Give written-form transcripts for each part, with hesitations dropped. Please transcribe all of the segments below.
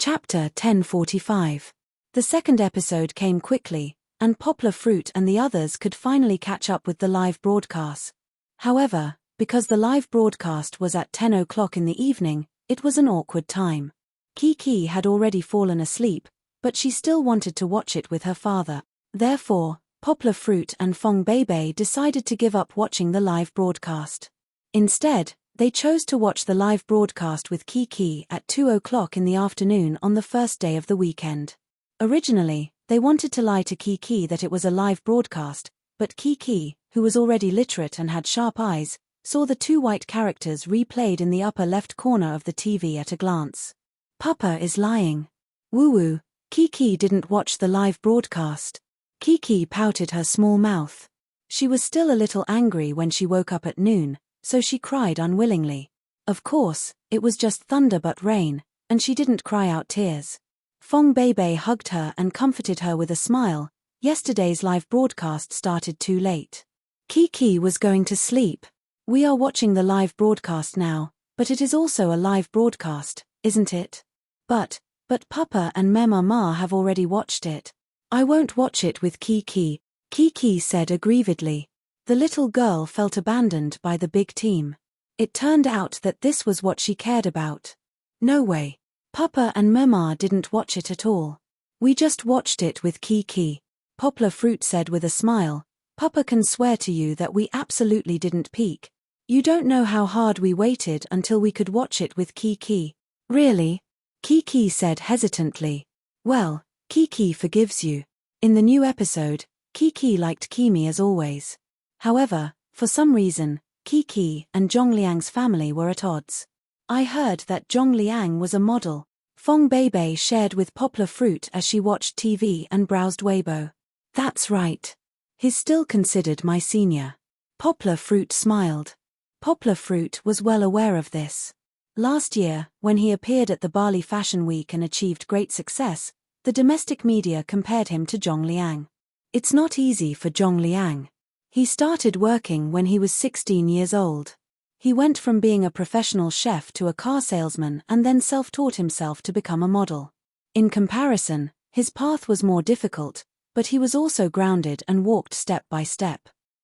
Chapter 1045. The second episode came quickly, and Poplar Fruit and the others could finally catch up with the live broadcast. However, because the live broadcast was at 10 o'clock in the evening, it was an awkward time. Kiki had already fallen asleep, but she still wanted to watch it with her father. Therefore, Poplar Fruit and Fong Beibei decided to give up watching the live broadcast. Instead, they chose to watch the live broadcast with Kiki at 2 o'clock in the afternoon on the first day of the weekend. Originally, they wanted to lie to Kiki that it was a live broadcast, but Kiki, who was already literate and had sharp eyes, saw the two white characters replayed in the upper left corner of the TV at a glance. Papa is lying. Woo-woo, Kiki didn't watch the live broadcast. Kiki pouted her small mouth. She was still a little angry when she woke up at noon, so she cried unwillingly. Of course, it was just thunder but rain, and she didn't cry out tears. Fong Beibei hugged her and comforted her with a smile. Yesterday's live broadcast started too late. Kiki was going to sleep. We are watching the live broadcast now, but it is also a live broadcast, isn't it? But Papa and Mama have already watched it. I won't watch it with Kiki, Kiki said aggrievedly. The little girl felt abandoned by the big team. It turned out that this was what she cared about. No way. Papa and Mama didn't watch it at all. We just watched it with Kiki, Poplar Fruit said with a smile. Papa can swear to you that we absolutely didn't peek. You don't know how hard we waited until we could watch it with Kiki. Really? Kiki said hesitantly. Well, Kiki forgives you. In the new episode, Kiki liked Kimi as always. However, for some reason, Kiki and Zhongliang's family were at odds. I heard that Zhongliang was a model, Fong Beibei shared with Poplar Fruit as she watched TV and browsed Weibo. That's right. He's still considered my senior. Poplar Fruit smiled. Poplar Fruit was well aware of this. Last year, when he appeared at the Bali Fashion Week and achieved great success, the domestic media compared him to Zhongliang. It's not easy for Zhongliang. He started working when he was 16 years old. He went from being a professional chef to a car salesman and then self-taught himself to become a model. In comparison, his path was more difficult, but he was also grounded and walked step by step.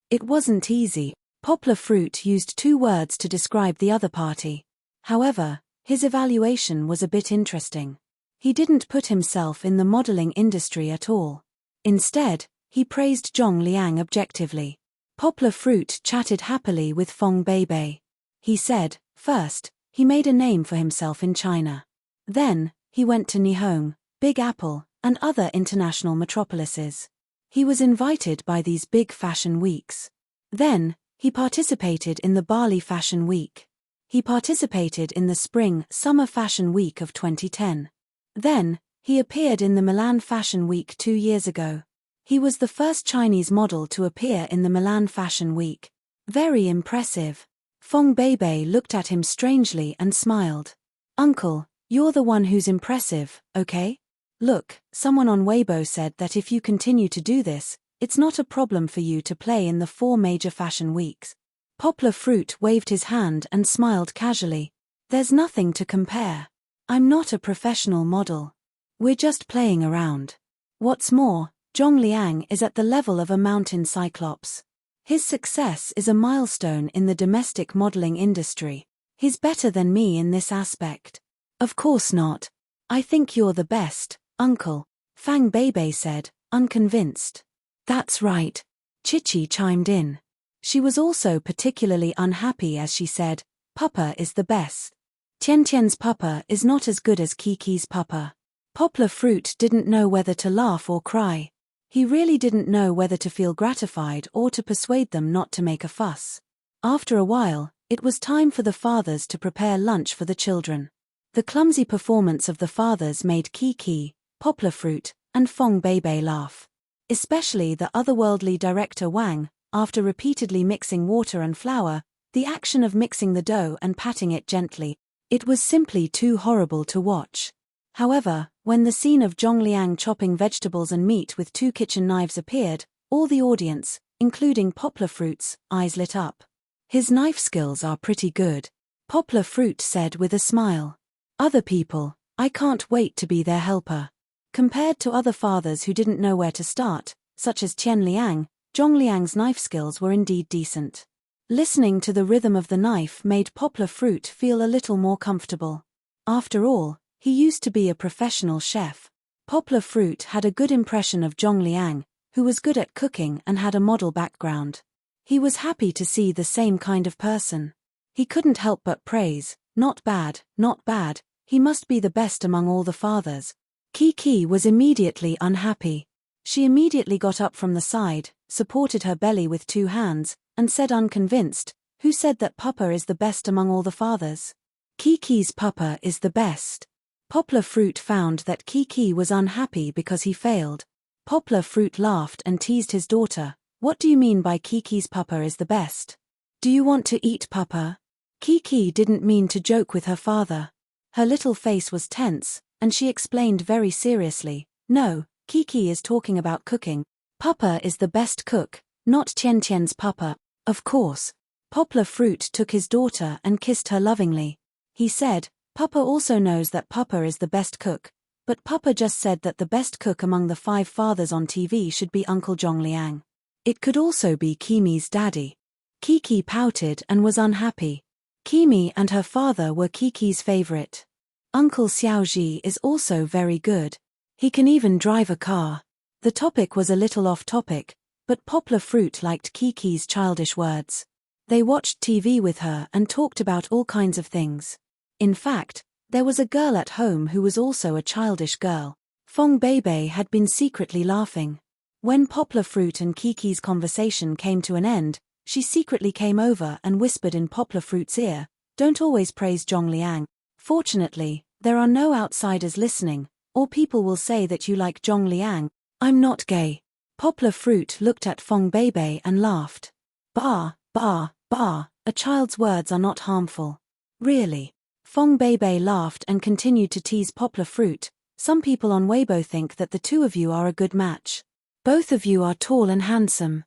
It wasn't easy. Poplar Fruit used 2 words to describe the other party. However, his evaluation was a bit interesting. He didn't put himself in the modeling industry at all. Instead, he praised Zhongliang objectively. Poplar Fruit chatted happily with Fong Beibei. He said, first, he made a name for himself in China. Then, he went to Nihon, Big Apple, and other international metropolises. He was invited by these big fashion weeks. Then, he participated in the Bali Fashion Week. He participated in the Spring-Summer Fashion Week of 2010. Then, he appeared in the Milan Fashion Week 2 years ago. He was the first Chinese model to appear in the Milan Fashion Week. Very impressive. Fong Beibei looked at him strangely and smiled. Uncle, you're the one who's impressive, okay? Look, someone on Weibo said that if you continue to do this, it's not a problem for you to play in the 4 major fashion weeks. Poplar Fruit waved his hand and smiled casually. There's nothing to compare. I'm not a professional model. We're just playing around. What's more, Zhongliang is at the level of a mountain cyclops. His success is a milestone in the domestic modeling industry. He's better than me in this aspect. Of course not. I think you're the best, Uncle, Fang Beibei said, unconvinced. That's right. Chichi chimed in. She was also particularly unhappy as she said, Papa is the best. Tiantian's papa is not as good as Kiki's papa. Poplar Fruit didn't know whether to laugh or cry. He really didn't know whether to feel gratified or to persuade them not to make a fuss. After a while, it was time for the fathers to prepare lunch for the children. The clumsy performance of the fathers made Kiki, Poplar Fruit, and Fong Beibei laugh. Especially the otherworldly director Wang, after repeatedly mixing water and flour, the action of mixing the dough and patting it gently. It was simply too horrible to watch. However, when the scene of Zhongliang chopping vegetables and meat with 2 kitchen knives appeared, all the audience, including Poplar Fruit's, eyes lit up. His knife skills are pretty good, Poplar Fruit said with a smile. Other people, I can't wait to be their helper. Compared to other fathers who didn't know where to start, such as Qian Liang, Zhong Liang's knife skills were indeed decent. Listening to the rhythm of the knife made Poplar Fruit feel a little more comfortable. After all, he used to be a professional chef. Poplar Fruit had a good impression of Zhong Liang, who was good at cooking and had a model background. He was happy to see the same kind of person. He couldn't help but praise, not bad, not bad, he must be the best among all the fathers. Kiki was immediately unhappy. She immediately got up from the side, supported her belly with 2 hands, and said unconvinced, "Who said that Papa is the best among all the fathers? Kiki's Papa is the best." Poplar Fruit found that Kiki was unhappy because he failed. Poplar Fruit laughed and teased his daughter. "What do you mean by Kiki's Papa is the best? Do you want to eat Papa?" Kiki didn't mean to joke with her father. Her little face was tense, and she explained very seriously, "No, Kiki is talking about cooking. Papa is the best cook, not Tian Tian's Papa, of course." Poplar Fruit took his daughter and kissed her lovingly. He said, "Papa also knows that Papa is the best cook, but Papa just said that the best cook among the 5 fathers on TV should be Uncle Zhong Liang. It could also be Kimi's daddy." Kiki pouted and was unhappy. Kimi and her father were Kiki's favorite. Uncle Xiaoji is also very good. He can even drive a car. The topic was a little off topic, but Poplar Fruit liked Kiki's childish words. They watched TV with her and talked about all kinds of things. In fact, there was a girl at home who was also a childish girl. Fong Beibei had been secretly laughing. When Poplar Fruit and Kiki's conversation came to an end, she secretly came over and whispered in Poplar Fruit's ear, "Don't always praise Zhong Liang. Fortunately, there are no outsiders listening, or people will say that you like Zhong Liang. I'm not gay." Poplar Fruit looked at Fong Beibei and laughed. "Bah, bah, bah, a child's words are not harmful." "Really?" Fong Beibei laughed and continued to tease Poplar Fruit. "Some people on Weibo think that the 2 of you are a good match. Both of you are tall and handsome."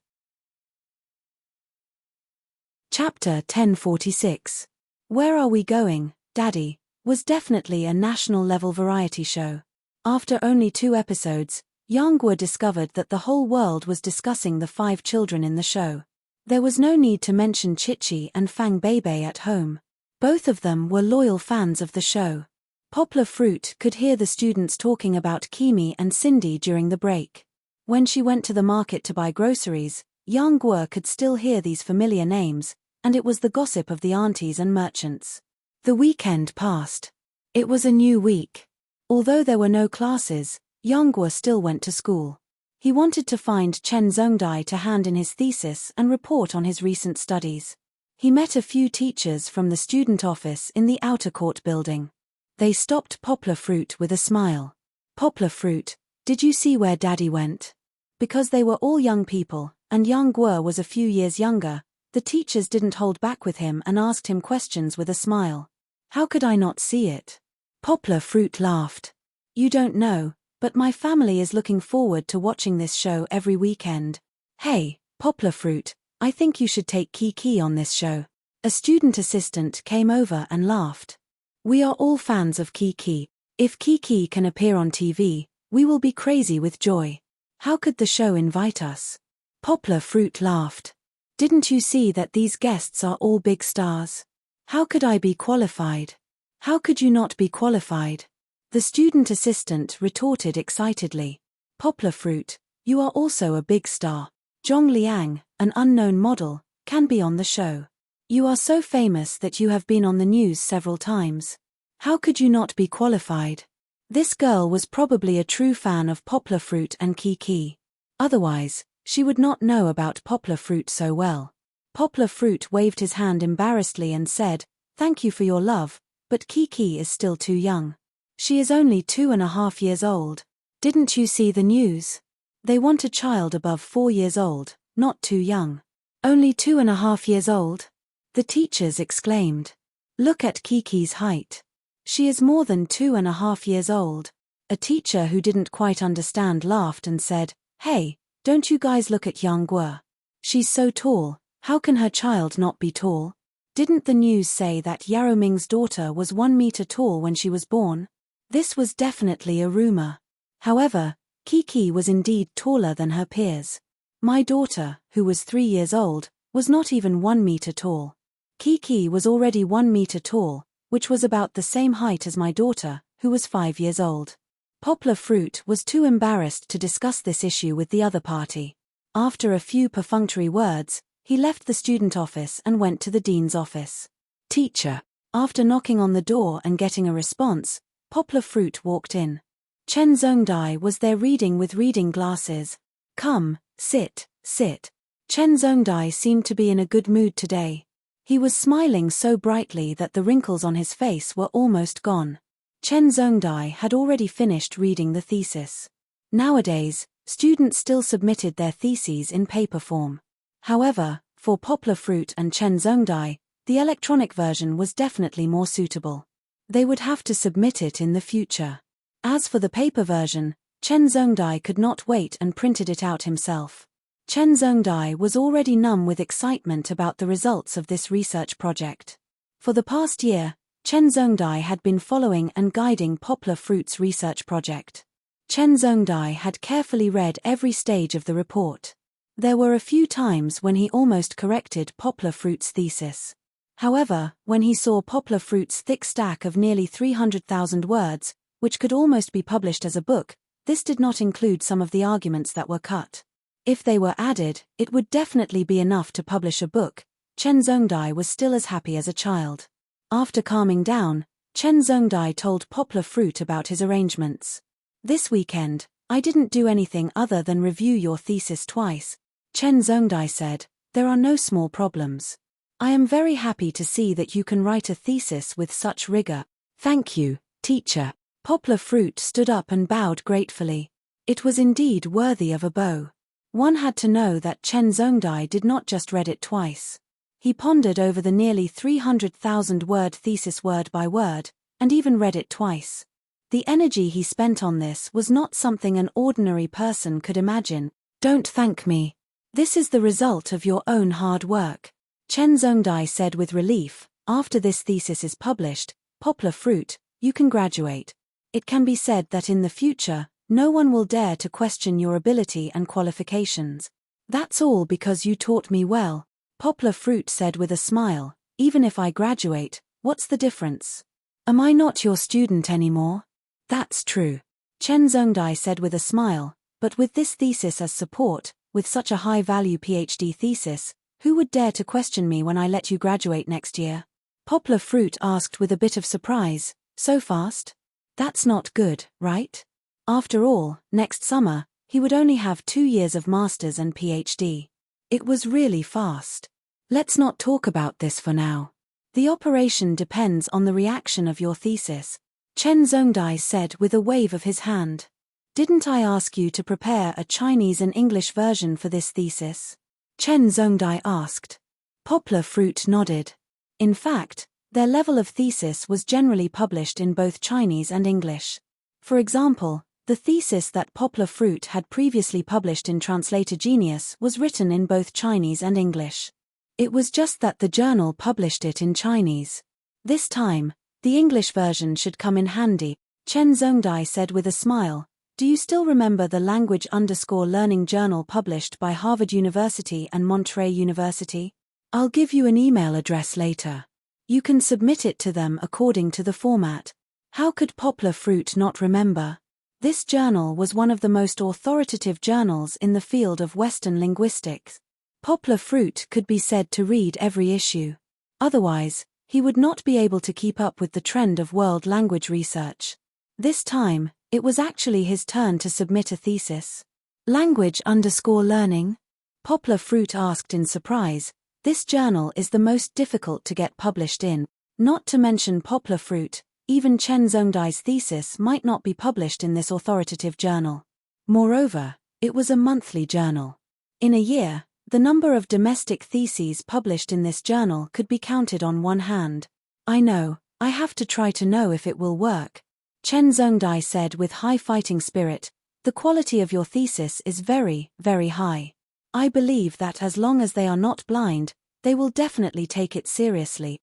Chapter 1046. Where Are We Going, Daddy? Was definitely a national-level variety show. After only 2 episodes, Yang Guo discovered that the whole world was discussing the 5 children in the show. There was no need to mention Chichi and Fang Beibei at home. Both of them were loyal fans of the show. Poplar Fruit could hear the students talking about Kimi and Cindy during the break. When she went to the market to buy groceries, Yang Guo could still hear these familiar names, and it was the gossip of the aunties and merchants. The weekend passed. It was a new week. Although there were no classes, Yang Guo still went to school. He wanted to find Chen Zhongdai to hand in his thesis and report on his recent studies. He met a few teachers from the student office in the outer court building. They stopped Poplar Fruit with a smile. "Poplar Fruit, did you see where Daddy went?" Because they were all young people, and Yang Guo was a few years younger, the teachers didn't hold back with him and asked him questions with a smile. "How could I not see it?" Poplar Fruit laughed. "You don't know, but my family is looking forward to watching this show every weekend. Hey, Poplar Fruit, I think you should take Kiki on this show." A student assistant came over and laughed. "We are all fans of Kiki. If Kiki can appear on TV, we will be crazy with joy. How could the show invite us?" Poplar Fruit laughed. "Didn't you see that these guests are all big stars? How could I be qualified?" "How could you not be qualified?" The student assistant retorted excitedly. "Poplar Fruit, you are also a big star. Zhong Liang, an unknown model, can be on the show. You are so famous that you have been on the news several times. How could you not be qualified?" This girl was probably a true fan of Poplar Fruit and Kiki. Otherwise, she would not know about Poplar Fruit so well. Poplar Fruit waved his hand embarrassedly and said, "Thank you for your love, but Kiki is still too young. She is only 2.5 years old. Didn't you see the news? They want a child above 4 years old, not too young." "Only 2.5 years old?" the teachers exclaimed. "Look at Kiki's height. She is more than 2.5 years old." A teacher who didn't quite understand laughed and said, "Hey, don't you guys look at Yang Guo. She's so tall, how can her child not be tall? Didn't the news say that Yaroming's daughter was 1 meter tall when she was born?" This was definitely a rumor. However, Kiki was indeed taller than her peers. My daughter, who was 3 years old, was not even 1 meter tall. Kiki was already 1 meter tall, which was about the same height as my daughter, who was 5 years old. Poplar Fruit was too embarrassed to discuss this issue with the other party. After a few perfunctory words, he left the student office and went to the dean's office. Teacher. After knocking on the door and getting a response, Poplar Fruit walked in. Chen Zhongdai was there reading with reading glasses. Come, sit, sit. Chen Zhongdai seemed to be in a good mood today. He was smiling so brightly that the wrinkles on his face were almost gone. Chen Zhongdai had already finished reading the thesis. Nowadays, students still submitted their theses in paper form. However, for Poplar Fruit and Chen Zhongdai, the electronic version was definitely more suitable. They would have to submit it in the future. As for the paper version, Chen Zhongdai could not wait and printed it out himself. Chen Zhongdai was already numb with excitement about the results of this research project. For the past year, Chen Zhongdai had been following and guiding Poplar Fruit's research project. Chen Zhongdai had carefully read every stage of the report. There were a few times when he almost corrected Poplar Fruit's thesis. However, when he saw Poplar Fruit's thick stack of nearly 300,000 words, which could almost be published as a book, this did not include some of the arguments that were cut. If they were added, it would definitely be enough to publish a book. Chen Zhongdai was still as happy as a child. After calming down, Chen Zhongdai told Poplar Fruit about his arrangements. This weekend, I didn't do anything other than review your thesis twice. Chen Zhongdai said, there are no small problems. I am very happy to see that you can write a thesis with such rigor. Thank you, teacher. Poplar Fruit stood up and bowed gratefully. It was indeed worthy of a bow. One had to know that Chen Zhongdai did not just read it twice. He pondered over the nearly 300,000 word thesis word by word, and even read it twice. The energy he spent on this was not something an ordinary person could imagine. Don't thank me. This is the result of your own hard work. Chen Zhongdai said with relief, after this thesis is published, Poplar Fruit, you can graduate. It can be said that in the future, no one will dare to question your ability and qualifications. That's all because you taught me well. Poplar Fruit said with a smile, even if I graduate, what's the difference? Am I not your student anymore? That's true. Chen Zhongdai said with a smile, but with this thesis as support, with such a high-value PhD thesis, who would dare to question me when I let you graduate next year? Poplar Fruit asked with a bit of surprise, so fast? That's not good, right? After all, next summer, he would only have 2 years of master's and PhD. It was really fast. Let's not talk about this for now. The operation depends on the reaction of your thesis. Chen Zhongdai said with a wave of his hand. Didn't I ask you to prepare a Chinese and English version for this thesis? Chen Zhongdai asked. Poplar Fruit nodded. In fact, their level of thesis was generally published in both Chinese and English. For example, the thesis that Poplar Fruit had previously published in Translator Genius was written in both Chinese and English. It was just that the journal published it in Chinese. This time, the English version should come in handy. Chen Zhongdai said with a smile, do you still remember the language_learning journal published by Harvard University and Monterey University? I'll give you an email address later. You can submit it to them according to the format. How could Poplar Fruit not remember? This journal was one of the most authoritative journals in the field of Western linguistics. Poplar Fruit could be said to read every issue. Otherwise, he would not be able to keep up with the trend of world language research. This time, it was actually his turn to submit a thesis. Language_learning? Poplar Fruit asked in surprise. This journal is the most difficult to get published in. Not to mention Poplar Fruit, even Chen Zhongdai's thesis might not be published in this authoritative journal. Moreover, it was a monthly journal. In a year, the number of domestic theses published in this journal could be counted on one hand. I know, I have to try to know if it will work. Chen Zhongdai said with high fighting spirit, the quality of your thesis is very, very high. I believe that as long as they are not blind, they will definitely take it seriously.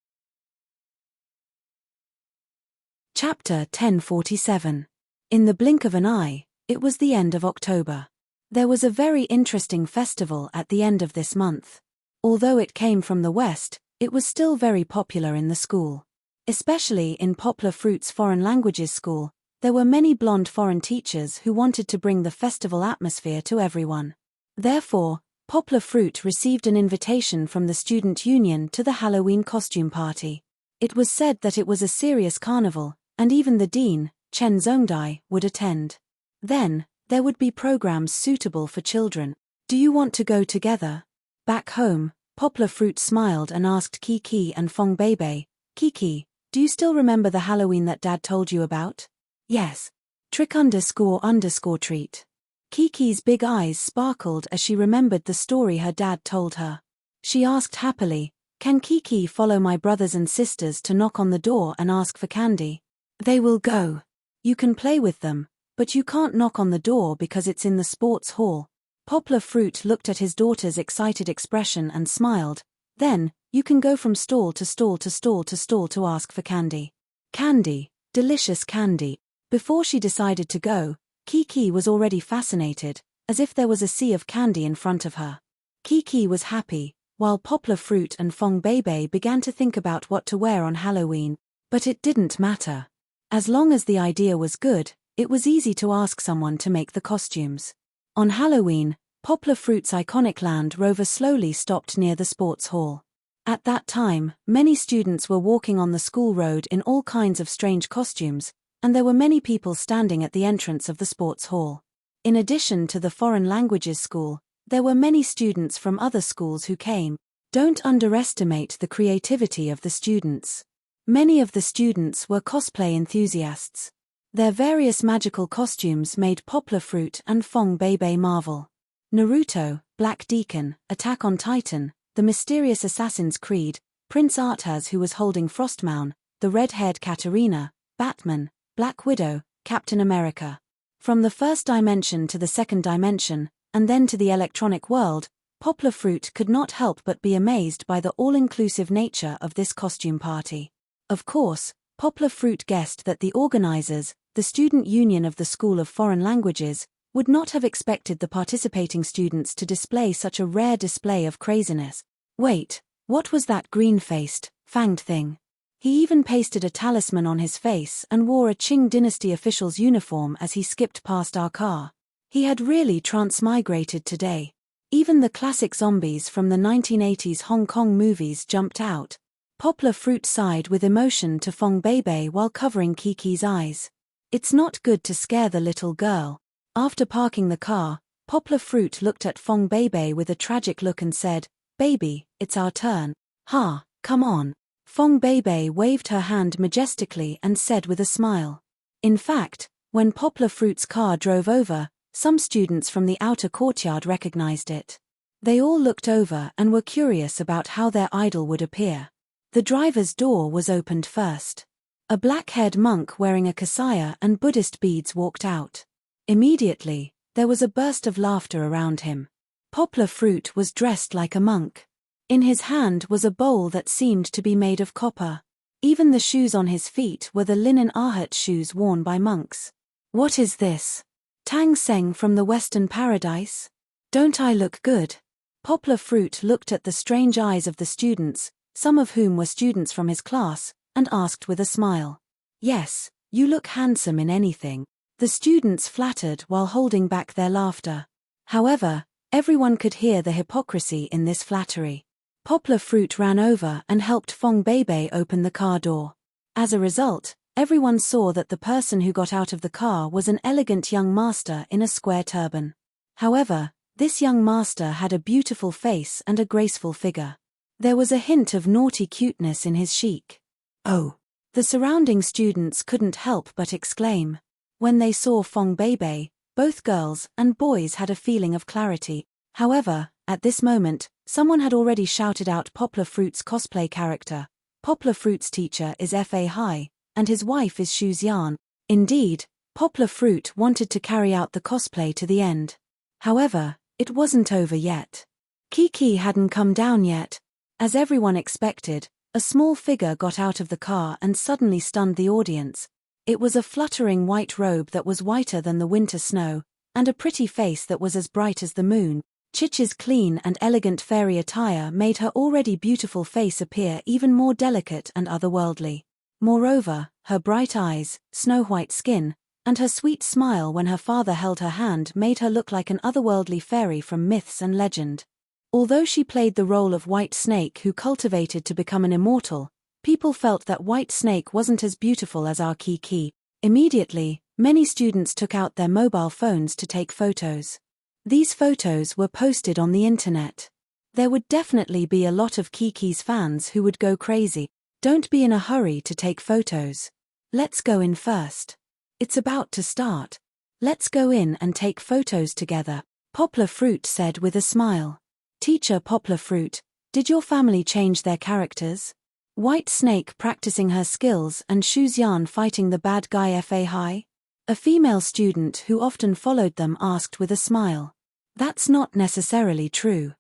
Chapter 1047. In the blink of an eye, it was the end of October. There was a very interesting festival at the end of this month. Although it came from the West, it was still very popular in the school. Especially in Poplar Fruit's foreign languages school, there were many blonde foreign teachers who wanted to bring the festival atmosphere to everyone. Therefore, Poplar Fruit received an invitation from the student union to the Halloween costume party. It was said that it was a serious carnival, and even the dean, Chen Zongdai, would attend. Then, there would be programs suitable for children. Do you want to go together? Back home, Poplar Fruit smiled and asked Kiki and Fong Beibei, Kiki, do you still remember the Halloween that Dad told you about? Yes. Trick__treat. Kiki's big eyes sparkled as she remembered the story her dad told her. She asked happily, can Kiki follow my brothers and sisters to knock on the door and ask for candy? They will go. You can play with them, but you can't knock on the door because it's in the sports hall. Poplar Fruit looked at his daughter's excited expression and smiled. Then, you can go from stall to stall to stall to stall to ask for candy. Candy, delicious candy. Before she decided to go, Kiki was already fascinated, as if there was a sea of candy in front of her. Kiki was happy, while Poplar Fruit and Fong Beibei began to think about what to wear on Halloween, but it didn't matter. As long as the idea was good, it was easy to ask someone to make the costumes. On Halloween, Poplar Fruit's iconic Land Rover slowly stopped near the sports hall. At that time, many students were walking on the school road in all kinds of strange costumes, and there were many people standing at the entrance of the sports hall. In addition to the foreign languages school, there were many students from other schools who came. Don't underestimate the creativity of the students. Many of the students were cosplay enthusiasts. Their various magical costumes made Poplar Fruit and Fong Beibei marvel. Naruto, Black Deacon, Attack on Titan, the mysterious Assassin's Creed, Prince Arthas who was holding Frostmourne, the red-haired Katarina, Batman, Black Widow, Captain America. From the first dimension to the second dimension, and then to the electronic world, Poplar Fruit could not help but be amazed by the all-inclusive nature of this costume party. Of course, Poplar Fruit guessed that the organizers, the student union of the School of Foreign Languages, would not have expected the participating students to display such a rare display of craziness. Wait, what was that green-faced, fanged thing? He even pasted a talisman on his face and wore a Qing dynasty official's uniform as he skipped past our car. He had really transmigrated today. Even the classic zombies from the 1980s Hong Kong movies jumped out. Poplar Fruit sighed with emotion to Fong Beibei while covering Kiki's eyes. It's not good to scare the little girl. After parking the car, Poplar Fruit looked at Fong Beibei with a tragic look and said, Baby, it's our turn. Ha, come on. Fong Beibei waved her hand majestically and said with a smile. In fact, when Poplar Fruit's car drove over, some students from the outer courtyard recognized it. They all looked over and were curious about how their idol would appear. The driver's door was opened first. A black-haired monk wearing a kasaya and Buddhist beads walked out. Immediately, there was a burst of laughter around him. Poplar Fruit was dressed like a monk. In his hand was a bowl that seemed to be made of copper. Even the shoes on his feet were the linen ahet shoes worn by monks. What is this? Tang Seng from the Western Paradise? Don't I look good? Poplar Fruit looked at the strange eyes of the students, some of whom were students from his class, and asked with a smile. Yes, you look handsome in anything. The students flattered while holding back their laughter. However, everyone could hear the hypocrisy in this flattery. Poplar Fruit ran over and helped Fong Beibei open the car door. As a result, everyone saw that the person who got out of the car was an elegant young master in a square turban. However, this young master had a beautiful face and a graceful figure. There was a hint of naughty cuteness in his chic. Oh! The surrounding students couldn't help but exclaim. When they saw Fong Beibei, both girls and boys had a feeling of clarity. However, at this moment, someone had already shouted out Poplar Fruit's cosplay character. Poplar Fruit's teacher is Fa Hai, and his wife is Shu Xian. Indeed, Poplar Fruit wanted to carry out the cosplay to the end. However, it wasn't over yet. Kiki hadn't come down yet. As everyone expected, a small figure got out of the car and suddenly stunned the audience. It was a fluttering white robe that was whiter than the winter snow, and a pretty face that was as bright as the moon. Chichi's clean and elegant fairy attire made her already beautiful face appear even more delicate and otherworldly. Moreover, her bright eyes, snow-white skin, and her sweet smile when her father held her hand made her look like an otherworldly fairy from myths and legend. Although she played the role of White Snake who cultivated to become an immortal, people felt that White Snake wasn't as beautiful as our Kiki. Immediately, many students took out their mobile phones to take photos. These photos were posted on the internet. There would definitely be a lot of Kiki's fans who would go crazy. Don't be in a hurry to take photos. Let's go in first. It's about to start. Let's go in and take photos together, Poplar Fruit said with a smile. Teacher Poplar Fruit, did your family change their characters? White Snake practicing her skills and Shuzyan fighting the bad guy Fa Hai? A female student who often followed them asked with a smile. That's not necessarily true.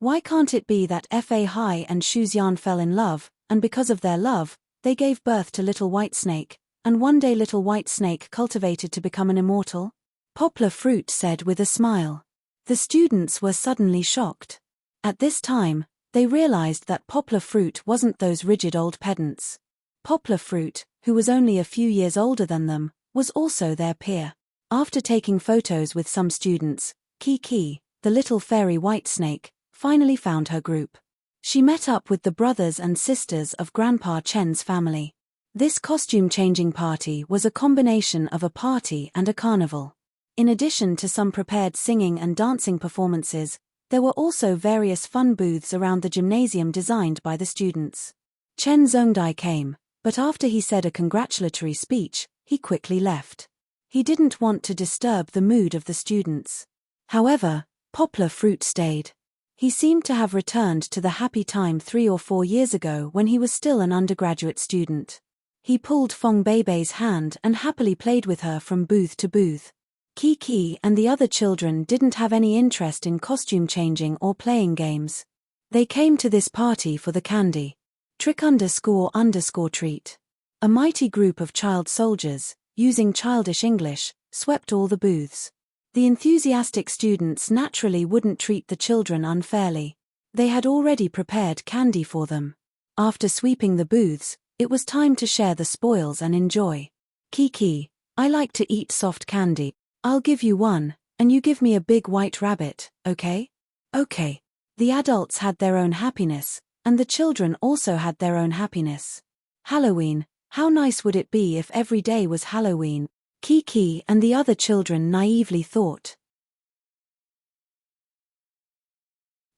Why can't it be that Fa Hai and Shuzyan fell in love, and because of their love, they gave birth to Little White Snake, and one day Little White Snake cultivated to become an immortal? Poplar Fruit said with a smile. The students were suddenly shocked. At this time, they realized that Poplar Fruit wasn't those rigid old pedants. Poplar Fruit, who was only a few years older than them, was also their peer. After taking photos with some students, Kiki, the little fairy White Snake, finally found her group. She met up with the brothers and sisters of Grandpa Chen's family. This costume-changing party was a combination of a party and a carnival. In addition to some prepared singing and dancing performances, there were also various fun booths around the gymnasium designed by the students. Chen Zhongdai came, but after he said a congratulatory speech, he quickly left. He didn't want to disturb the mood of the students. However, Poplar Fruit stayed. He seemed to have returned to the happy time 3 or 4 years ago when he was still an undergraduate student. He pulled Fong Beibei's hand and happily played with her from booth to booth. Kiki and the other children didn't have any interest in costume changing or playing games. They came to this party for the candy. Trick__treat. A mighty group of child soldiers, using childish English, swept all the booths. The enthusiastic students naturally wouldn't treat the children unfairly. They had already prepared candy for them. After sweeping the booths, it was time to share the spoils and enjoy. Kiki, I like to eat soft candy. I'll give you one, and you give me a big white rabbit, okay? Okay. The adults had their own happiness, and the children also had their own happiness. Halloween, how nice would it be if every day was Halloween? Kiki and the other children naively thought.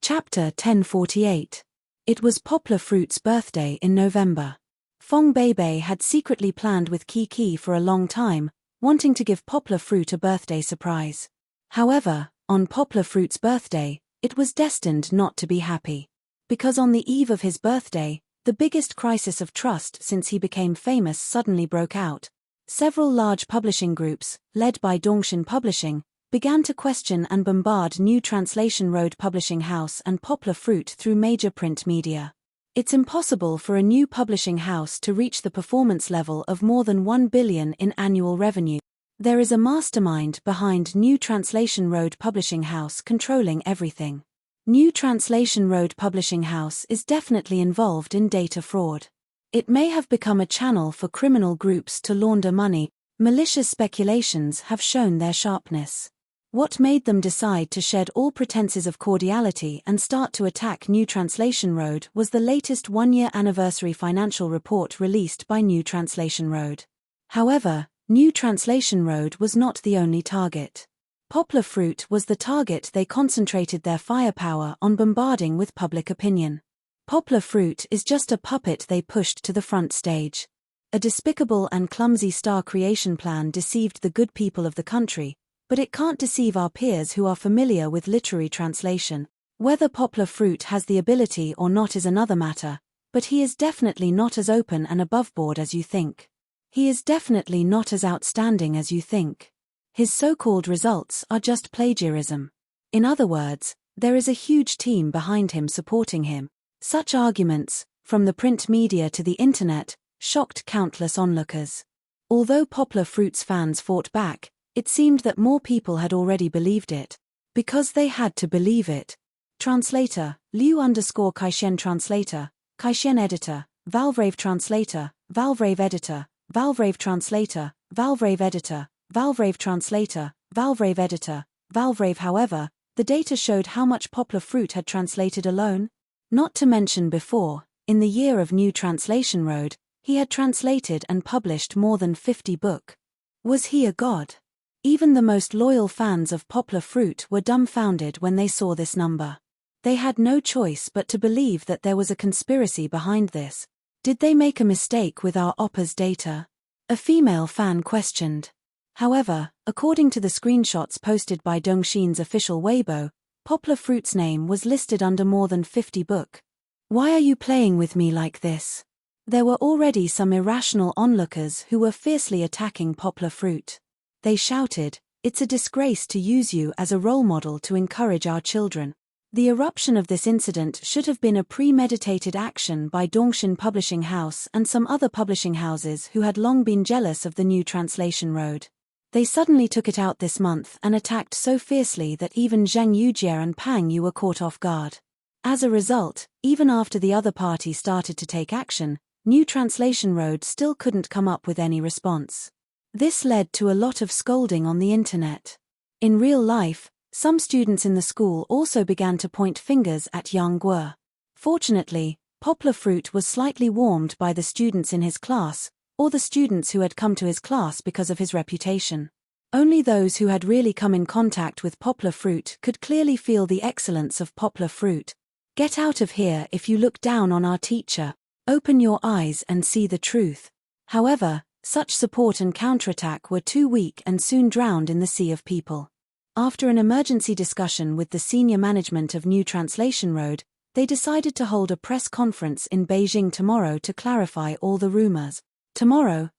Chapter 1048. It was Poplar Fruit's birthday in November. Fong Beibei had secretly planned with Kiki for a long time, wanting to give Poplar Fruit a birthday surprise. However, on Poplar Fruit's birthday, it was destined not to be happy. Because on the eve of his birthday, the biggest crisis of trust since he became famous suddenly broke out. Several large publishing groups, led by Dongshin Publishing, began to question and bombard New Translation Road Publishing House and Poplar Fruit through major print media. It's impossible for a new publishing house to reach the performance level of more than 1 billion in annual revenue. There is a mastermind behind New Translation Road Publishing House controlling everything. New Translation Road Publishing House is definitely involved in data fraud. It may have become a channel for criminal groups to launder money. Malicious speculations have shown their sharpness. What made them decide to shed all pretenses of cordiality and start to attack New Translation Road was the latest one-year anniversary financial report released by New Translation Road. However, New Translation Road was not the only target. Poplar Fruit was the target they concentrated their firepower on bombarding with public opinion. Poplar Fruit is just a puppet they pushed to the front stage. A despicable and clumsy star creation plan deceived the good people of the country, but it can't deceive our peers who are familiar with literary translation. Whether Poplar Fruit has the ability or not is another matter, but he is definitely not as open and aboveboard as you think. He is definitely not as outstanding as you think. His so-called results are just plagiarism. In other words, there is a huge team behind him supporting him. Such arguments, from the print media to the internet, shocked countless onlookers. Although Poplar Fruit's fans fought back, it seemed that more people had already believed it. Because they had to believe it. Translator, Liu_Kaixen Translator, Kaixen Editor, Valvrave Translator, Valvrave Editor, Valvrave Translator, Valvrave Editor, Valvrave Translator, Valvrave Editor, Valvrave. However, the data showed how much Poplar Fruit had translated alone. Not to mention before, in the year of New Translation Road, he had translated and published more than 50 books. Was he a god? Even the most loyal fans of Poplar Fruit were dumbfounded when they saw this number. They had no choice but to believe that there was a conspiracy behind this. Did they make a mistake with our Oppa's data? A female fan questioned. However, according to the screenshots posted by Dongxin's official Weibo, Poplar Fruit's name was listed under more than 50 books. Why are you playing with me like this? There were already some irrational onlookers who were fiercely attacking Poplar Fruit. They shouted, "It's a disgrace to use you as a role model to encourage our children." The eruption of this incident should have been a premeditated action by Dongxin Publishing House and some other publishing houses who had long been jealous of the New Translation Road. They suddenly took it out this month and attacked so fiercely that even Zhang Yujie and Pang Yu were caught off guard. As a result, even after the other party started to take action, New Translation Road still couldn't come up with any response. This led to a lot of scolding on the internet. In real life, some students in the school also began to point fingers at Yang Guo. Fortunately, Poplar Fruit was slightly warmed by the students in his class, or the students who had come to his class because of his reputation. Only those who had really come in contact with Poplar Fruit could clearly feel the excellence of Poplar Fruit. Get out of here if you look down on our teacher. Open your eyes and see the truth. However, such support and counterattack were too weak and soon drowned in the sea of people. After an emergency discussion with the senior management of New Translation Road, they decided to hold a press conference in Beijing tomorrow to clarify all the rumors. Tomorrow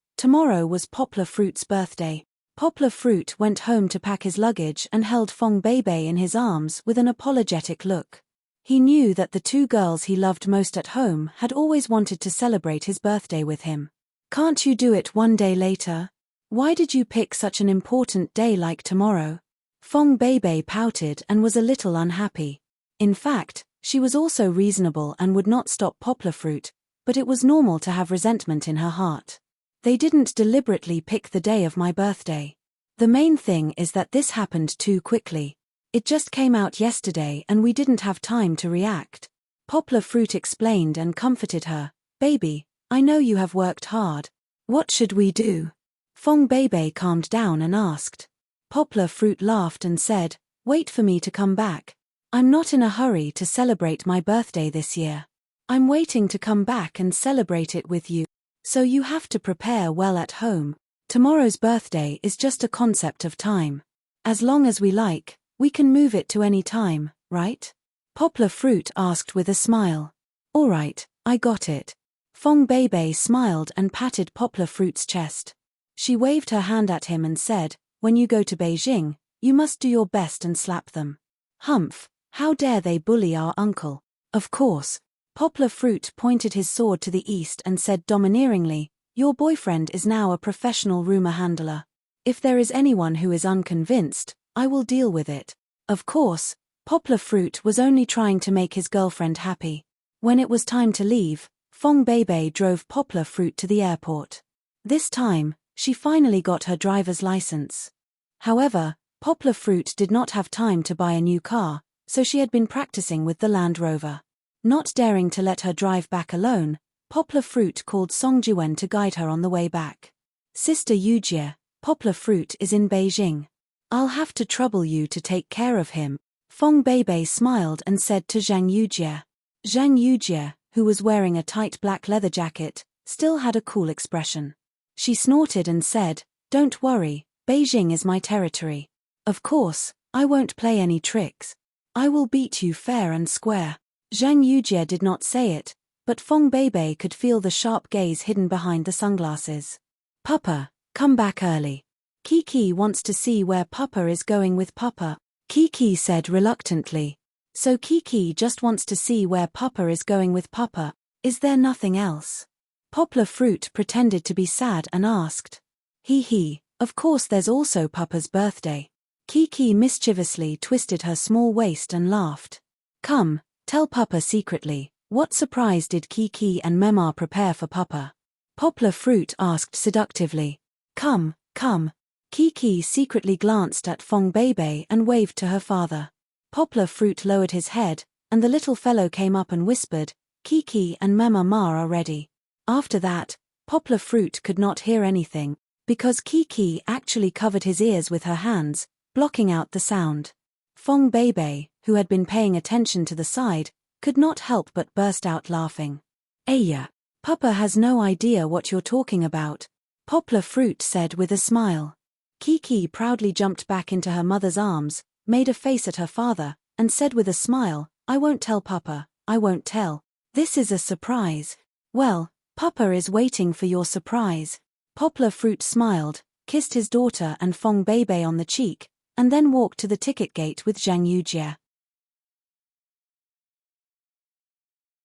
was Poplar Fruit's birthday. Poplar Fruit went home to pack his luggage and held Fong Beibei in his arms with an apologetic look. He knew that the two girls he loved most at home had always wanted to celebrate his birthday with him. Can't you do it one day later? Why did you pick such an important day like tomorrow? Fong Beibei pouted and was a little unhappy. In fact, she was also reasonable and would not stop Poplar Fruit, but it was normal to have resentment in her heart. They didn't deliberately pick the day of my birthday. The main thing is that this happened too quickly. It just came out yesterday and we didn't have time to react. Poplar Fruit explained and comforted her. Baby, I know you have worked hard. What should we do? Fong Beibei calmed down and asked. Poplar Fruit laughed and said, wait for me to come back. I'm not in a hurry to celebrate my birthday this year. I'm waiting to come back and celebrate it with you. So you have to prepare well at home. Tomorrow's birthday is just a concept of time. As long as we like, we can move it to any time, right? Poplar Fruit asked with a smile. All right, I got it. Fong Beibei smiled and patted Poplar Fruit's chest. She waved her hand at him and said, when you go to Beijing, you must do your best and slap them. Humph, how dare they bully our uncle? Of course. Poplar Fruit pointed his sword to the east and said domineeringly, your boyfriend is now a professional rumor handler. If there is anyone who is unconvinced, I will deal with it. Of course, Poplar Fruit was only trying to make his girlfriend happy. When it was time to leave, Fong Beibei drove Poplar Fruit to the airport. This time, she finally got her driver's license. However, Poplar Fruit did not have time to buy a new car, so she had been practicing with the Land Rover. Not daring to let her drive back alone, Poplar Fruit called Song Jiwen to guide her on the way back. Sister Yujie, Poplar Fruit is in Beijing. I'll have to trouble you to take care of him. Fong Beibei smiled and said to Zhang Yujie. Zhang Yujie, who was wearing a tight black leather jacket, still had a cool expression. She snorted and said, don't worry, Beijing is my territory. Of course, I won't play any tricks. I will beat you fair and square. Zhang Yujie did not say it, but Fong Beibei could feel the sharp gaze hidden behind the sunglasses. Papa, come back early. Kiki wants to see where Papa is going with Papa. Kiki said reluctantly. So Kiki just wants to see where Papa is going with Papa. Is there nothing else? Poplar Fruit pretended to be sad and asked. Hee, of course there's also Papa's birthday. Kiki mischievously twisted her small waist and laughed. Come, tell Papa secretly, what surprise did Kiki and Mema prepare for Papa? Poplar Fruit asked seductively. Come. Kiki secretly glanced at Fong Bebe and waved to her father. Poplar Fruit lowered his head, and the little fellow came up and whispered, Kiki and Mema Ma are ready. After that, Poplar Fruit could not hear anything, because Kiki actually covered his ears with her hands, blocking out the sound. Fong Bebe, who had been paying attention to the side, could not help but burst out laughing. Aya, Papa has no idea what you're talking about, Poplar Fruit said with a smile. Kiki proudly jumped back into her mother's arms, made a face at her father, and said with a smile, I won't tell Papa, I won't tell. This is a surprise. Well, Papa is waiting for your surprise. Poplar Fruit smiled, kissed his daughter and Fong Bebe on the cheek, and then walked to the ticket gate with Zhang Yujie.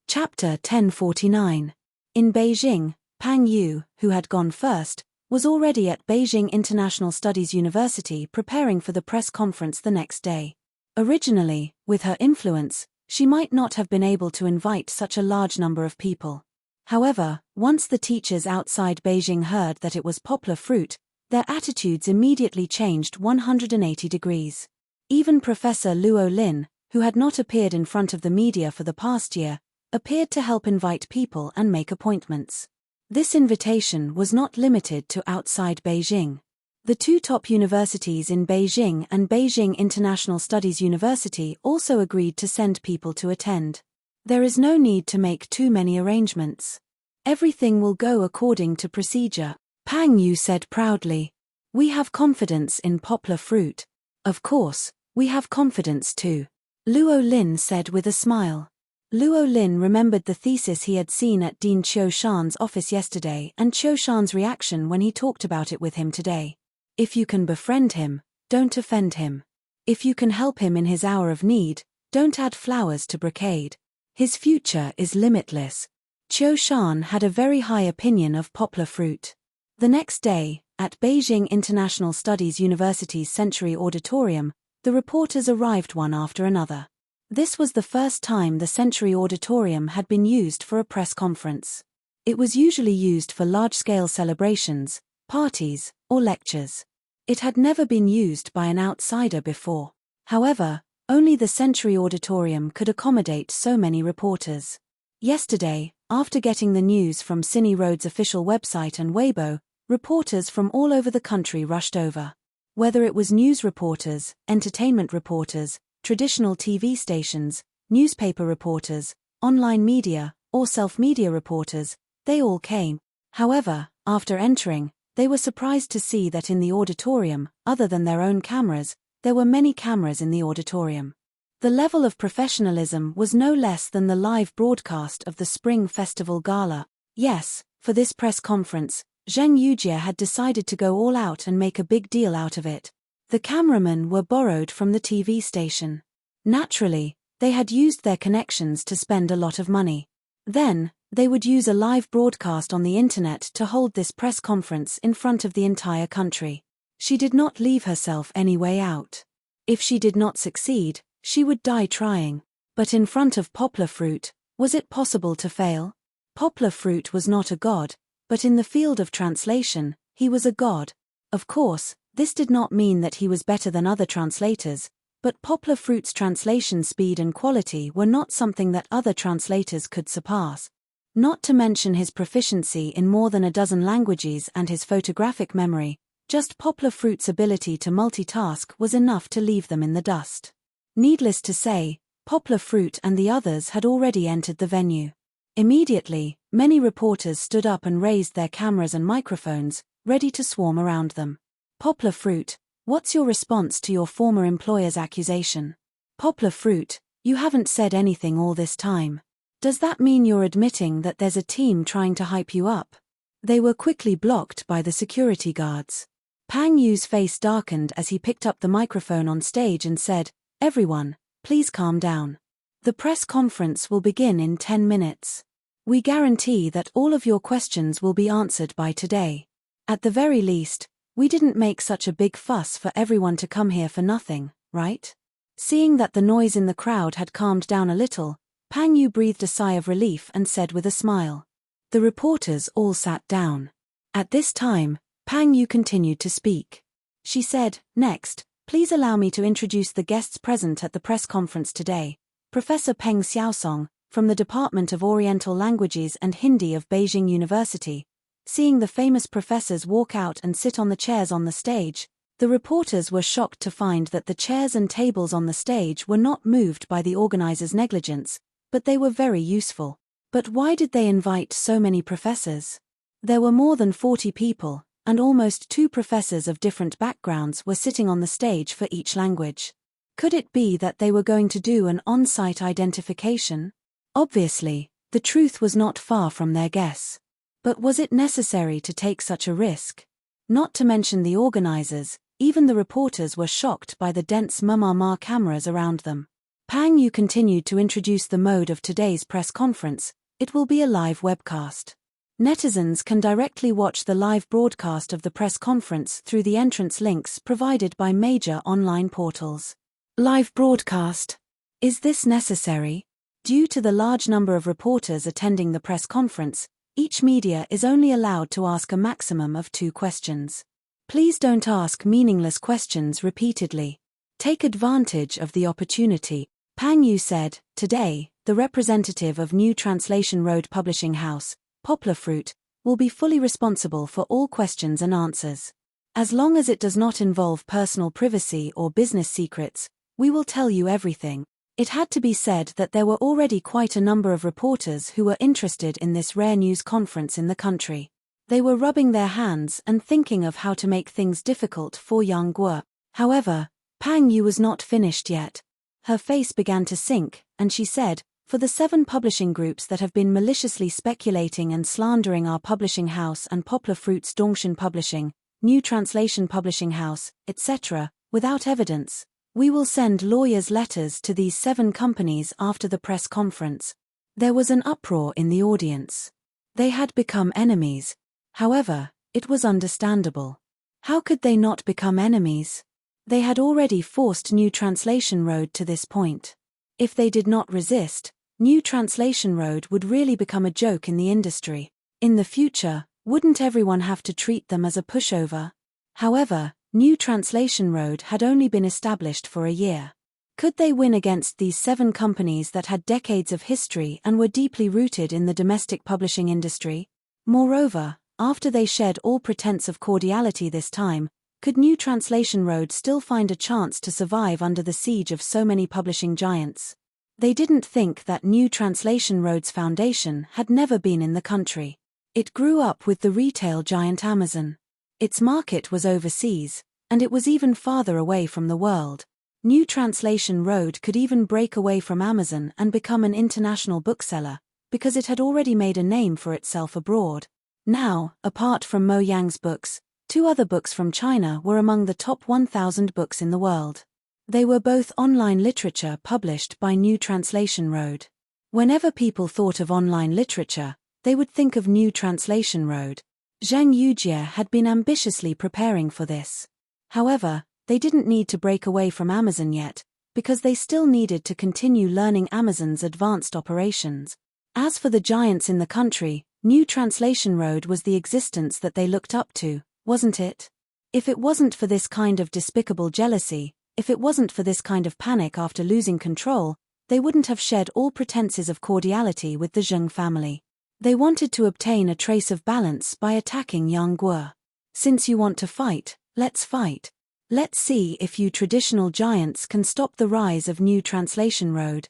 Chapter 1049. In Beijing, Pang Yu, who had gone first, was already at Beijing International Studies University preparing for the press conference the next day. Originally, with her influence, she might not have been able to invite such a large number of people. However, once the teachers outside Beijing heard that it was Poplar Fruit, their attitudes immediately changed 180 degrees. Even Professor Luo Lin, who had not appeared in front of the media for the past year, appeared to help invite people and make appointments. This invitation was not limited to outside Beijing. The two top universities in Beijing and Beijing International Studies University also agreed to send people to attend. There is no need to make too many arrangements. Everything will go according to procedure, Pang Yu said proudly. We have confidence in Poplar Fruit. Of course, we have confidence too, Luo Lin said with a smile. Luo Lin remembered the thesis he had seen at Dean Qiu Shan's office yesterday and Qiu Shan's reaction when he talked about it with him today. If you can befriend him, don't offend him. If you can help him in his hour of need, don't add flowers to brocade. His future is limitless. Qiu Shan had a very high opinion of Poplar Fruit. The next day, at Beijing International Studies University's Century Auditorium, the reporters arrived one after another. This was the first time the Century Auditorium had been used for a press conference. It was usually used for large-scale celebrations, parties, or lectures. It had never been used by an outsider before. However, only the Century Auditorium could accommodate so many reporters. Yesterday, after getting the news from Cine Road's official website and Weibo, reporters from all over the country rushed over. Whether it was news reporters, entertainment reporters, traditional TV stations, newspaper reporters, online media, or self-media reporters, they all came. However, after entering, they were surprised to see that in the auditorium, other than their own cameras, there were many cameras in the auditorium. The level of professionalism was no less than the live broadcast of the Spring Festival Gala. Yes, for this press conference, Zhang Yujie had decided to go all out and make a big deal out of it. The cameramen were borrowed from the TV station. Naturally, they had used their connections to spend a lot of money. Then, they would use a live broadcast on the internet to hold this press conference in front of the entire country. She did not leave herself any way out. If she did not succeed, she would die trying. But in front of Poplar Fruit, was it possible to fail? Poplar Fruit was not a god, but in the field of translation, he was a god. Of course, this did not mean that he was better than other translators, but Poplar Fruit's translation speed and quality were not something that other translators could surpass. Not to mention his proficiency in more than a dozen languages and his photographic memory, just Poplar Fruit's ability to multitask was enough to leave them in the dust. Needless to say, Poplar Fruit and the others had already entered the venue. Immediately, many reporters stood up and raised their cameras and microphones, ready to swarm around them. Poplar Fruit, what's your response to your former employer's accusation? Poplar Fruit, you haven't said anything all this time. Does that mean you're admitting that there's a team trying to hype you up? They were quickly blocked by the security guards. Pang Yu's face darkened as he picked up the microphone on stage and said, "Everyone, please calm down. The press conference will begin in 10 minutes. We guarantee that all of your questions will be answered by today. At the very least, We didn't make such a big fuss for everyone to come here for nothing, right? Seeing that the noise in the crowd had calmed down a little, Pang Yu breathed a sigh of relief and said with a smile. The reporters all sat down. At this time, Pang Yu continued to speak. She said, "Next, please allow me to introduce the guests present at the press conference today. Professor Peng Xiaosong, from the Department of Oriental Languages and Hindi of Beijing University." Seeing the famous professors walk out and sit on the chairs on the stage, the reporters were shocked to find that the chairs and tables on the stage were not moved by the organizers' negligence, but they were very useful. But why did they invite so many professors? There were more than 40 people, and almost 2 professors of different backgrounds were sitting on the stage for each language. Could it be that they were going to do an on-site identification? Obviously, the truth was not far from their guess. But was it necessary to take such a risk? Not to mention the organizers, even the reporters were shocked by the dense MMR cameras around them. Pang Yu continued to introduce the mode of today's press conference. It will be a live webcast. Netizens can directly watch the live broadcast of the press conference through the entrance links provided by major online portals. Live broadcast. Is this necessary? Due to the large number of reporters attending the press conference, each media is only allowed to ask a maximum of 2 questions. Please don't ask meaningless questions repeatedly. Take advantage of the opportunity, Pang Yu said. Today, the representative of New Translation Road Publishing House, Poplar Fruit, will be fully responsible for all questions and answers. As long as it does not involve personal privacy or business secrets, we will tell you everything. It had to be said that there were already quite a number of reporters who were interested in this rare news conference in the country. They were rubbing their hands and thinking of how to make things difficult for Yang Guo. However, Pang Yu was not finished yet. Her face began to sink, and she said, "For the 7 publishing groups that have been maliciously speculating and slandering our publishing house and Poplar Fruit's Dongshan Publishing, New Translation Publishing House, etc., without evidence, we will send lawyers' letters to these 7 companies after the press conference." There was an uproar in the audience. They had become enemies. However, it was understandable. How could they not become enemies? They had already forced New Translation Road to this point. If they did not resist, New Translation Road would really become a joke in the industry. In the future, wouldn't everyone have to treat them as a pushover? However, New Translation Road had only been established for a year. Could they win against these 7 companies that had decades of history and were deeply rooted in the domestic publishing industry? Moreover, after they shed all pretense of cordiality this time, could New Translation Road still find a chance to survive under the siege of so many publishing giants? They didn't think that New Translation Road's foundation had never been in the country. It grew up with the retail giant Amazon. Its market was overseas, and it was even farther away from the world. New Translation Road could even break away from Amazon and become an international bookseller, because it had already made a name for itself abroad. Now, apart from Mo Yang's books, 2 other books from China were among the top 1,000 books in the world. They were both online literature published by New Translation Road. Whenever people thought of online literature, they would think of New Translation Road. Zhang Yujie had been ambitiously preparing for this. However, they didn't need to break away from Amazon yet, because they still needed to continue learning Amazon's advanced operations. As for the giants in the country, New Translation Road was the existence that they looked up to, wasn't it? If it wasn't for this kind of despicable jealousy, if it wasn't for this kind of panic after losing control, they wouldn't have shed all pretenses of cordiality with the Zheng family. They wanted to obtain a trace of balance by attacking Yang Guo. Since you want to fight, let's fight. Let's see if you traditional giants can stop the rise of New Translation Road.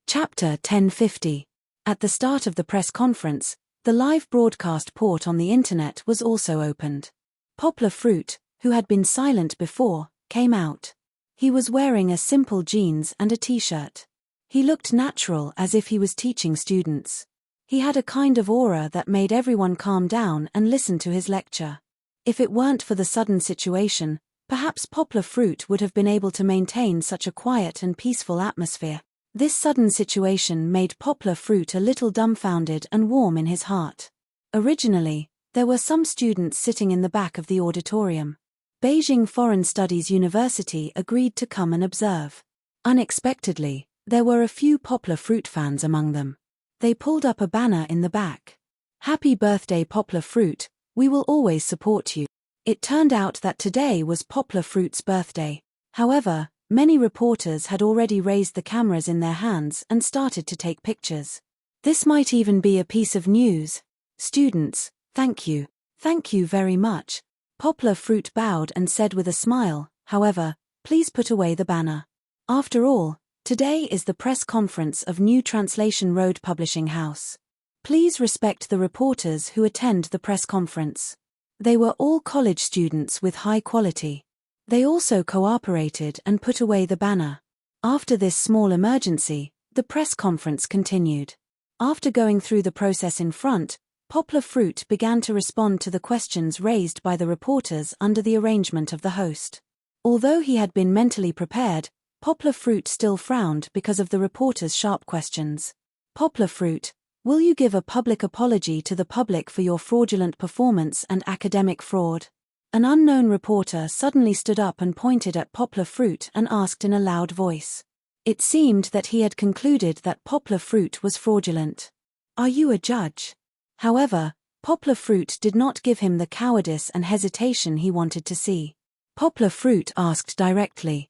Chapter 1050. At the start of the press conference, the live broadcast port on the internet was also opened. Poplar Fruit, who had been silent before, came out. He was wearing a simple jeans and a t-shirt. He looked natural, as if he was teaching students. He had a kind of aura that made everyone calm down and listen to his lecture. If it weren't for the sudden situation, perhaps Poplar Fruit would have been able to maintain such a quiet and peaceful atmosphere. This sudden situation made Poplar Fruit a little dumbfounded and warm in his heart. Originally, there were some students sitting in the back of the auditorium. Beijing Foreign Studies University agreed to come and observe. Unexpectedly, there were a few Poplar Fruit fans among them. They pulled up a banner in the back. "Happy birthday Poplar Fruit, we will always support you." It turned out that today was Poplar Fruit's birthday. However, many reporters had already raised the cameras in their hands and started to take pictures. This might even be a piece of news. "Students, thank you. Thank you very much." Poplar Fruit bowed and said with a smile, "However, please put away the banner. After all, today is the press conference of New Translation Road Publishing House. Please respect the reporters who attend the press conference." They were all college students with high quality. They also cooperated and put away the banner. After this small emergency, the press conference continued. After going through the process in front, Poplar Fruit began to respond to the questions raised by the reporters under the arrangement of the host. Although he had been mentally prepared, Poplar Fruit still frowned because of the reporters' sharp questions. "Poplar Fruit, will you give a public apology to the public for your fraudulent performance and academic fraud?" An unknown reporter suddenly stood up and pointed at Poplar Fruit and asked in a loud voice. It seemed that he had concluded that Poplar Fruit was fraudulent. "Are you a judge?" However, Poplar Fruit did not give him the cowardice and hesitation he wanted to see. Poplar Fruit asked directly.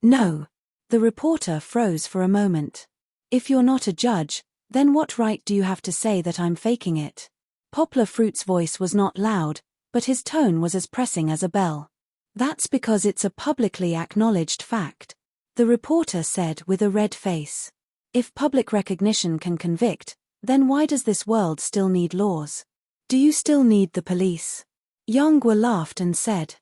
No." The reporter froze for a moment. "If you're not a judge, then what right do you have to say that I'm faking it?" Poplar Fruit's voice was not loud, but his tone was as pressing as a bell. "That's because it's a publicly acknowledged fact," the reporter said with a red face. "If public recognition can convict, then why does this world still need laws? Do you still need the police?" Yonghua laughed and said,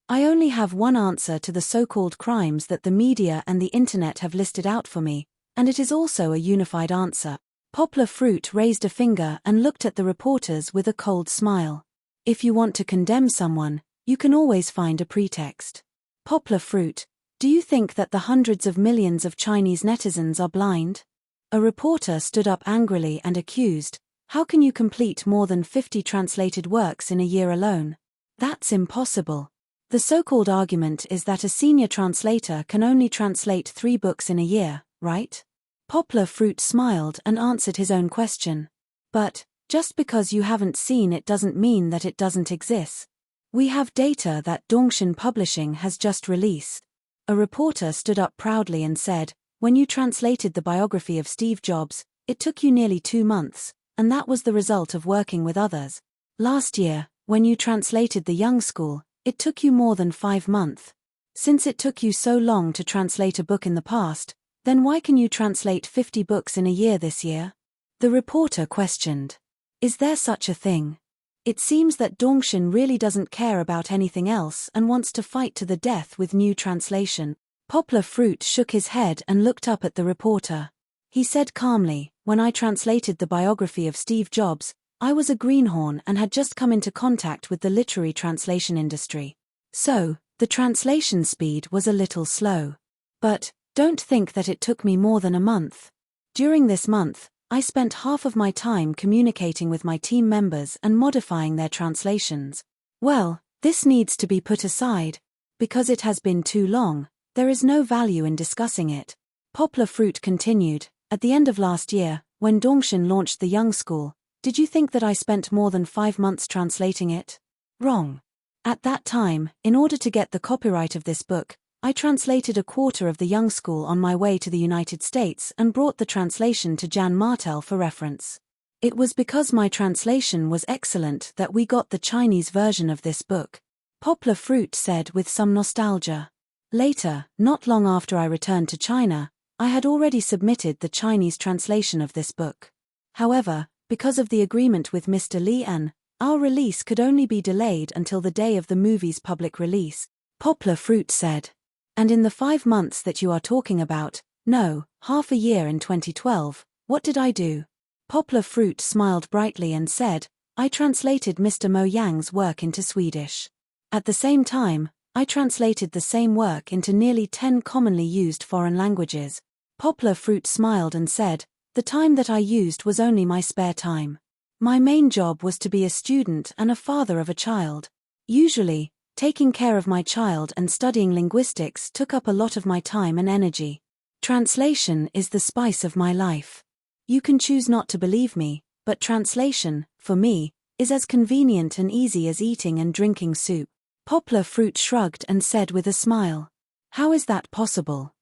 "I only have one answer to the so-called crimes that the media and the internet have listed out for me, and it is also a unified answer." Poplar Fruit raised a finger and looked at the reporters with a cold smile. "If you want to condemn someone, you can always find a pretext. Poplar Fruit, do you think that the hundreds of millions of Chinese netizens are blind?" A reporter stood up angrily and accused, "How can you complete more than 50 translated works in a year alone? That's impossible. The so-called argument is that a senior translator can only translate 3 books in a year, right?" Poplar Fruit smiled and answered his own question. "But, just because you haven't seen it doesn't mean that it doesn't exist. We have data that Dongshin Publishing has just released." A reporter stood up proudly and said, "When you translated the biography of Steve Jobs, it took you nearly 2 months, and that was the result of working with others. Last year, when you translated The Young School, it took you more than 5 months. Since it took you so long to translate a book in the past, then why can you translate 50 books in a year this year?" The reporter questioned. "Is there such a thing? It seems that Dongshin really doesn't care about anything else and wants to fight to the death with new translation." Poplar Fruit shook his head and looked up at the reporter. He said calmly, "When I translated the biography of Steve Jobs, I was a greenhorn and had just come into contact with the literary translation industry. So, the translation speed was a little slow. But, don't think that it took me more than a month. During this month, I spent half of my time communicating with my team members and modifying their translations. Well, this needs to be put aside. Because it has been too long, there is no value in discussing it." Poplar Fruit continued, "At the end of last year, when Dongshin launched The Young School, did you think that I spent more than 5 months translating it? Wrong. At that time, in order to get the copyright of this book, I translated a quarter of The Young School on my way to the United States and brought the translation to Jan Martel for reference. It was because my translation was excellent that we got the Chinese version of this book," Poplar Fruit said with some nostalgia. "Later, not long after I returned to China, I had already submitted the Chinese translation of this book. However, because of the agreement with Mr. Li An, our release could only be delayed until the day of the movie's public release," Poplar Fruit said. "And in the 5 months that you are talking about, no, half a year in 2012, what did I do?" Poplar Fruit smiled brightly and said, "I translated Mr. Mo Yang's work into Swedish. At the same time, I translated the same work into nearly 10 commonly used foreign languages." Poplar Fruit smiled and said, "The time that I used was only my spare time. My main job was to be a student and a father of a child. Usually, taking care of my child and studying linguistics took up a lot of my time and energy. Translation is the spice of my life. You can choose not to believe me, but translation, for me, is as convenient and easy as eating and drinking soup. Poplar Fruit shrugged and said with a smile, "How is that possible?"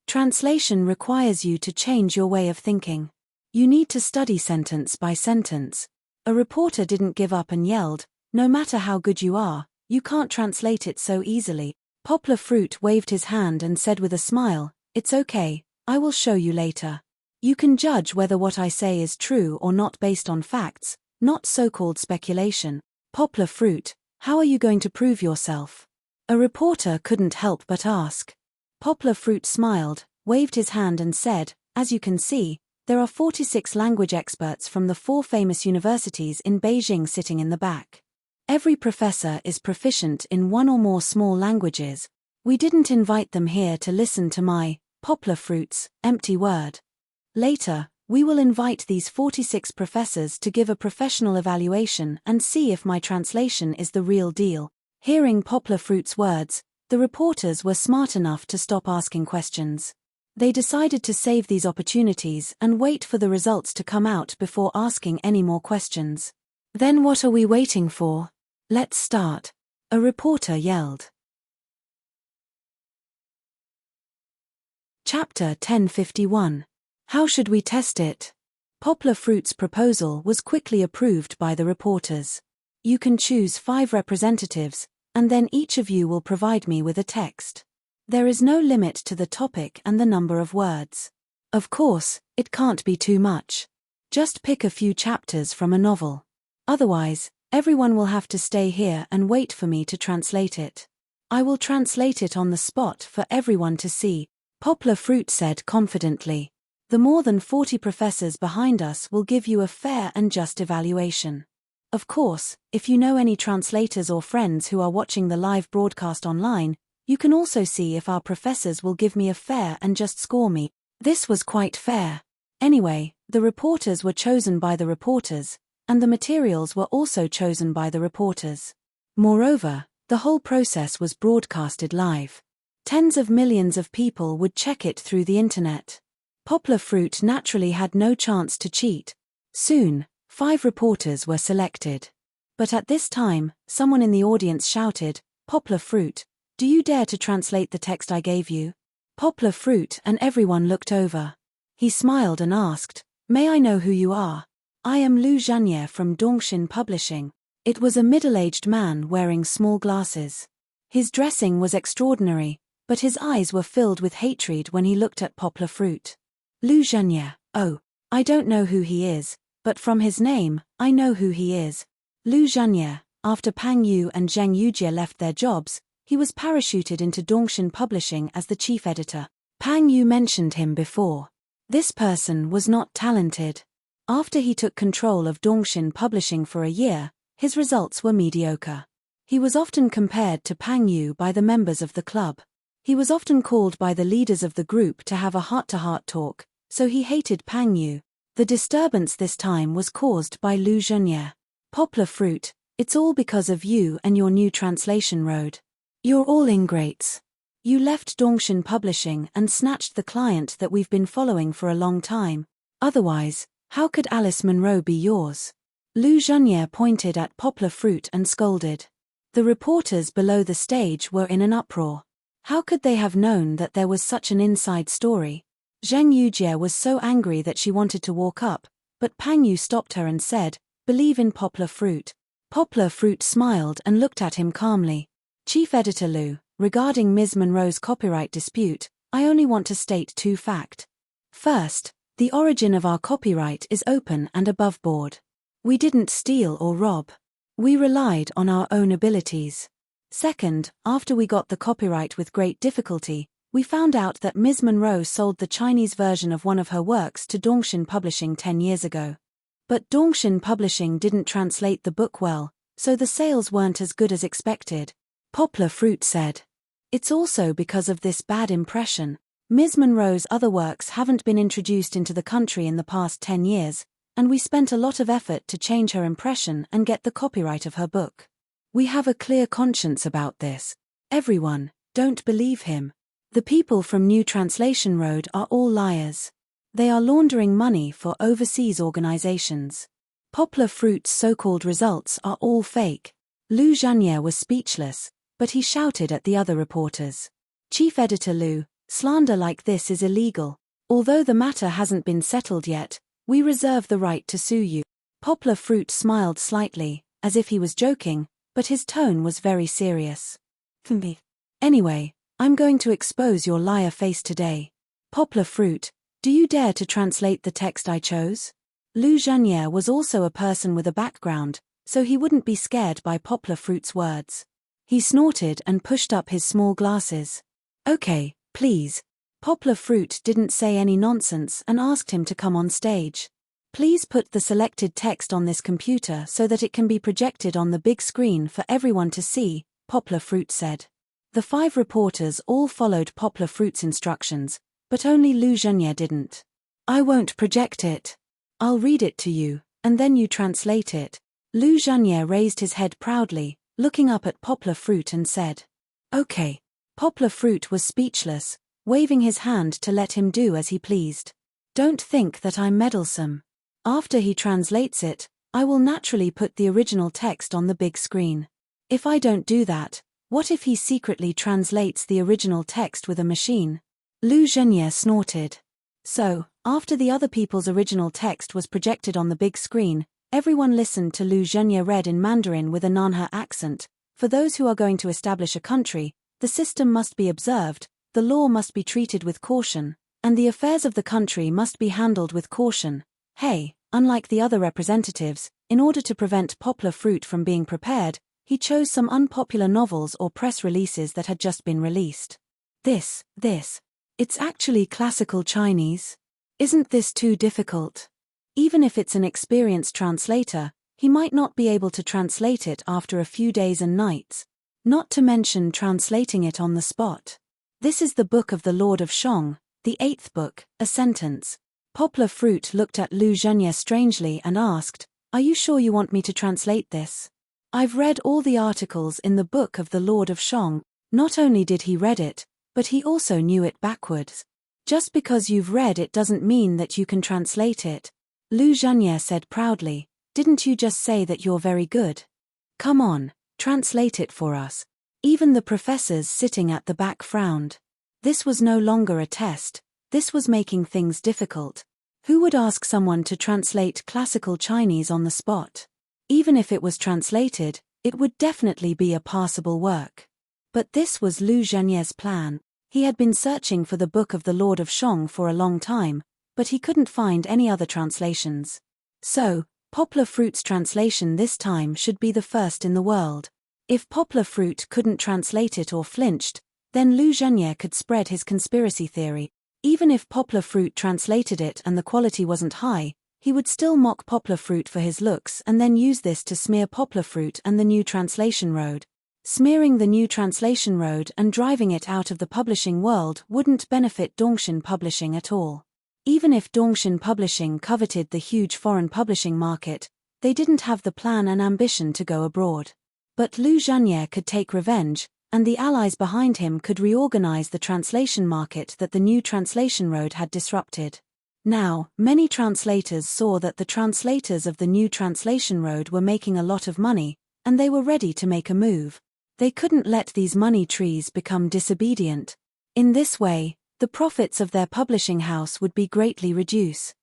Translation requires you to change your way of thinking. You need to study sentence by sentence. A reporter didn't give up and yelled, "No matter how good you are, you can't translate it so easily." Poplar Fruit waved his hand and said with a smile, "It's okay, I will show you later. You can judge whether what I say is true or not based on facts, not so-called speculation." Poplar Fruit, how are you going to prove yourself? A reporter couldn't help but ask. Poplar Fruit smiled, waved his hand and said, "As you can see, there are 46 language experts from the 4 famous universities in Beijing sitting in the back. Every professor is proficient in one or more small languages. We didn't invite them here to listen to my, Poplar Fruit's, empty word. Later, we will invite these 46 professors to give a professional evaluation and see if my translation is the real deal." Hearing Poplar Fruit's words, the reporters were smart enough to stop asking questions. They decided to save these opportunities and wait for the results to come out before asking any more questions. "Then what are we waiting for? Let's start," a reporter yelled. Chapter 1051. How should we test it? Poplar Fruit's proposal was quickly approved by the reporters. You can choose 5 representatives, and then each of you will provide me with a text. There is no limit to the topic and the number of words. Of course, it can't be too much. Just pick a few chapters from a novel. Otherwise, everyone will have to stay here and wait for me to translate it. I will translate it on the spot for everyone to see, Poplar Fruit said confidently. The more than 40 professors behind us will give you a fair and just evaluation. Of course, if you know any translators or friends who are watching the live broadcast online, you can also see if our professors will give me a fair and just score me. This was quite fair. Anyway, the reporters were chosen by the reporters, and the materials were also chosen by the reporters. Moreover, the whole process was broadcasted live. Tens of millions of people would check it through the internet. Poplar Fruit naturally had no chance to cheat. Soon, 5 reporters were selected. But at this time, someone in the audience shouted, "Poplar Fruit, do you dare to translate the text I gave you?" Poplar Fruit and everyone looked over. He smiled and asked, "May I know who you are?" "I am Lu Zhanye from Dongshin Publishing." It was a middle-aged man wearing small glasses. His dressing was extraordinary, but his eyes were filled with hatred when he looked at Poplar Fruit. "Lu Zhanye, oh, I don't know who he is, but from his name, I know who he is." Lu Zhanye, after Pang Yu and Zheng Yujie left their jobs, he was parachuted into Dongshin Publishing as the chief editor. Pang Yu mentioned him before. This person was not talented. After he took control of Dongshin Publishing for a year, his results were mediocre. He was often compared to Pang Yu by the members of the club. He was often called by the leaders of the group to have a heart-to-heart talk, so he hated Pang Yu. The disturbance this time was caused by Lu Zhanye. "Poplar Fruit, it's all because of you and your new translation road. You're all ingrates. You left Dongshin Publishing and snatched the client that we've been following for a long time. Otherwise, how could Alice Munro be yours?" Lu Zhanye pointed at Poplar Fruit and scolded. The reporters below the stage were in an uproar. How could they have known that there was such an inside story? Zheng Yujie was so angry that she wanted to walk up, but Pang Yu stopped her and said, "Believe in Poplar Fruit." Poplar Fruit smiled and looked at him calmly. "Chief Editor Lu, regarding Ms. Munro's copyright dispute, I only want to state 2 facts. First, the origin of our copyright is open and above board. We didn't steal or rob. We relied on our own abilities. Second, after we got the copyright with great difficulty, we found out that Ms. Munro sold the Chinese version of one of her works to Dongshin Publishing 10 years ago. But Dongshin Publishing didn't translate the book well, so the sales weren't as good as expected," Poplar Fruit said. "It's also because of this bad impression. Ms. Munro's other works haven't been introduced into the country in the past 10 years, and we spent a lot of effort to change her impression and get the copyright of her book. We have a clear conscience about this. Everyone, don't believe him. The people from New Translation Road are all liars. They are laundering money for overseas organizations. Poplar Fruit's so-called results are all fake. Lou Janier was speechless, but he shouted at the other reporters. Chief Editor Lou, slander like this is illegal. Although the matter hasn't been settled yet, we reserve the right to sue you. Poplar Fruit smiled slightly, as if he was joking, but his tone was very serious. Anyway, I'm going to expose your liar face today. Poplar Fruit, do you dare to translate the text I chose? Lou Janier was also a person with a background, so he wouldn't be scared by Poplar Fruit's words. He snorted and pushed up his small glasses. Okay, please. Poplar Fruit didn't say any nonsense and asked him to come on stage. Please put the selected text on this computer so that it can be projected on the big screen for everyone to see, Poplar Fruit said. The 5 reporters all followed Poplar Fruit's instructions, but only Lou Janier didn't. I won't project it. I'll read it to you, and then you translate it. Lou Janier raised his head proudly, looking up at Poplar Fruit and said. Okay. Poplar Fruit was speechless, waving his hand to let him do as he pleased. Don't think that I'm meddlesome. After he translates it, I will naturally put the original text on the big screen. If I don't do that, what if he secretly translates the original text with a machine? Lou Janier snorted. So, after the other people's original text was projected on the big screen, everyone listened to Lou Janier read in Mandarin with a Nanha accent. For those who are going to establish a country, the system must be observed, the law must be treated with caution, and the affairs of the country must be handled with caution. Hey, unlike the other representatives, in order to prevent Poplar Fruit from being prepared, he chose some unpopular novels or press releases that had just been released. It's actually classical Chinese. Isn't this too difficult? Even if it's an experienced translator, he might not be able to translate it after a few days and nights. Not to mention translating it on the spot. This is the Book of the Lord of Shang, the 8th book, a sentence. Poplar Fruit looked at Lou Janier strangely and asked, Are you sure you want me to translate this? I've read all the articles in the Book of the Lord of Shang. Not only did he read it, but he also knew it backwards. Just because you've read it doesn't mean that you can translate it. Lou Janier said proudly, Didn't you just say that you're very good? Come on, translate it for us. Even the professors sitting at the back frowned. This was no longer a test, this was making things difficult. Who would ask someone to translate classical Chinese on the spot? Even if it was translated, it would definitely be a passable work. But this was Lou Janier's plan. He had been searching for the Book of the Lord of Shang for a long time, but he couldn't find any other translations. So, Poplar Fruit's translation this time should be the first in the world. If Poplar Fruit couldn't translate it or flinched, then Lou Janier could spread his conspiracy theory. Even if Poplar Fruit translated it and the quality wasn't high, he would still mock Poplar Fruit for his looks and then use this to smear Poplar Fruit and the New Translation Road. Smearing the New Translation Road and driving it out of the publishing world wouldn't benefit Dongshin Publishing at all. Even if Dongshin Publishing coveted the huge foreign publishing market, they didn't have the plan and ambition to go abroad. But Lou Janier could take revenge, and the allies behind him could reorganize the translation market that the New Translation Road had disrupted. Now, many translators saw that the translators of the New Translation Road were making a lot of money, and they were ready to make a move. They couldn't let these money trees become disobedient. In this way, the profits of their publishing house would be greatly reduced.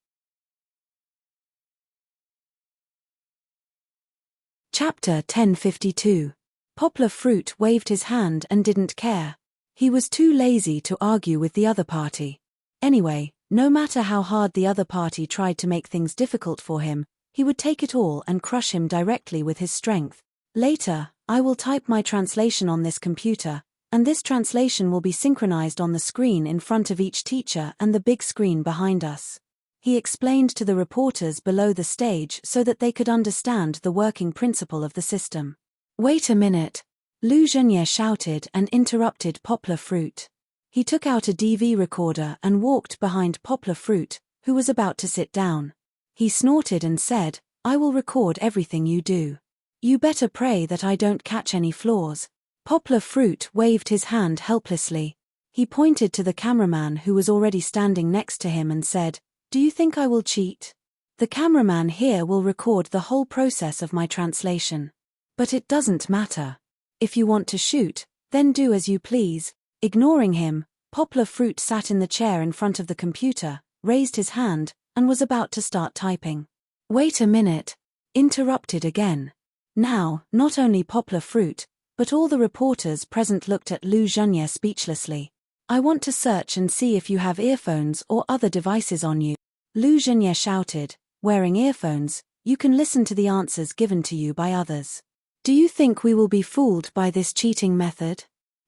Chapter 1052. Poplar Fruit waved his hand and didn't care. He was too lazy to argue with the other party. Anyway, no matter how hard the other party tried to make things difficult for him, he would take it all and crush him directly with his strength. Later, I will type my translation on this computer, and this translation will be synchronized on the screen in front of each teacher and the big screen behind us. He explained to the reporters below the stage so that they could understand the working principle of the system. Wait a minute! Lou Janier shouted and interrupted Poplar Fruit. He took out a DV recorder and walked behind Poplar Fruit, who was about to sit down. He snorted and said, "I will record everything you do. You better pray that I don't catch any flaws." Poplar Fruit waved his hand helplessly. He pointed to the cameraman who was already standing next to him and said, "Do you think I will cheat? The cameraman here will record the whole process of my translation. But it doesn't matter. If you want to shoot, then do as you please." Ignoring him, Poplar Fruit sat in the chair in front of the computer, raised his hand, and was about to start typing. "Wait a minute," interrupted again. Now, not only Poplar Fruit, but all the reporters present looked at Lu Zhenye speechlessly. "I want to search and see if you have earphones or other devices on you," Lu Zhenye shouted. "Wearing earphones, you can listen to the answers given to you by others. Do you think we will be fooled by this cheating method?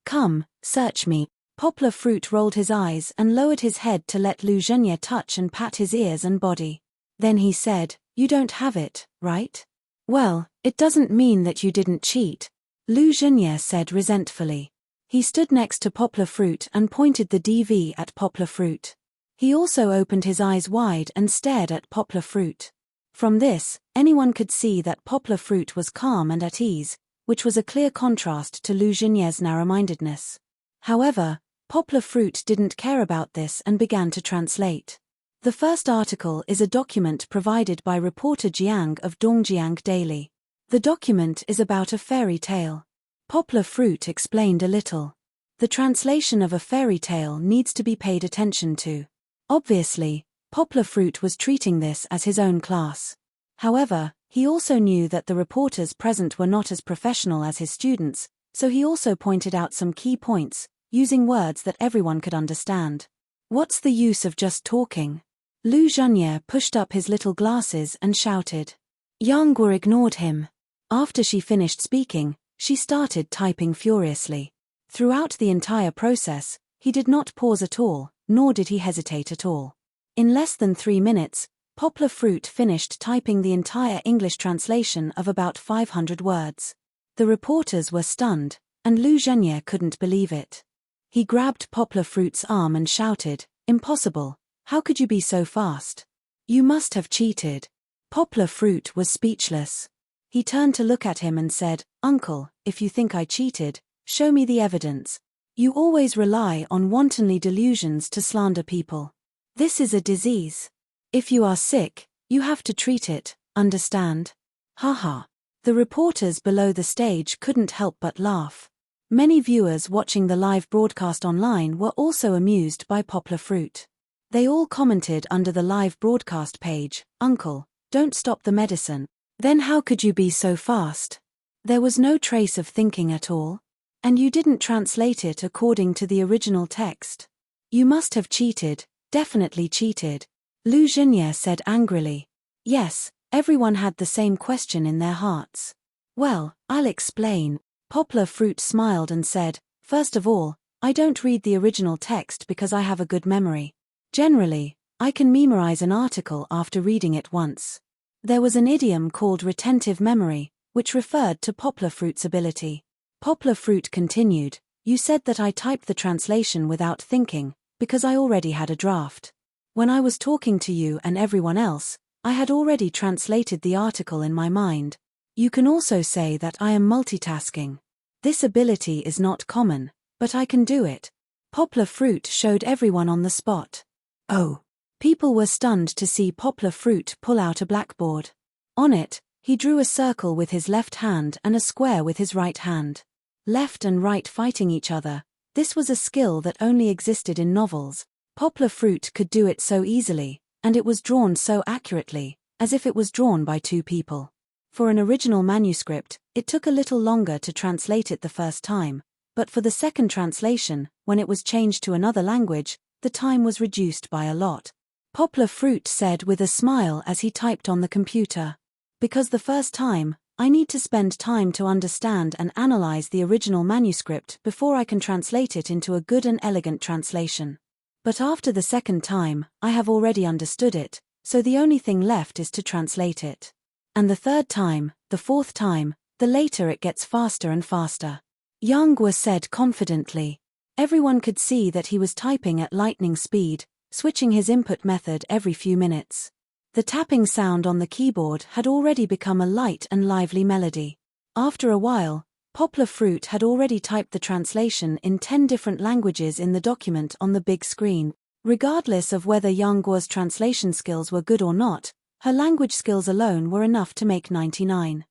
Come, search me." Poplar Fruit rolled his eyes and lowered his head to let Lu Zhenye touch and pat his ears and body. Then he said, "You don't have it, right? Well, it doesn't mean that you didn't cheat," Lu Zhenye said resentfully. He stood next to Poplar Fruit and pointed the DV at Poplar Fruit. He also opened his eyes wide and stared at Poplar Fruit. From this, anyone could see that Poplar Fruit was calm and at ease, which was a clear contrast to Lu Zhenye's narrow-mindedness. However, Poplar Fruit didn't care about this and began to translate. The first article is a document provided by reporter Jiang of Dongjiang Daily. The document is about a fairy tale. Poplar Fruit explained a little. The translation of a fairy tale needs to be paid attention to. Obviously, Poplar Fruit was treating this as his own class. However, he also knew that the reporters present were not as professional as his students, so he also pointed out some key points, using words that everyone could understand. "What's the use of just talking?" Lu Zhenye pushed up his little glasses and shouted. Yang Guo ignored him. After she finished speaking, she started typing furiously. Throughout the entire process, he did not pause at all, nor did he hesitate at all. In less than 3 minutes, Poplar Fruit finished typing the entire English translation of about 500 words. The reporters were stunned, and Lu Zhenye couldn't believe it. He grabbed Poplar Fruit's arm and shouted, "Impossible! How could you be so fast? You must have cheated." Poplar Fruit was speechless. He turned to look at him and said, "Uncle, if you think I cheated, show me the evidence. You always rely on wantonly delusions to slander people. This is a disease. If you are sick, you have to treat it, understand?" Haha. The reporters below the stage couldn't help but laugh. Many viewers watching the live broadcast online were also amused by Poplar Fruit. They all commented under the live broadcast page, "Uncle, don't stop the medicine. Then how could you be so fast? There was no trace of thinking at all. And you didn't translate it according to the original text. You must have cheated, definitely cheated." Lu Zhenye said angrily. Yes, everyone had the same question in their hearts. "Well, I'll explain." Poplar Fruit smiled and said, "First of all, I don't read the original text because I have a good memory. Generally, I can memorize an article after reading it once." There was an idiom called retentive memory, which referred to Poplar Fruit's ability. Poplar Fruit continued, "You said that I typed the translation without thinking, because I already had a draft. When I was talking to you and everyone else, I had already translated the article in my mind. You can also say that I am multitasking. This ability is not common, but I can do it." Poplar Fruit showed everyone on the spot. Oh. People were stunned to see Poplar Fruit pull out a blackboard. On it, he drew a circle with his left hand and a square with his right hand. Left and right fighting each other, this was a skill that only existed in novels. Poplar Fruit could do it so easily, and it was drawn so accurately, as if it was drawn by 2 people. For an original manuscript, it took a little longer to translate it the first time, but for the second translation, when it was changed to another language, the time was reduced by a lot. Poplar Fruit said with a smile as he typed on the computer. "Because the first time, I need to spend time to understand and analyze the original manuscript before I can translate it into a good and elegant translation. But after the second time, I have already understood it, so the only thing left is to translate it. And the third time, the fourth time, the later it gets faster and faster." Yang Guo said confidently. Everyone could see that he was typing at lightning speed, switching his input method every few minutes. The tapping sound on the keyboard had already become a light and lively melody. After a while, Poplar Fruit had already typed the translation in 10 different languages in the document on the big screen. Regardless of whether Yang Guo's translation skills were good or not, her language skills alone were enough to make 99%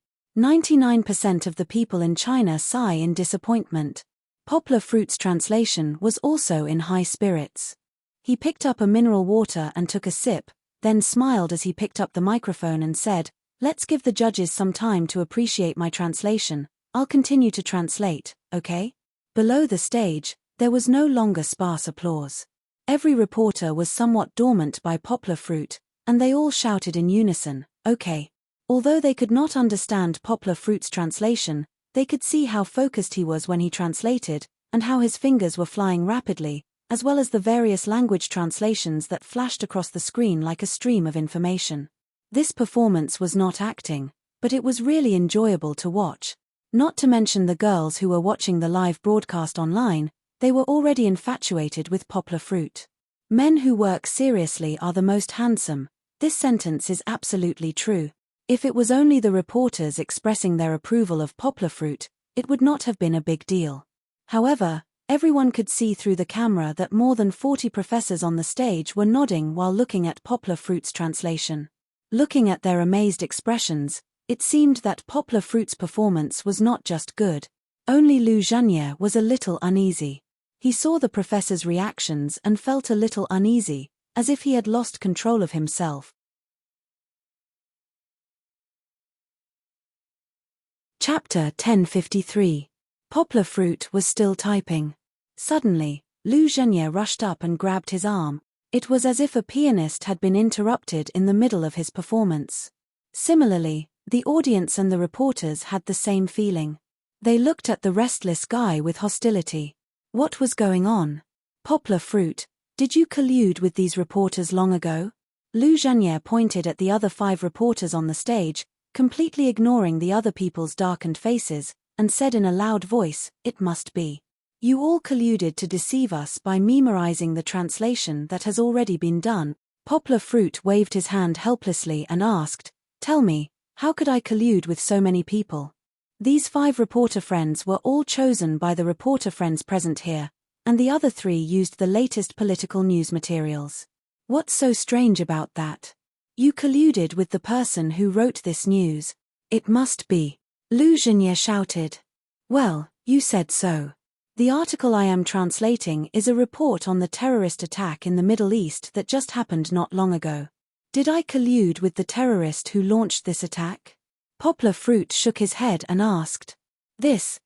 of the people in China sigh in disappointment. Poplar Fruit's translation was also in high spirits. He picked up a mineral water and took a sip, then smiled as he picked up the microphone and said, "Let's give the judges some time to appreciate my translation. I'll continue to translate, okay?" Below the stage, there was no longer sparse applause. Every reporter was somewhat dormant by Poplar Fruit, and they all shouted in unison, "Okay." Although they could not understand Poplar Fruit's translation, they could see how focused he was when he translated, and how his fingers were flying rapidly, as well as the various language translations that flashed across the screen like a stream of information. This performance was not acting, but it was really enjoyable to watch. Not to mention the girls who were watching the live broadcast online, they were already infatuated with Poplar Fruit. Men who work seriously are the most handsome. This sentence is absolutely true. If it was only the reporters expressing their approval of Poplar Fruit, it would not have been a big deal. However, everyone could see through the camera that more than 40 professors on the stage were nodding while looking at Poplar Fruit's translation. Looking at their amazed expressions, it seemed that Poplar Fruit's performance was not just good. Only Lu Zhanye was a little uneasy. He saw the professor's reactions and felt a little uneasy, as if he had lost control of himself. Chapter 1053. Poplar Fruit was still typing. Suddenly, Lu Zhanye rushed up and grabbed his arm. It was as if a pianist had been interrupted in the middle of his performance. Similarly, the audience and the reporters had the same feeling. They looked at the restless guy with hostility. What was going on? Poplar Fruit, did you collude with these reporters long ago? Lu Zhanye pointed at the other 5 reporters on the stage, completely ignoring the other people's darkened faces, and said in a loud voice, "It must be. You all colluded to deceive us by memorizing the translation that has already been done." Poplar Fruit waved his hand helplessly and asked, "Tell me, how could I collude with so many people?" These 5 reporter friends were all chosen by the reporter friends present here, and the other 3 used the latest political news materials. What's so strange about that? You colluded with the person who wrote this news. It must be. Lu Zhanye shouted. Well, you said so. The article I am translating is a report on the terrorist attack in the Middle East that just happened not long ago. Did I collude with the terrorist who launched this attack? Poplar Fruit shook his head and asked. This,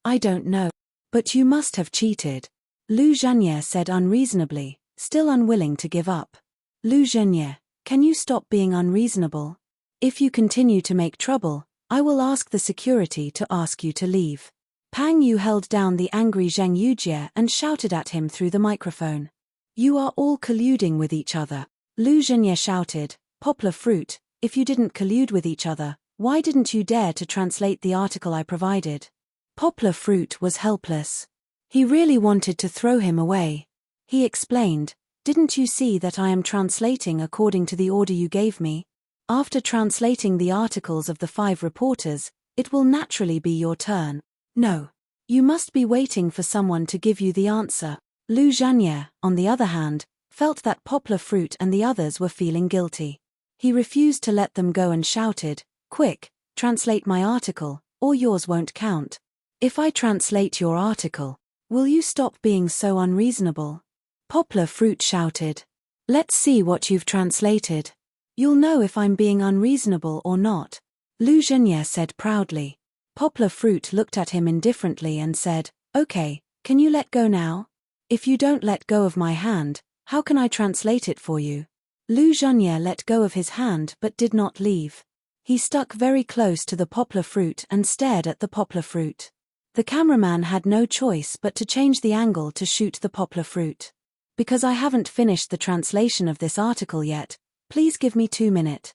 I don't know. But you must have cheated. Lu Zhanye said unreasonably, still unwilling to give up. Lu Zhanye, can you stop being unreasonable? If you continue to make trouble, I will ask the security to ask you to leave. Pang Yu held down the angry Zheng Yujie and shouted at him through the microphone. You are all colluding with each other. Lu Zhanye shouted, Poplar Fruit, if you didn't collude with each other, why didn't you dare to translate the article I provided? Poplar Fruit was helpless. He really wanted to throw him away. He explained, didn't you see that I am translating according to the order you gave me? After translating the articles of the 5 reporters, it will naturally be your turn. No. You must be waiting for someone to give you the answer. Lu Zhanye, on the other hand, felt that Poplar Fruit and the others were feeling guilty. He refused to let them go and shouted, Quick, translate my article, or yours won't count. If I translate your article, will you stop being so unreasonable? Poplar Fruit shouted. Let's see what you've translated. You'll know if I'm being unreasonable or not. Lu Zhanye said proudly. Poplar Fruit looked at him indifferently and said, Okay, can you let go now? If you don't let go of my hand, how can I translate it for you? Lu Zhanye let go of his hand but did not leave. He stuck very close to the Poplar Fruit and stared at the Poplar Fruit. The cameraman had no choice but to change the angle to shoot the Poplar Fruit. Because I haven't finished the translation of this article yet, please give me 2 minutes.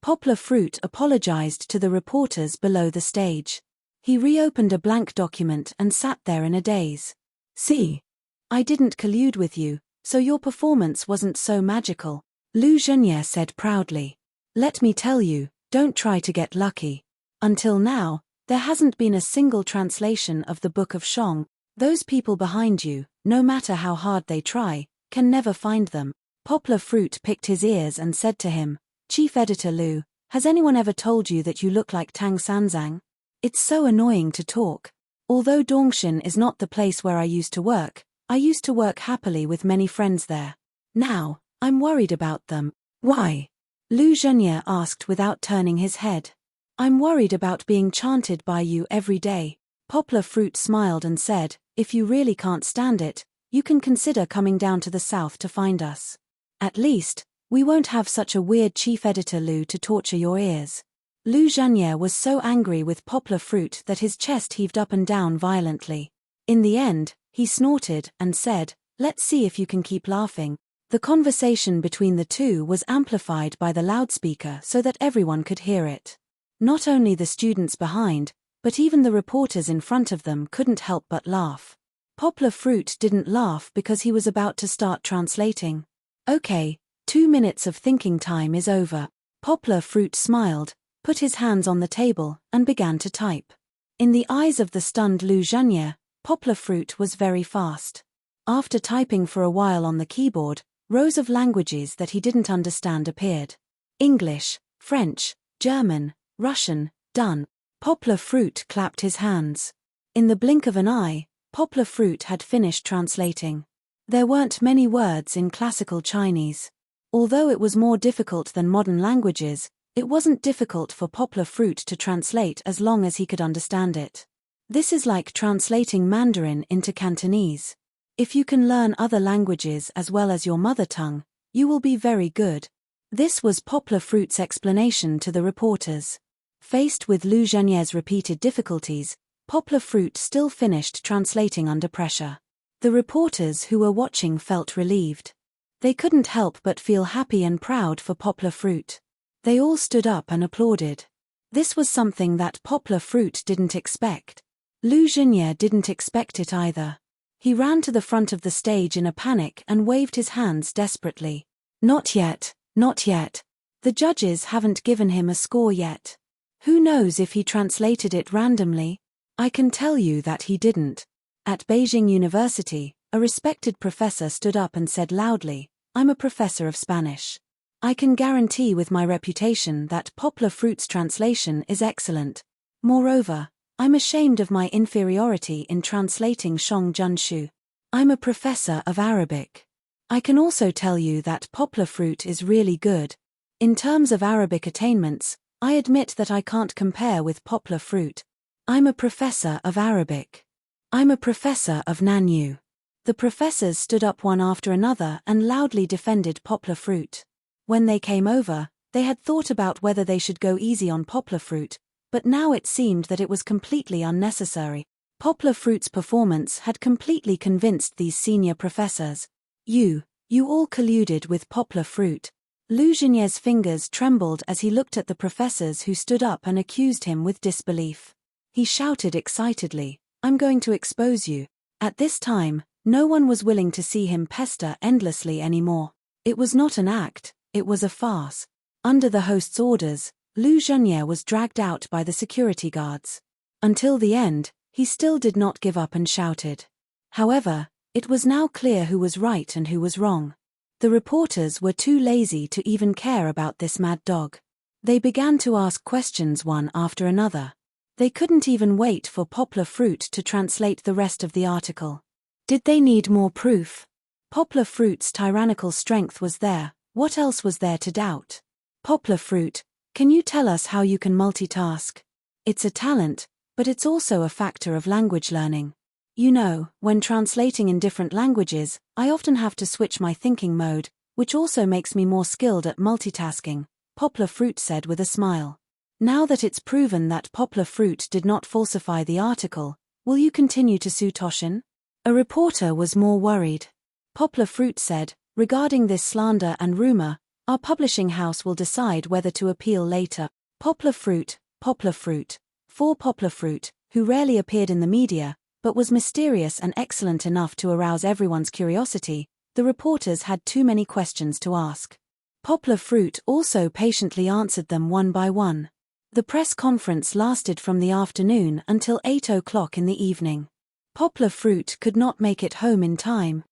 Poplar Fruit apologized to the reporters below the stage. He reopened a blank document and sat there in a daze. See? I didn't collude with you, so your performance wasn't so magical. Lu Zhenye said proudly. Let me tell you, don't try to get lucky. Until now, there hasn't been a single translation of the Book of Shong. Those people behind you, no matter how hard they try, can never find them. Poplar Fruit picked his ears and said to him, Chief Editor Lu, has anyone ever told you that you look like Tang Sanzang? It's so annoying to talk. Although Dongshan is not the place where I used to work happily with many friends there. Now, I'm worried about them. Why? Lu Zhenye asked without turning his head. I'm worried about being chanted by you every day. Poplar Fruit smiled and said, if you really can't stand it, you can consider coming down to the south to find us. At least, we won't have such a weird Chief Editor Lu to torture your ears. Lu Zhenye was so angry with Poplar Fruit that his chest heaved up and down violently. In the end, he snorted and said, let's see if you can keep laughing. The conversation between the two was amplified by the loudspeaker so that everyone could hear it. Not only the students behind, but even the reporters in front of them couldn't help but laugh. Poplar Fruit didn't laugh because he was about to start translating. Okay, 2 minutes of thinking time is over. Poplar Fruit smiled, put his hands on the table, and began to type. In the eyes of the stunned Lu Zhenye, Poplar Fruit was very fast. After typing for a while on the keyboard, rows of languages that he didn't understand appeared. English, French, German, Russian, done. Poplar Fruit clapped his hands. In the blink of an eye, Poplar Fruit had finished translating. There weren't many words in classical Chinese. Although it was more difficult than modern languages, it wasn't difficult for Poplar Fruit to translate as long as he could understand it. This is like translating Mandarin into Cantonese. If you can learn other languages as well as your mother tongue, you will be very good. This was Poplar Fruit's explanation to the reporters. Faced with Lu Zhenye's repeated difficulties, Poplar Fruit still finished translating under pressure. The reporters who were watching felt relieved. They couldn't help but feel happy and proud for Poplar Fruit. They all stood up and applauded. This was something that Poplar Fruit didn't expect. Lu Zhenye didn't expect it either. He ran to the front of the stage in a panic and waved his hands desperately. Not yet, not yet. The judges haven't given him a score yet. Who knows if he translated it randomly? I can tell you that he didn't. At Beijing University, a respected professor stood up and said loudly, I'm a professor of Spanish. I can guarantee with my reputation that Poplar Fruit's translation is excellent. Moreover, I'm ashamed of my inferiority in translating Shong Junshu. I'm a professor of Arabic. I can also tell you that Poplar Fruit is really good. In terms of Arabic attainments, I admit that I can't compare with Poplar Fruit. I'm a professor of Arabic. I'm a professor of Nanyu. The professors stood up one after another and loudly defended Poplar Fruit. When they came over, they had thought about whether they should go easy on Poplar Fruit, but now it seemed that it was completely unnecessary. Poplar Fruit's performance had completely convinced these senior professors. You all colluded with Poplar Fruit. Lu Zhenye's fingers trembled as he looked at the professors who stood up and accused him with disbelief. He shouted excitedly, I'm going to expose you. At this time, no one was willing to see him pester endlessly anymore. It was not an act, it was a farce. Under the host's orders, Lu Zhenye was dragged out by the security guards. Until the end, he still did not give up and shouted. However, it was now clear who was right and who was wrong. The reporters were too lazy to even care about this mad dog. They began to ask questions one after another. They couldn't even wait for Poplar Fruit to translate the rest of the article. Did they need more proof? Poplar Fruit's tyrannical strength was there, what else was there to doubt? Poplar Fruit, can you tell us how you can multitask? It's a talent, but it's also a factor of language learning. You know, when translating in different languages, I often have to switch my thinking mode, which also makes me more skilled at multitasking, Poplar Fruit said with a smile. Now that it's proven that Poplar Fruit did not falsify the article, will you continue to sue Toshin? A reporter was more worried. Poplar Fruit said, regarding this slander and rumor, our publishing house will decide whether to appeal later. Poplar Fruit, for Poplar Fruit, who rarely appeared in the media, but was mysterious and excellent enough to arouse everyone's curiosity, the reporters had too many questions to ask. Poplar Fruit also patiently answered them one by one. The press conference lasted from the afternoon until 8 o'clock in the evening. Poplar Fruit could not make it home in time.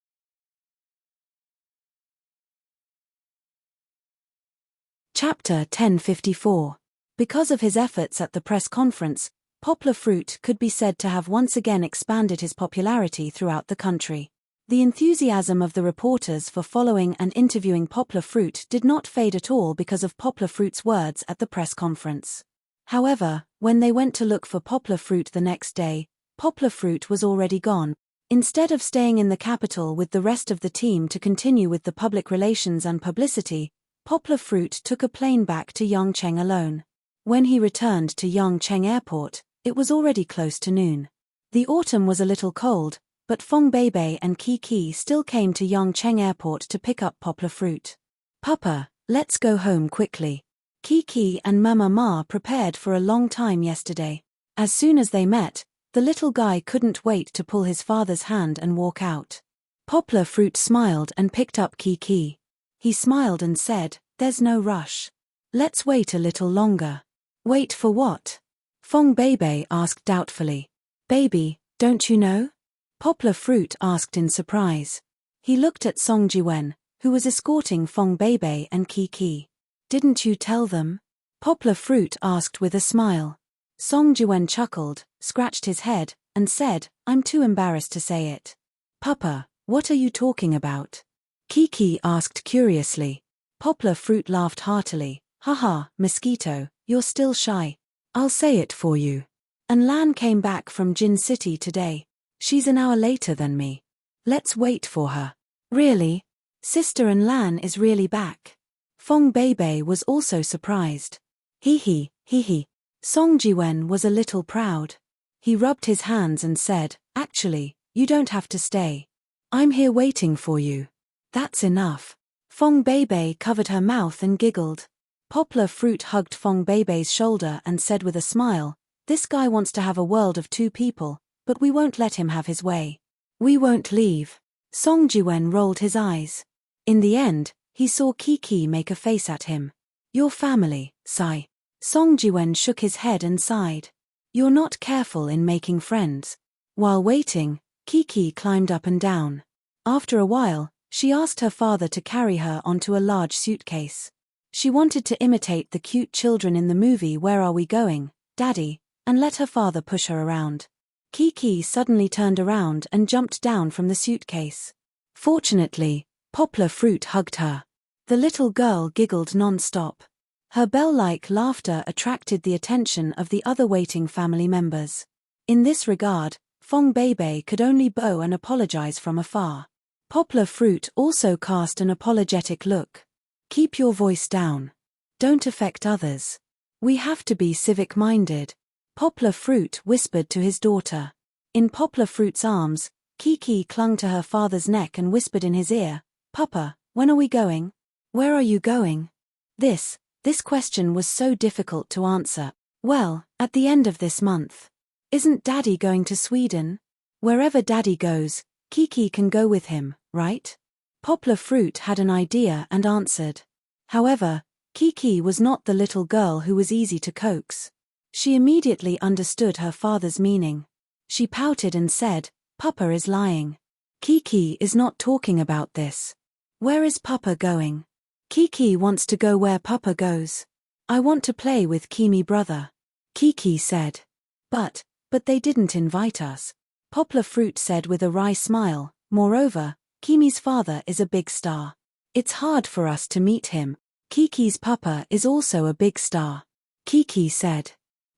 Chapter 1054. Because of his efforts at the press conference, Poplar Fruit could be said to have once again expanded his popularity throughout the country. The enthusiasm of the reporters for following and interviewing Poplar Fruit did not fade at all because of Poplar Fruit's words at the press conference. However, when they went to look for Poplar Fruit the next day, Poplar Fruit was already gone. Instead of staying in the capital with the rest of the team to continue with the public relations and publicity, Poplar Fruit took a plane back to Yongcheng alone. When he returned to Yongcheng Airport, it was already close to noon. The autumn was a little cold, but Fong Beibei and Kiki still came to Yongcheng Airport to pick up Poplar Fruit. "Papa, let's go home quickly." Kiki and Mama Ma prepared for a long time yesterday. As soon as they met, the little guy couldn't wait to pull his father's hand and walk out. Poplar Fruit smiled and picked up Kiki. He smiled and said, "There's no rush. Let's wait a little longer." "Wait for what?" Fong Beibei asked doubtfully. "Baby, don't you know?" Poplar Fruit asked in surprise. He looked at Song Jiwen, who was escorting Fong Beibei and Kiki. "Didn't you tell them?" Poplar Fruit asked with a smile. Song Jiwen chuckled, scratched his head, and said, "I'm too embarrassed to say it." "Papa, what are you talking about?" Kiki asked curiously. Poplar Fruit laughed heartily. "Haha, mosquito, you're still shy. I'll say it for you. And Lan came back from Jin City today. She's an hour later than me. Let's wait for her." "Really? Sister and Lan is really back?" Fong Beibei was also surprised. Hee hee. Song Jiwen was a little proud. He rubbed his hands and said, "Actually, you don't have to stay. I'm here waiting for you." "That's enough." Fong Beibei covered her mouth and giggled. Poplar Fruit hugged Fong Beibei's shoulder and said with a smile, "This guy wants to have a world of two people, but we won't let him have his way. We won't leave." Song Jiwen rolled his eyes. In the end, he saw Kiki make a face at him. "Your family, sigh." Song Jiwen shook his head and sighed. "You're not careful in making friends." While waiting, Kiki climbed up and down. After a while, she asked her father to carry her onto a large suitcase. She wanted to imitate the cute children in the movie Where Are We Going, Daddy, and let her father push her around. Kiki suddenly turned around and jumped down from the suitcase. Fortunately, Poplar Fruit hugged her. The little girl giggled non-stop. Her bell-like laughter attracted the attention of the other waiting family members. In this regard, Fong Beibei could only bow and apologize from afar. Poplar Fruit also cast an apologetic look. "Keep your voice down. Don't affect others. We have to be civic-minded," Poplar Fruit whispered to his daughter. In Poplar Fruit's arms, Kiki clung to her father's neck and whispered in his ear, "Papa, when are we going? Where are you going?" This question was so difficult to answer. "Well, at the end of this month. Isn't Daddy going to Sweden? Wherever Daddy goes, Kiki can go with him, right?" Poplar Fruit had an idea and answered. However, Kiki was not the little girl who was easy to coax. She immediately understood her father's meaning. She pouted and said, "Papa is lying. Kiki is not talking about this. Where is Papa going?" "Kiki wants to go where Papa goes. I want to play with Kimi brother," Kiki said. But they didn't invite us," Poplar Fruit said with a wry smile. "Moreover, Kimi's father is a big star. It's hard for us to meet him. Kiki's papa is also a big star," Kiki said.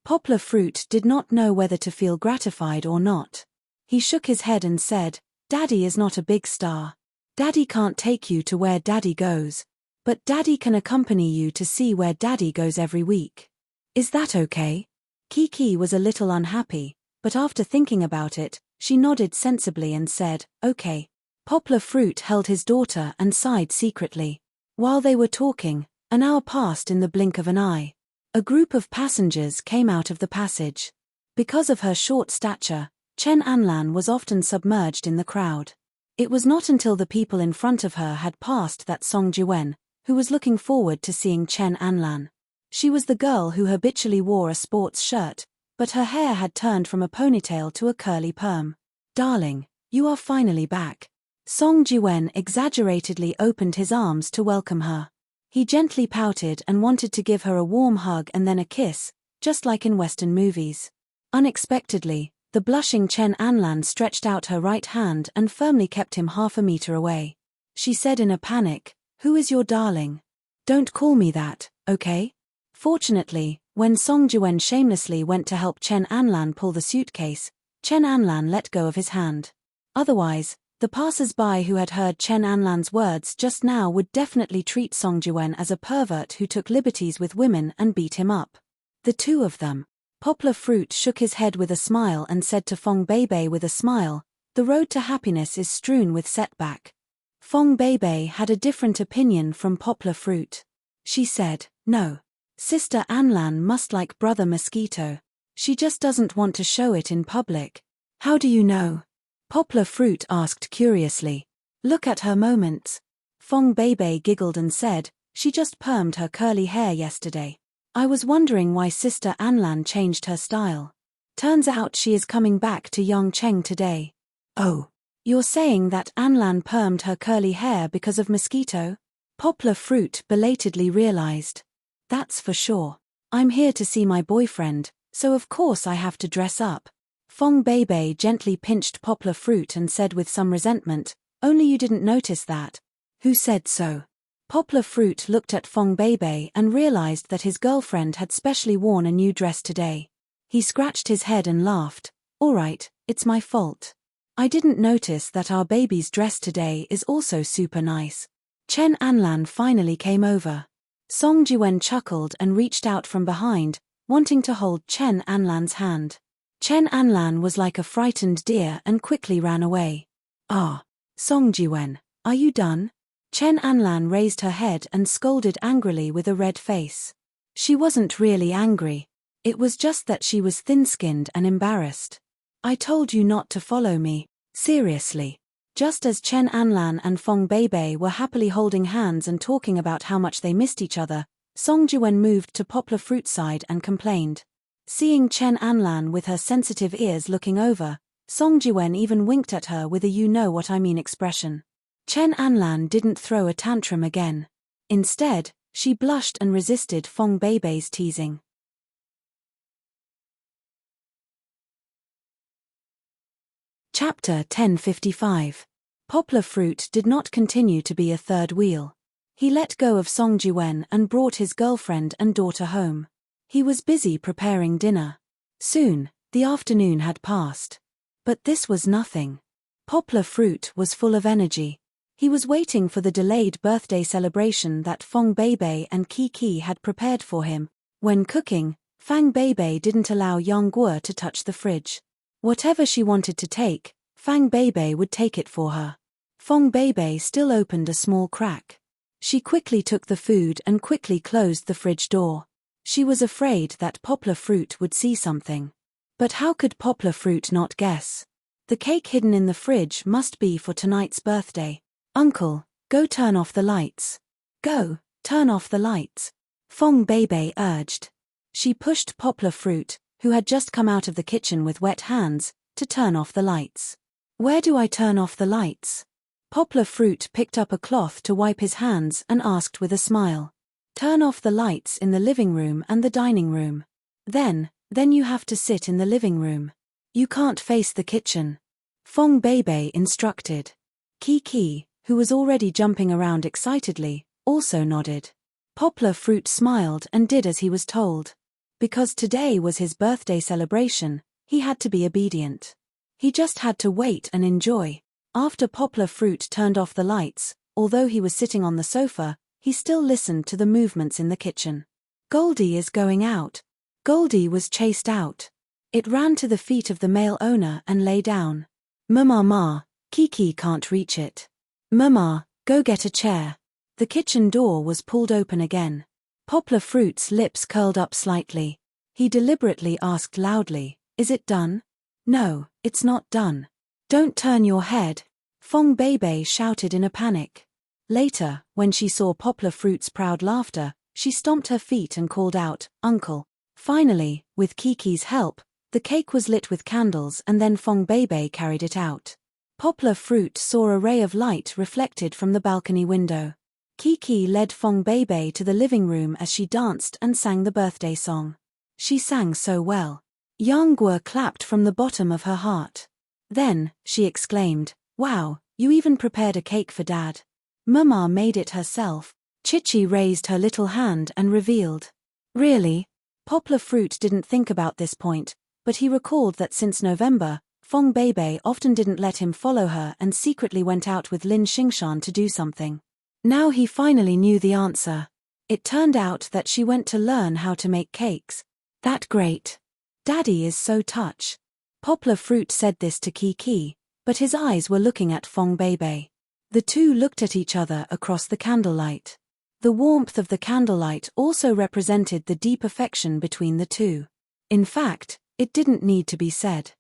Poplar Fruit did not know whether to feel gratified or not. He shook his head and said, "Daddy is not a big star. Daddy can't take you to where Daddy goes. But Daddy can accompany you to see where Daddy goes every week. Is that okay?" Kiki was a little unhappy, but after thinking about it, she nodded sensibly and said, "Okay." Poplar Fruit held his daughter and sighed secretly. While they were talking, an hour passed in the blink of an eye. A group of passengers came out of the passage. Because of her short stature, Chen Anlan was often submerged in the crowd. It was not until the people in front of her had passed that Song Jiwen, who was looking forward to seeing Chen Anlan. She was the girl who habitually wore a sports shirt, but her hair had turned from a ponytail to a curly perm. "Darling, you are finally back." Song Jiwen exaggeratedly opened his arms to welcome her. He gently pouted and wanted to give her a warm hug and then a kiss, just like in Western movies. Unexpectedly, the blushing Chen Anlan stretched out her right hand and firmly kept him half a meter away. She said in a panic, "Who is your darling? Don't call me that, okay?" Fortunately, when Song Jiwen shamelessly went to help Chen Anlan pull the suitcase, Chen Anlan let go of his hand. Otherwise, the passers-by who had heard Chen Anlan's words just now would definitely treat Song Jiwen as a pervert who took liberties with women and beat him up. The two of them. Poplar Fruit shook his head with a smile and said to Fong Beibei with a smile, "The road to happiness is strewn with setback." Fong Beibei had a different opinion from Poplar Fruit. She said, "No. Sister Anlan must like Brother Mosquito. She just doesn't want to show it in public." "How do you know?" Poplar Fruit asked curiously. "Look at her moments." Fong Beibei giggled and said, "She just permed her curly hair yesterday. I was wondering why Sister Anlan changed her style. Turns out she is coming back to Yongcheng today." "Oh. You're saying that Anlan permed her curly hair because of Mosquito?" Poplar Fruit belatedly realized. "That's for sure. I'm here to see my boyfriend, so of course I have to dress up." Fong Beibei gently pinched Poplar Fruit and said with some resentment, "Only you didn't notice that." "Who said so?" Poplar Fruit looked at Fong Beibei and realized that his girlfriend had specially worn a new dress today. He scratched his head and laughed. "All right, it's my fault. I didn't notice that our baby's dress today is also super nice." Chen Anlan finally came over. Song Jiwen chuckled and reached out from behind, wanting to hold Chen Anlan's hand. Chen Anlan was like a frightened deer and quickly ran away. "Ah, Song Jiwen, are you done?" Chen Anlan raised her head and scolded angrily with a red face. She wasn't really angry. It was just that she was thin-skinned and embarrassed. "I told you not to follow me, seriously." Just as Chen Anlan and Fong Beibei were happily holding hands and talking about how much they missed each other, Song Jiwen moved to Poplar Fruit's side and complained. Seeing Chen Anlan with her sensitive ears looking over, Song Jiwen even winked at her with a "you-know-what-I-mean" expression. Chen Anlan didn't throw a tantrum again. Instead, she blushed and resisted Fong Beibei's teasing. Chapter 1055. Poplar Fruit did not continue to be a third wheel. He let go of Song Jiwen and brought his girlfriend and daughter home. He was busy preparing dinner. Soon, the afternoon had passed. But this was nothing. Poplar Fruit was full of energy. He was waiting for the delayed birthday celebration that Fong Beibei and Kiki had prepared for him. When cooking, Fang Beibei didn't allow Yang Guo to touch the fridge. Whatever she wanted to take, Fang Beibei would take it for her. Fong Beibei still opened a small crack. She quickly took the food and quickly closed the fridge door. She was afraid that Poplar Fruit would see something. But how could Poplar Fruit not guess? The cake hidden in the fridge must be for tonight's birthday. "Uncle, go turn off the lights." "Go, turn off the lights," Fong Beibei urged. She pushed Poplar Fruit, who had just come out of the kitchen with wet hands, to turn off the lights. "Where do I turn off the lights?" Poplar Fruit picked up a cloth to wipe his hands and asked with a smile. "Turn off the lights in the living room and the dining room. Then you have to sit in the living room. You can't face the kitchen," Fong Beibei instructed. Kiki, who was already jumping around excitedly, also nodded. Poplar Fruit smiled and did as he was told. Because today was his birthday celebration, he had to be obedient. He just had to wait and enjoy. After Poplar Fruit turned off the lights, although he was sitting on the sofa, he still listened to the movements in the kitchen. "Goldie is going out." Goldie was chased out. It ran to the feet of the male owner and lay down. "Mama, Kiki can't reach it." "Mama, go get a chair." The kitchen door was pulled open again. Poplar Fruit's lips curled up slightly. He deliberately asked loudly, "Is it done?" "No, it's not done." "Don't turn your head," Fong Beibei shouted in a panic. Later, when she saw Poplar Fruit's proud laughter, she stomped her feet and called out, "Uncle." Finally, with Kiki's help, the cake was lit with candles and then Fong Beibei carried it out. Poplar Fruit saw a ray of light reflected from the balcony window. Kiki led Fong Beibei to the living room as she danced and sang the birthday song. She sang so well. Yang Guo clapped from the bottom of her heart. Then, she exclaimed, "Wow, you even prepared a cake for Dad." Mama made it herself. Chichi raised her little hand and revealed. Really? Poplar Fruit didn't think about this point, but he recalled that since November, Fong Beibei often didn't let him follow her and secretly went out with Lin Xingshan to do something. Now he finally knew the answer. It turned out that she went to learn how to make cakes. That great. Daddy is so touched. Poplar Fruit said this to Kiki, but his eyes were looking at Fong Beibei. The two looked at each other across the candlelight. The warmth of the candlelight also represented the deep affection between the two. In fact, it didn't need to be said.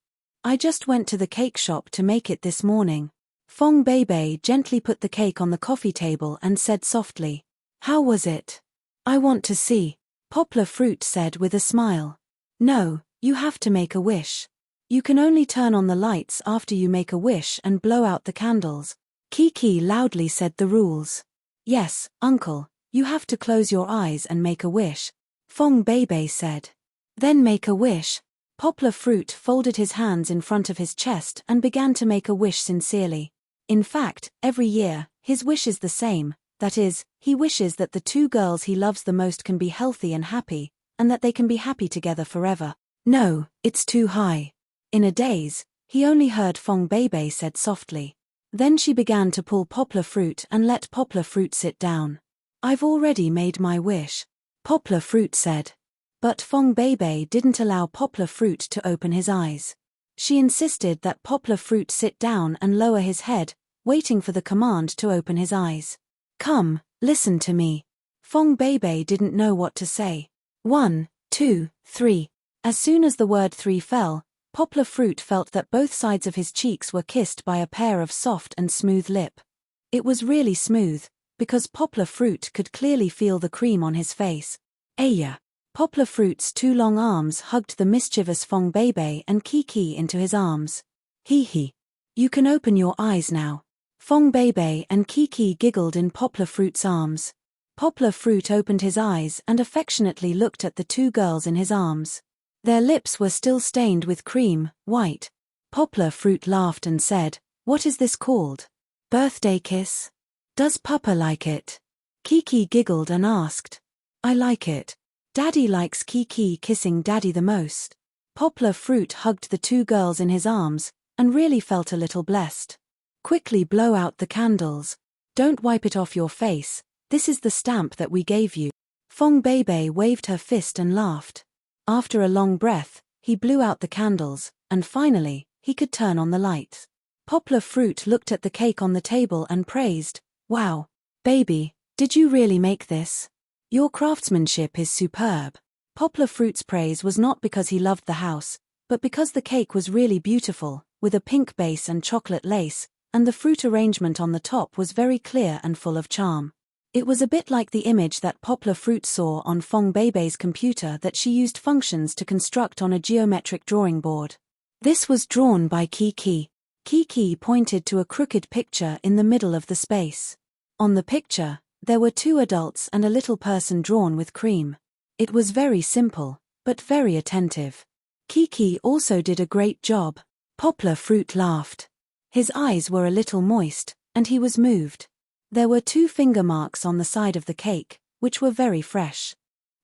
"I just went to the cake shop to make it this morning." Fong Beibei gently put the cake on the coffee table and said softly, "How was it?" "I want to see," Poplar Fruit said with a smile. "No, you have to make a wish. You can only turn on the lights after you make a wish and blow out the candles." Kiki loudly said the rules. "Yes, Uncle, you have to close your eyes and make a wish," Fong Beibei said. "Then make a wish." Poplar Fruit folded his hands in front of his chest and began to make a wish sincerely. In fact, every year, his wish is the same, that is, he wishes that the two girls he loves the most can be healthy and happy, and that they can be happy together forever. "No, it's too high." In a daze, he only heard Fong Beibei said softly. Then she began to pull Poplar Fruit and let Poplar Fruit sit down. "I've already made my wish," Poplar Fruit said. But Fong Beibei didn't allow Poplar Fruit to open his eyes. She insisted that Poplar Fruit sit down and lower his head, waiting for the command to open his eyes. "Come, listen to me." Fong Beibei didn't know what to say. 1, 2, 3. As soon as the word 3 fell, Poplar Fruit felt that both sides of his cheeks were kissed by a pair of soft and smooth lips. It was really smooth, because Poplar Fruit could clearly feel the cream on his face. "Aya!" Poplar Fruit's two long arms hugged the mischievous Fong Beibei and Kiki into his arms. "Hee. You can open your eyes now." Fong Beibei and Kiki giggled in Poplar Fruit's arms. Poplar Fruit opened his eyes and affectionately looked at the two girls in his arms. Their lips were still stained with cream, white. Poplar Fruit laughed and said, "What is this called? Birthday kiss? Does Papa like it?" Kiki giggled and asked. "I like it. Daddy likes Kiki kissing Daddy the most." Poplar Fruit hugged the two girls in his arms, and really felt a little blessed. "Quickly blow out the candles. Don't wipe it off your face, this is the stamp that we gave you." Fong Beibei waved her fist and laughed. After a long breath, he blew out the candles, and finally, he could turn on the lights. Poplar Fruit looked at the cake on the table and praised, "Wow, baby, did you really make this? Your craftsmanship is superb." Poplar Fruit's praise was not because he loved the house, but because the cake was really beautiful, with a pink base and chocolate lace, and the fruit arrangement on the top was very clear and full of charm. It was a bit like the image that Poplar Fruit saw on Fong Beibei's computer that she used functions to construct on a geometric drawing board. This was drawn by Kiki. Kiki pointed to a crooked picture in the middle of the space. On the picture, there were two adults and a little person drawn with cream. It was very simple, but very attentive. Kiki also did a great job. Poplar Fruit laughed. His eyes were a little moist, and he was moved. There were 2 finger marks on the side of the cake, which were very fresh.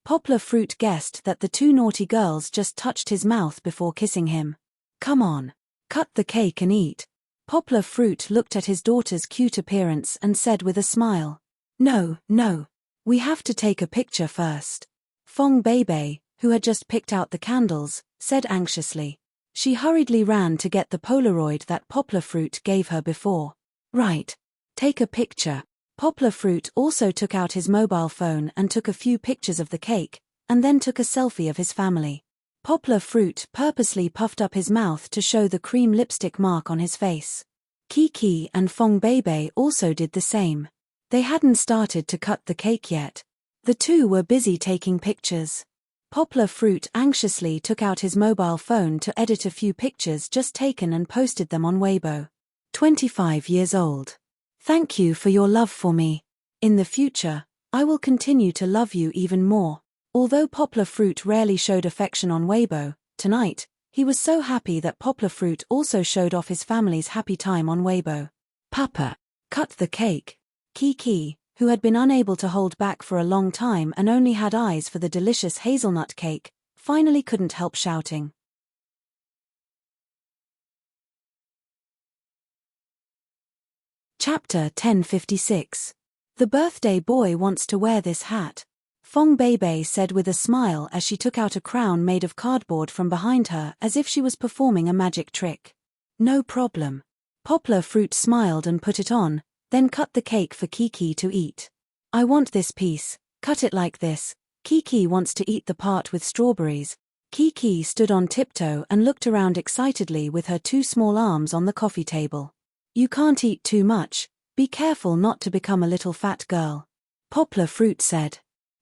Poplar Fruit guessed that the 2 naughty girls just touched his mouth before kissing him. "Come on, cut the cake and eat." Poplar Fruit looked at his daughter's cute appearance and said with a smile, No, we have to take a picture first." Fong Beibei, who had just picked out the candles, said anxiously. She hurriedly ran to get the Polaroid that Poplar Fruit gave her before. "Right. Take a picture." Poplar Fruit also took out his mobile phone and took a few pictures of the cake, and then took a selfie of his family. Poplar Fruit purposely puffed up his mouth to show the cream lipstick mark on his face. Kiki and Fong Beibei also did the same. They hadn't started to cut the cake yet. The two were busy taking pictures. Poplar Fruit anxiously took out his mobile phone to edit a few pictures just taken and posted them on Weibo. 25 years old. Thank you for your love for me. In the future, I will continue to love you even more. Although Poplar Fruit rarely showed affection on Weibo, tonight, he was so happy that Poplar Fruit also showed off his family's happy time on Weibo. Papa, cut the cake. Kiki, who had been unable to hold back for a long time and only had eyes for the delicious hazelnut cake, finally couldn't help shouting. Chapter 1056. The birthday boy wants to wear this hat. Fong Beibei said with a smile as she took out a crown made of cardboard from behind her as if she was performing a magic trick. No problem. Poplar Fruit smiled and put it on, then cut the cake for Kiki to eat. I want this piece, cut it like this. Kiki wants to eat the part with strawberries. Kiki stood on tiptoe and looked around excitedly with her two small arms on the coffee table. You can't eat too much, be careful not to become a little fat girl. Poplar Fruit said.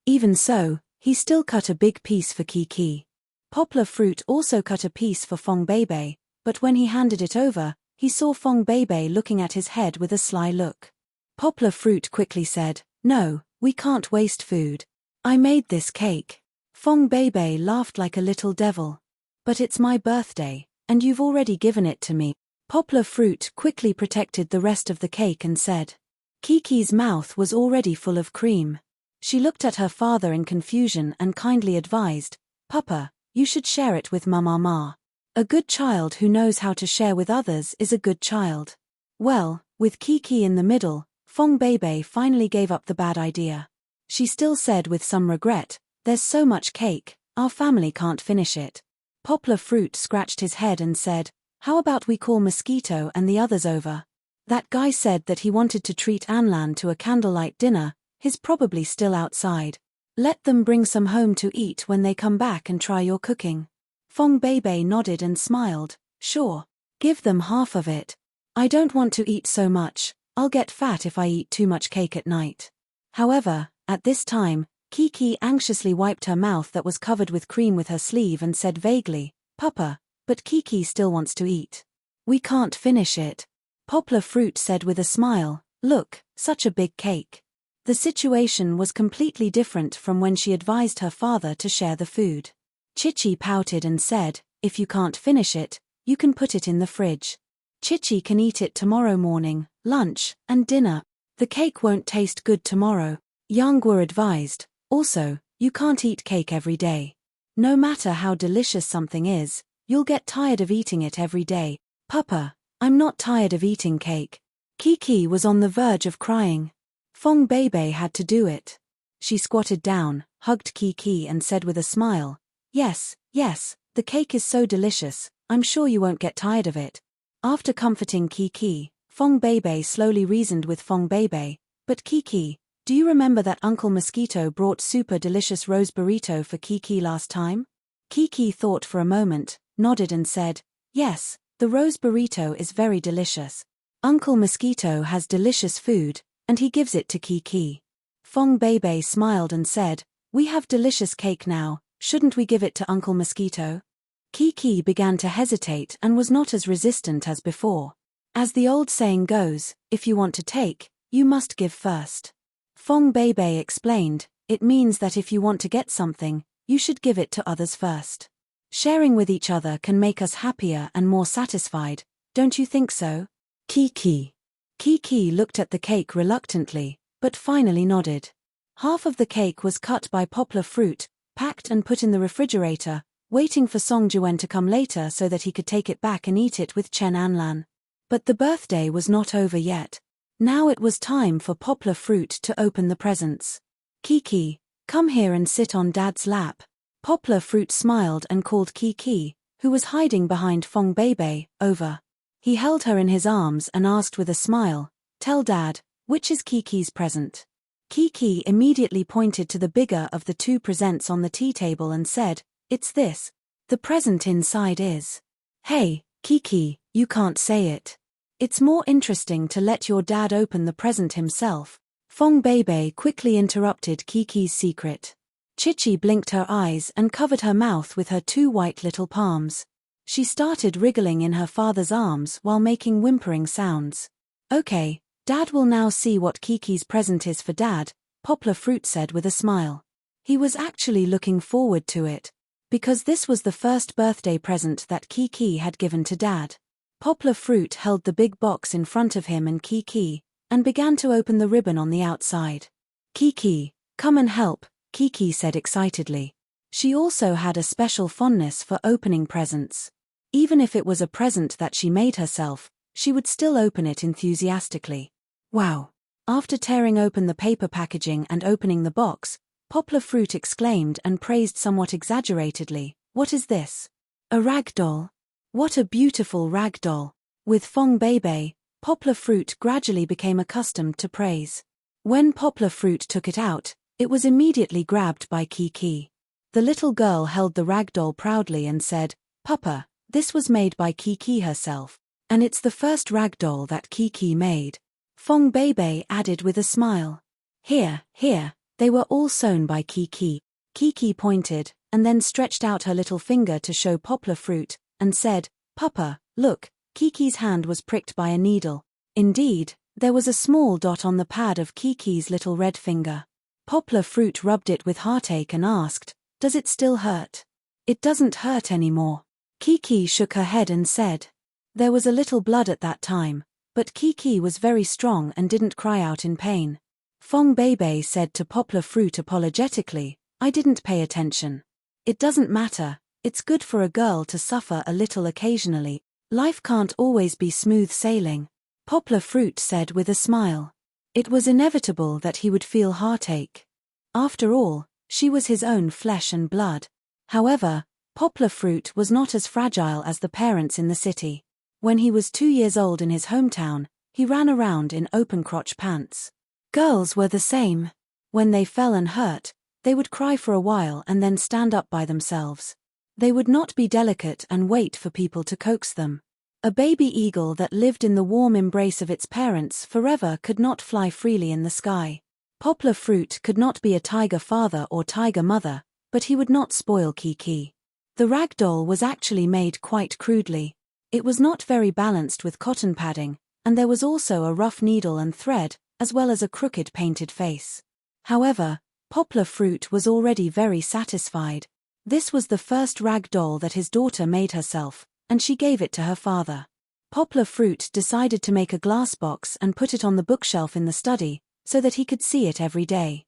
Even so, he still cut a big piece for Kiki. Poplar Fruit also cut a piece for Fong Beibei, but when he handed it over, he saw Fong Beibei looking at his head with a sly look. Poplar Fruit quickly said, No, we can't waste food. I made this cake. Fong Beibei laughed like a little devil. But it's my birthday, and you've already given it to me. Poplar Fruit quickly protected the rest of the cake and said. Kiki's mouth was already full of cream. She looked at her father in confusion and kindly advised, Papa, you should share it with Mama. A good child who knows how to share with others is a good child. Well, with Kiki in the middle, Fong Beibei finally gave up the bad idea. She still said with some regret, There's so much cake, our family can't finish it. Poplar Fruit scratched his head and said, How about we call Mosquito and the others over? That guy said that he wanted to treat Anlan to a candlelight dinner. He's probably still outside. Let them bring some home to eat when they come back and try your cooking. Fong Beibei nodded and smiled. Sure. Give them half of it. I don't want to eat so much. I'll get fat if I eat too much cake at night. However, at this time, Kiki anxiously wiped her mouth that was covered with cream with her sleeve and said vaguely, Papa, but Kiki still wants to eat. We can't finish it. Poplar Fruit said with a smile, Look, such a big cake. The situation was completely different from when she advised her father to share the food. Chichi pouted and said, If you can't finish it, you can put it in the fridge. Chichi can eat it tomorrow morning, lunch, and dinner. The cake won't taste good tomorrow, Yanghua advised. Also, you can't eat cake every day. No matter how delicious something is, you'll get tired of eating it every day. Papa, I'm not tired of eating cake. Kiki was on the verge of crying. Fong Beibei had to do it. She squatted down, hugged Kiki and said with a smile, Yes, the cake is so delicious, I'm sure you won't get tired of it. After comforting Kiki, Fong Beibei slowly reasoned with Fong Beibei, But Kiki, do you remember that Uncle Mosquito brought super delicious rose burrito for Kiki last time? Kiki thought for a moment, nodded and said, Yes, the rose burrito is very delicious. Uncle Mosquito has delicious food, and he gives it to Kiki. Fong Beibei smiled and said, We have delicious cake now, shouldn't we give it to Uncle Mosquito? Kiki began to hesitate and was not as resistant as before. As the old saying goes, if you want to take, you must give first. Fong Beibei explained, it means that if you want to get something, you should give it to others first. Sharing with each other can make us happier and more satisfied, don't you think so? Kiki looked at the cake reluctantly, but finally nodded. Half of the cake was cut by Poplar Fruit, packed and put in the refrigerator, waiting for Song Juan to come later so that he could take it back and eat it with Chen Anlan. But the birthday was not over yet. Now it was time for Poplar Fruit to open the presents. Kiki, come here and sit on Dad's lap. Poplar Fruit smiled and called Kiki, who was hiding behind Fong Beibei, over. He held her in his arms and asked with a smile, Tell Dad, which is Kiki's present? Kiki immediately pointed to the bigger of the two presents on the tea table and said, It's this. The present inside is. Hey, Kiki, you can't say it. It's more interesting to let your dad open the present himself. Fong Beibei quickly interrupted Kiki's secret. Chichi blinked her eyes and covered her mouth with her two white little palms. She started wriggling in her father's arms while making whimpering sounds. Okay, Dad will now see what Kiki's present is for Dad, Poplar Fruit said with a smile. He was actually looking forward to it, because this was the first birthday present that Kiki had given to Dad. Poplar Fruit held the big box in front of him and Kiki, and began to open the ribbon on the outside. Kiki, come and help, Kiki said excitedly. She also had a special fondness for opening presents. Even if it was a present that she made herself, she would still open it enthusiastically. Wow! After tearing open the paper packaging and opening the box, Poplar Fruit exclaimed and praised somewhat exaggeratedly, "What is this? A rag doll? What a beautiful rag doll!" With Fong Beibei, Poplar Fruit gradually became accustomed to praise. When Poplar Fruit took it out, it was immediately grabbed by Kiki. The little girl held the rag doll proudly and said, "Papa, this was made by Kiki herself, and it's the first rag doll that Kiki made." Fong Beibei added with a smile. Here, they were all sewn by Kiki." Kiki pointed, and then stretched out her little finger to show Poplar Fruit, and said, "Papa, look." Kiki's hand was pricked by a needle. Indeed, there was a small dot on the pad of Kiki's little red finger. Poplar Fruit rubbed it with heartache and asked, "Does it still hurt?" "It doesn't hurt anymore." Kiki shook her head and said. There was a little blood at that time, but Kiki was very strong and didn't cry out in pain. Fong Beibei said to Poplar Fruit apologetically, "I didn't pay attention. It doesn't matter, it's good for a girl to suffer a little occasionally. Life can't always be smooth sailing." Poplar Fruit said with a smile. It was inevitable that he would feel heartache. After all, she was his own flesh and blood. However, Poplar Fruit was not as fragile as the parents in the city. When he was 2 years old in his hometown, he ran around in open-crotch pants. Girls were the same. When they fell and hurt, they would cry for a while and then stand up by themselves. They would not be delicate and wait for people to coax them. A baby eagle that lived in the warm embrace of its parents forever could not fly freely in the sky. Poplar Fruit could not be a tiger father or tiger mother, but he would not spoil Kiki. The rag doll was actually made quite crudely. It was not very balanced with cotton padding, and there was also a rough needle and thread, as well as a crooked painted face. However, Poplar Fruit was already very satisfied. This was the first rag doll that his daughter made herself, and she gave it to her father. Poplar Fruit decided to make a glass box and put it on the bookshelf in the study, so that he could see it every day.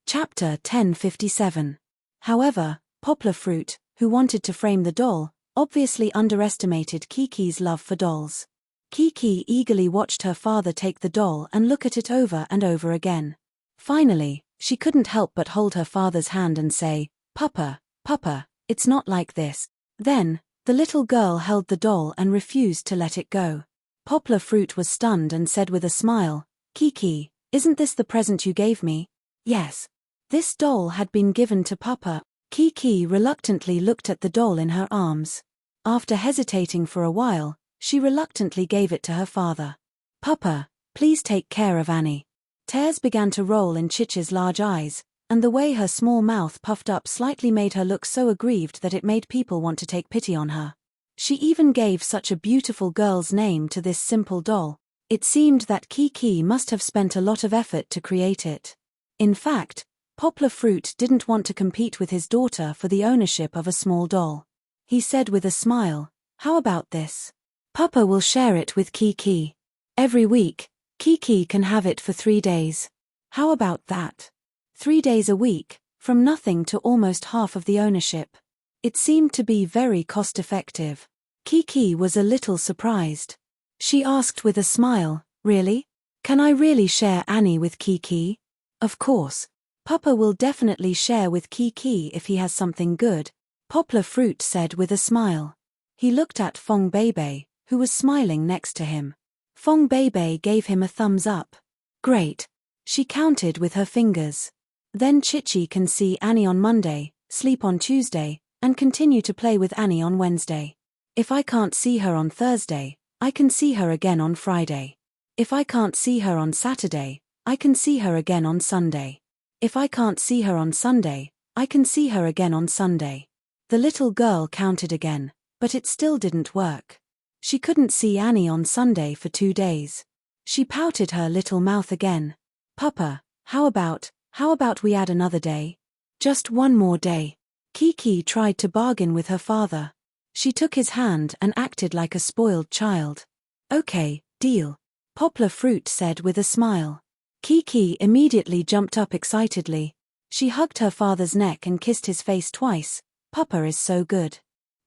Chapter 1057. However, Poplar Fruit, who wanted to frame the doll, obviously underestimated Kiki's love for dolls. Kiki eagerly watched her father take the doll and look at it over and over again. Finally, she couldn't help but hold her father's hand and say, "Papa, Papa, it's not like this." Then, the little girl held the doll and refused to let it go. Poplar Fruit was stunned and said with a smile, "Kiki, isn't this the present you gave me?" "Yes." This doll had been given to Papa. Kiki reluctantly looked at the doll in her arms. After hesitating for a while, she reluctantly gave it to her father. "Papa, please take care of Annie." Tears began to roll in Chichi's large eyes, and the way her small mouth puffed up slightly made her look so aggrieved that it made people want to take pity on her. She even gave such a beautiful girl's name to this simple doll. It seemed that Kiki must have spent a lot of effort to create it. In fact, Poplar Fruit didn't want to compete with his daughter for the ownership of a small doll. He said with a smile, "How about this? Papa will share it with Kiki. Every week, Kiki can have it for 3 days. How about that? 3 days a week, from nothing to almost half of the ownership." It seemed to be very cost-effective. Kiki was a little surprised. She asked with a smile, "Really? Can I really share Annie with Kiki?" "Of course. Papa will definitely share with Kiki if he has something good," Poplar Fruit said with a smile. He looked at Fong Beibei, who was smiling next to him. Fong Beibei gave him a thumbs up. "Great." She counted with her fingers. "Then Chichi can see Annie on Monday, sleep on Tuesday, and continue to play with Annie on Wednesday." If I can't see her on Thursday, I can see her again on Friday. If I can't see her on Saturday, I can see her again on Sunday. If I can't see her on Sunday, I can see her again on Sunday. The little girl counted again, but it still didn't work. She couldn't see Annie on Sunday for 2 days. She pouted her little mouth again. Papa, how about we add another day? Just one more day. Kiki tried to bargain with her father. She took his hand and acted like a spoiled child. Okay, deal. Poplar Fruit said with a smile. Kiki immediately jumped up excitedly. She hugged her father's neck and kissed his face twice. Papa is so good.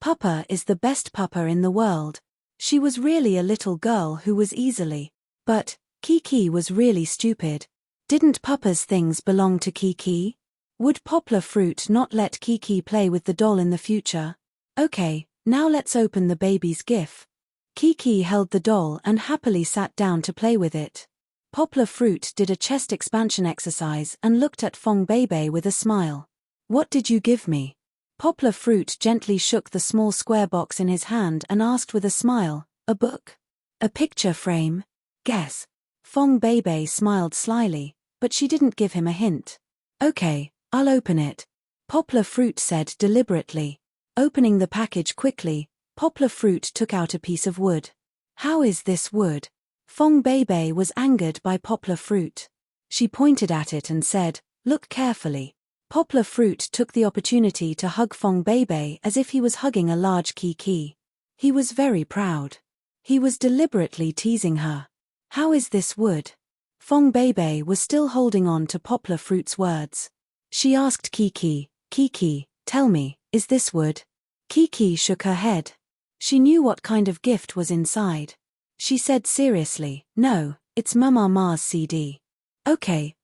Papa is the best papa in the world. She was really a little girl who was easily. But Kiki was really stupid. Didn't Papa's things belong to Kiki? Would Poplar Fruit not let Kiki play with the doll in the future? Okay, now let's open the baby's gift. Kiki held the doll and happily sat down to play with it. Poplar Fruit did a chest expansion exercise and looked at Fong Bebe with a smile. What did you give me? Poplar Fruit gently shook the small square box in his hand and asked with a smile, a book? A picture frame? Guess. Fong Bebe smiled slyly, but she didn't give him a hint. Okay, I'll open it. Poplar Fruit said deliberately. Opening the package quickly, Poplar Fruit took out a piece of wood. How is this wood? Fong Bebe was angered by Poplar Fruit. She pointed at it and said, look carefully. Poplar Fruit took the opportunity to hug Fong Bebe as if he was hugging a large Kiki. He was very proud. He was deliberately teasing her. How is this wood? Fong Bebe was still holding on to Poplar Fruit's words. She asked Kiki, Kiki, tell me, is this wood? Kiki shook her head. She knew what kind of gift was inside. She said seriously, no, it's Mama's CD. Okay,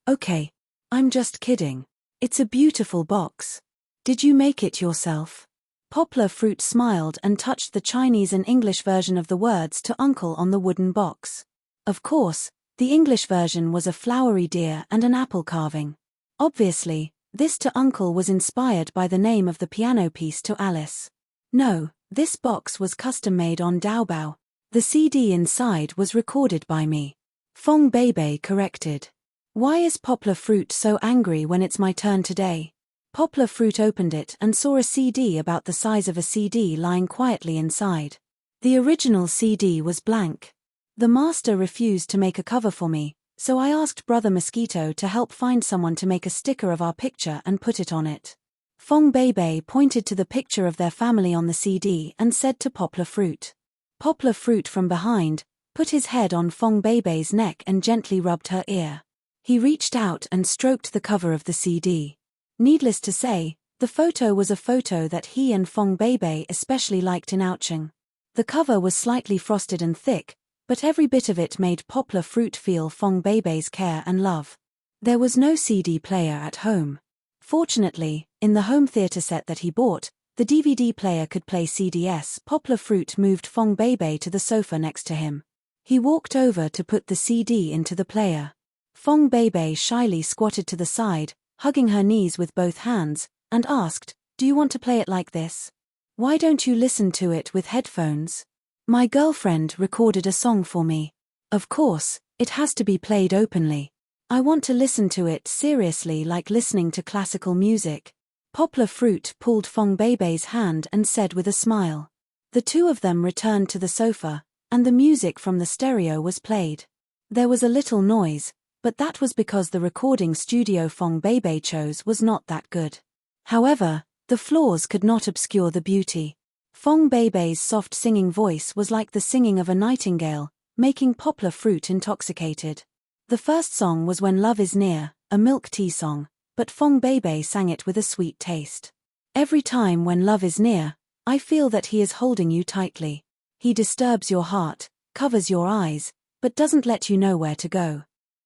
I'm just kidding. It's a beautiful box. Did you make it yourself? Poplar Fruit smiled and touched the Chinese and English version of the words to Uncle on the wooden box. Of course, the English version was a flowery deer and an apple carving. Obviously, this to Uncle was inspired by the name of the piano piece to Alice. No, this box was custom-made on Taobao. The CD inside was recorded by me. Fong Bebe corrected. Why is Poplar Fruit so angry when it's my turn today? Poplar Fruit opened it and saw a CD about the size of a CD lying quietly inside. The original CD was blank. The master refused to make a cover for me, so I asked Brother Mosquito to help find someone to make a sticker of our picture and put it on it. Fong Bebe pointed to the picture of their family on the CD and said to Poplar Fruit. Poplar Fruit from behind put his head on Fong Bebe's neck and gently rubbed her ear. He reached out and stroked the cover of the CD. Needless to say, the photo was a photo that he and Fong Bebe especially liked in Ouching. The cover was slightly frosted and thick, but every bit of it made Poplar Fruit feel Fong Bebe's care and love. There was no CD player at home. Fortunately, in the home theater set that he bought, the DVD player could play CDs. Poplar Fruit moved Fong Bebe to the sofa next to him. He walked over to put the CD into the player. Fong Bebe shyly squatted to the side, hugging her knees with both hands, and asked, do you want to play it like this? Why don't you listen to it with headphones? My girlfriend recorded a song for me. Of course, it has to be played openly. I want to listen to it seriously like listening to classical music. Poplar Fruit pulled Fong Bebe's hand and said with a smile. The two of them returned to the sofa, and the music from the stereo was played. There was a little noise, but that was because the recording studio Fong Bebe chose was not that good. However, the flaws could not obscure the beauty. Fong Bebe's soft singing voice was like the singing of a nightingale, making Poplar Fruit intoxicated. The first song was When Love Is Near, a milk tea song, but Fong Bebe sang it with a sweet taste. Every time when love is near, I feel that he is holding you tightly. He disturbs your heart, covers your eyes, but doesn't let you know where to go.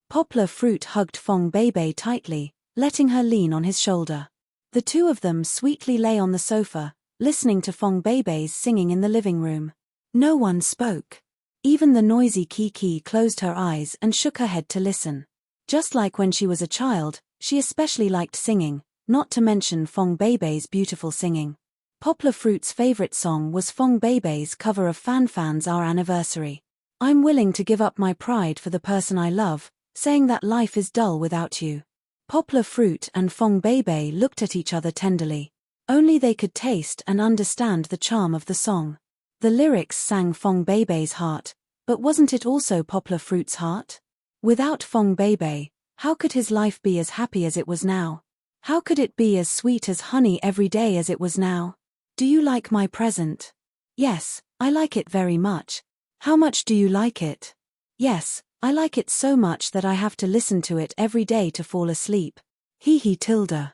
Poplar Fruit hugged Fong Bebe tightly, letting her lean on his shoulder. The two of them sweetly lay on the sofa, listening to Fong Bebe's singing in the living room. No one spoke. Even the noisy Kiki closed her eyes and shook her head to listen. Just like when she was a child, she especially liked singing, not to mention Fong Bebe's beautiful singing. Poplar Fruit's favorite song was Fong Beibei's cover of Fan Fan's Our Anniversary. I'm willing to give up my pride for the person I love, saying that life is dull without you. Poplar Fruit and Fong Beibei looked at each other tenderly. Only they could taste and understand the charm of the song. The lyrics sang Fong Beibei's heart, but wasn't it also Poplar Fruit's heart? Without Fong Beibei, how could his life be as happy as it was now? How could it be as sweet as honey every day as it was now? Do you like my present? Yes, I like it very much. How much do you like it? Yes, I like it so much that I have to listen to it every day to fall asleep. Hee hee tilde.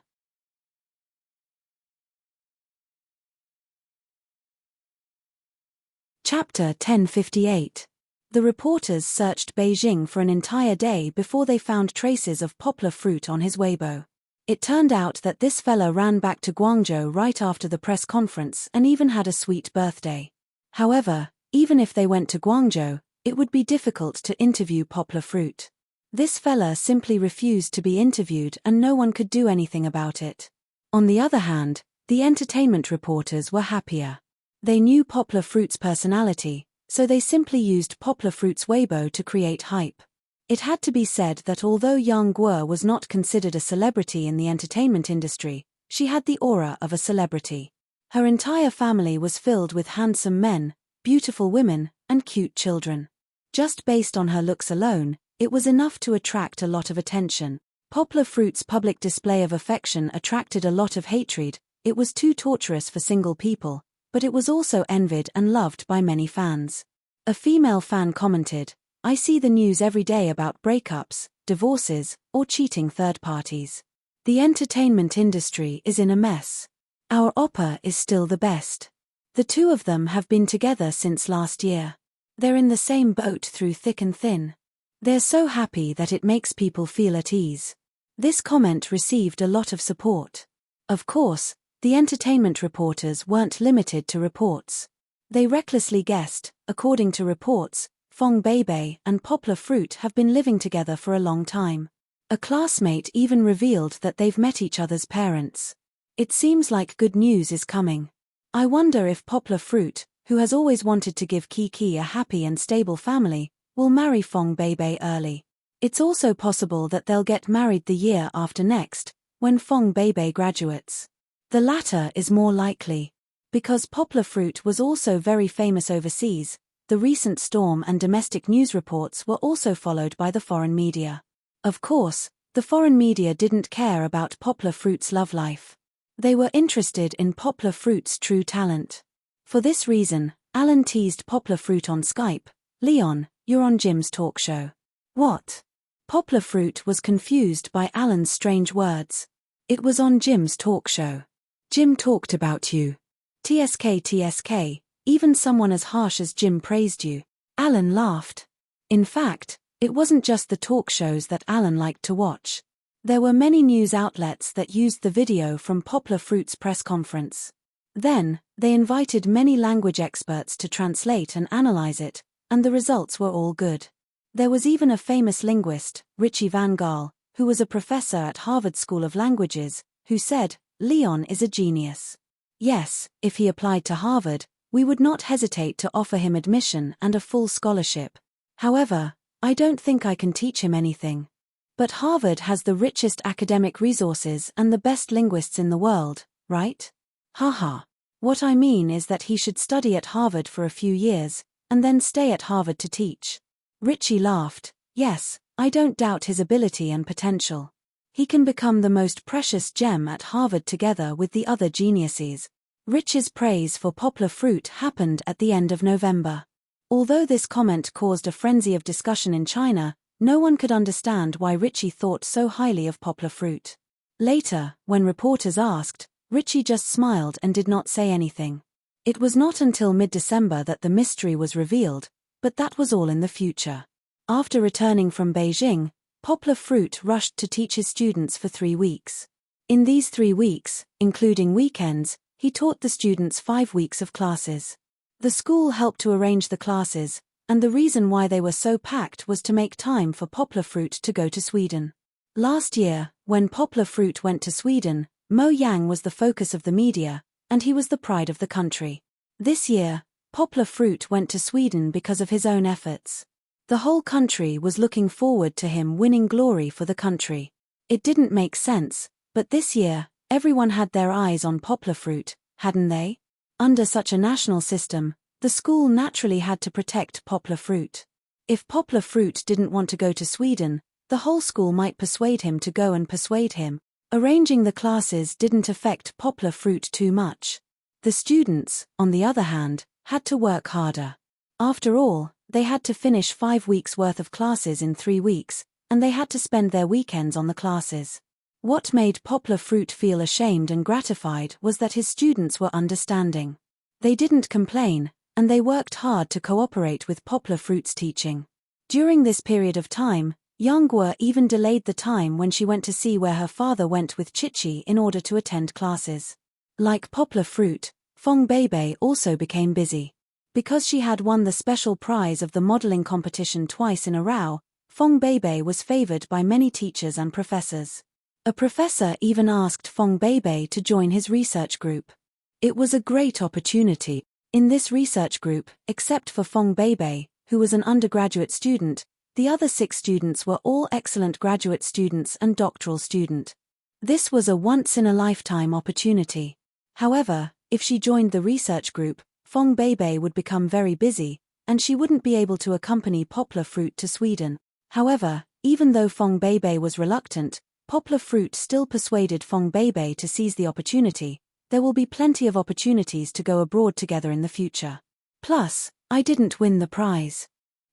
Chapter 1058. The reporters searched Beijing for an entire day before they found traces of Poplar Fruit on his Weibo. It turned out that this fella ran back to Guangzhou right after the press conference and even had a sweet birthday. However, even if they went to Guangzhou, it would be difficult to interview Poplar Fruit. This fella simply refused to be interviewed and no one could do anything about it. On the other hand, the entertainment reporters were happier. They knew Poplar Fruit's personality, so they simply used Poplar Fruit's Weibo to create hype. It had to be said that although Yang Guo was not considered a celebrity in the entertainment industry, she had the aura of a celebrity. Her entire family was filled with handsome men, beautiful women, and cute children. Just based on her looks alone, it was enough to attract a lot of attention. Poplar Fruit's public display of affection attracted a lot of hatred. It was too torturous for single people, but it was also envied and loved by many fans. A female fan commented, "I see the news every day about breakups, divorces, or cheating third parties. The entertainment industry is in a mess. Our oppa is still the best. The two of them have been together since last year. They're in the same boat through thick and thin. They're so happy that it makes people feel at ease." This comment received a lot of support. Of course, the entertainment reporters weren't limited to reports. They recklessly guessed. According to reports, Fong Beibei and Poplar Fruit have been living together for a long time. A classmate even revealed that they've met each other's parents. It seems like good news is coming. I wonder if Poplar Fruit, who has always wanted to give Kiki a happy and stable family, will marry Fong Beibei early. It's also possible that they'll get married the year after next, when Fong Beibei graduates. The latter is more likely. Because Poplar Fruit was also very famous overseas, the recent storm and domestic news reports were also followed by the foreign media. Of course, the foreign media didn't care about Poplar Fruit's love life. They were interested in Poplar Fruit's true talent. For this reason, Alan teased Poplar Fruit on Skype, "Leon, you're on Jim's talk show." What? Poplar Fruit was confused by Alan's strange words. It was on Jim's talk show. Jim talked about you. TSK, even someone as harsh as Jim praised you. Alan laughed. In fact, it wasn't just the talk shows that Alan liked to watch. There were many news outlets that used the video from Poplar Fruit's press conference. Then, they invited many language experts to translate and analyze it, and the results were all good. There was even a famous linguist, Richie Van Gaal, who was a professor at Harvard School of Languages, who said, "Leon is a genius. Yes, if he applied to Harvard, we would not hesitate to offer him admission and a full scholarship. However, I don't think I can teach him anything. But Harvard has the richest academic resources and the best linguists in the world, right? Haha. What I mean is that he should study at Harvard for a few years, and then stay at Harvard to teach." Richie laughed. "Yes, I don't doubt his ability and potential. He can become the most precious gem at Harvard together with the other geniuses." Rich's praise for Poplar Fruit happened at the end of November. Although this comment caused a frenzy of discussion in China, no one could understand why Richie thought so highly of Poplar Fruit. Later, when reporters asked, Richie just smiled and did not say anything. It was not until mid-December that the mystery was revealed, but that was all in the future. After returning from Beijing, Poplar Fruit rushed to teach his students for 3 weeks. In these 3 weeks, including weekends, he taught the students 5 weeks of classes. The school helped to arrange the classes, and the reason why they were so packed was to make time for Poplar Fruit to go to Sweden. Last year, when Poplar Fruit went to Sweden, Mo Yang was the focus of the media, and he was the pride of the country. This year, Poplar Fruit went to Sweden because of his own efforts. The whole country was looking forward to him winning glory for the country. It didn't make sense, but this year, everyone had their eyes on Poplar Fruit, hadn't they? Under such a national system, the school naturally had to protect Poplar Fruit. If Poplar Fruit didn't want to go to Sweden, the whole school might persuade him to go and persuade him. Arranging the classes didn't affect Poplar Fruit too much. The students, on the other hand, had to work harder. After all, they had to finish 5 weeks' worth of classes in 3 weeks, and they had to spend their weekends on the classes. What made Poplar Fruit feel ashamed and gratified was that his students were understanding. They didn't complain, and they worked hard to cooperate with Poplar Fruit's teaching. During this period of time, Youngwa even delayed the time when she went to see where her father went with Chichi in order to attend classes. Like Poplar Fruit, Fong Beibei also became busy. Because she had won the special prize of the modeling competition twice in a row, Fong Beibei was favored by many teachers and professors. A professor even asked Fong Beibei to join his research group. It was a great opportunity. In this research group, except for Fong Beibei, who was an undergraduate student, the other 6 students were all excellent graduate students and doctoral student. This was a once-in-a-lifetime opportunity. However, if she joined the research group, Fong Beibei would become very busy, and she wouldn't be able to accompany Poplar Fruit to Sweden. However, even though Fong Beibei was reluctant, Poplar Fruit still persuaded Fong Beibei to seize the opportunity. There will be plenty of opportunities to go abroad together in the future. Plus, I didn't win the prize.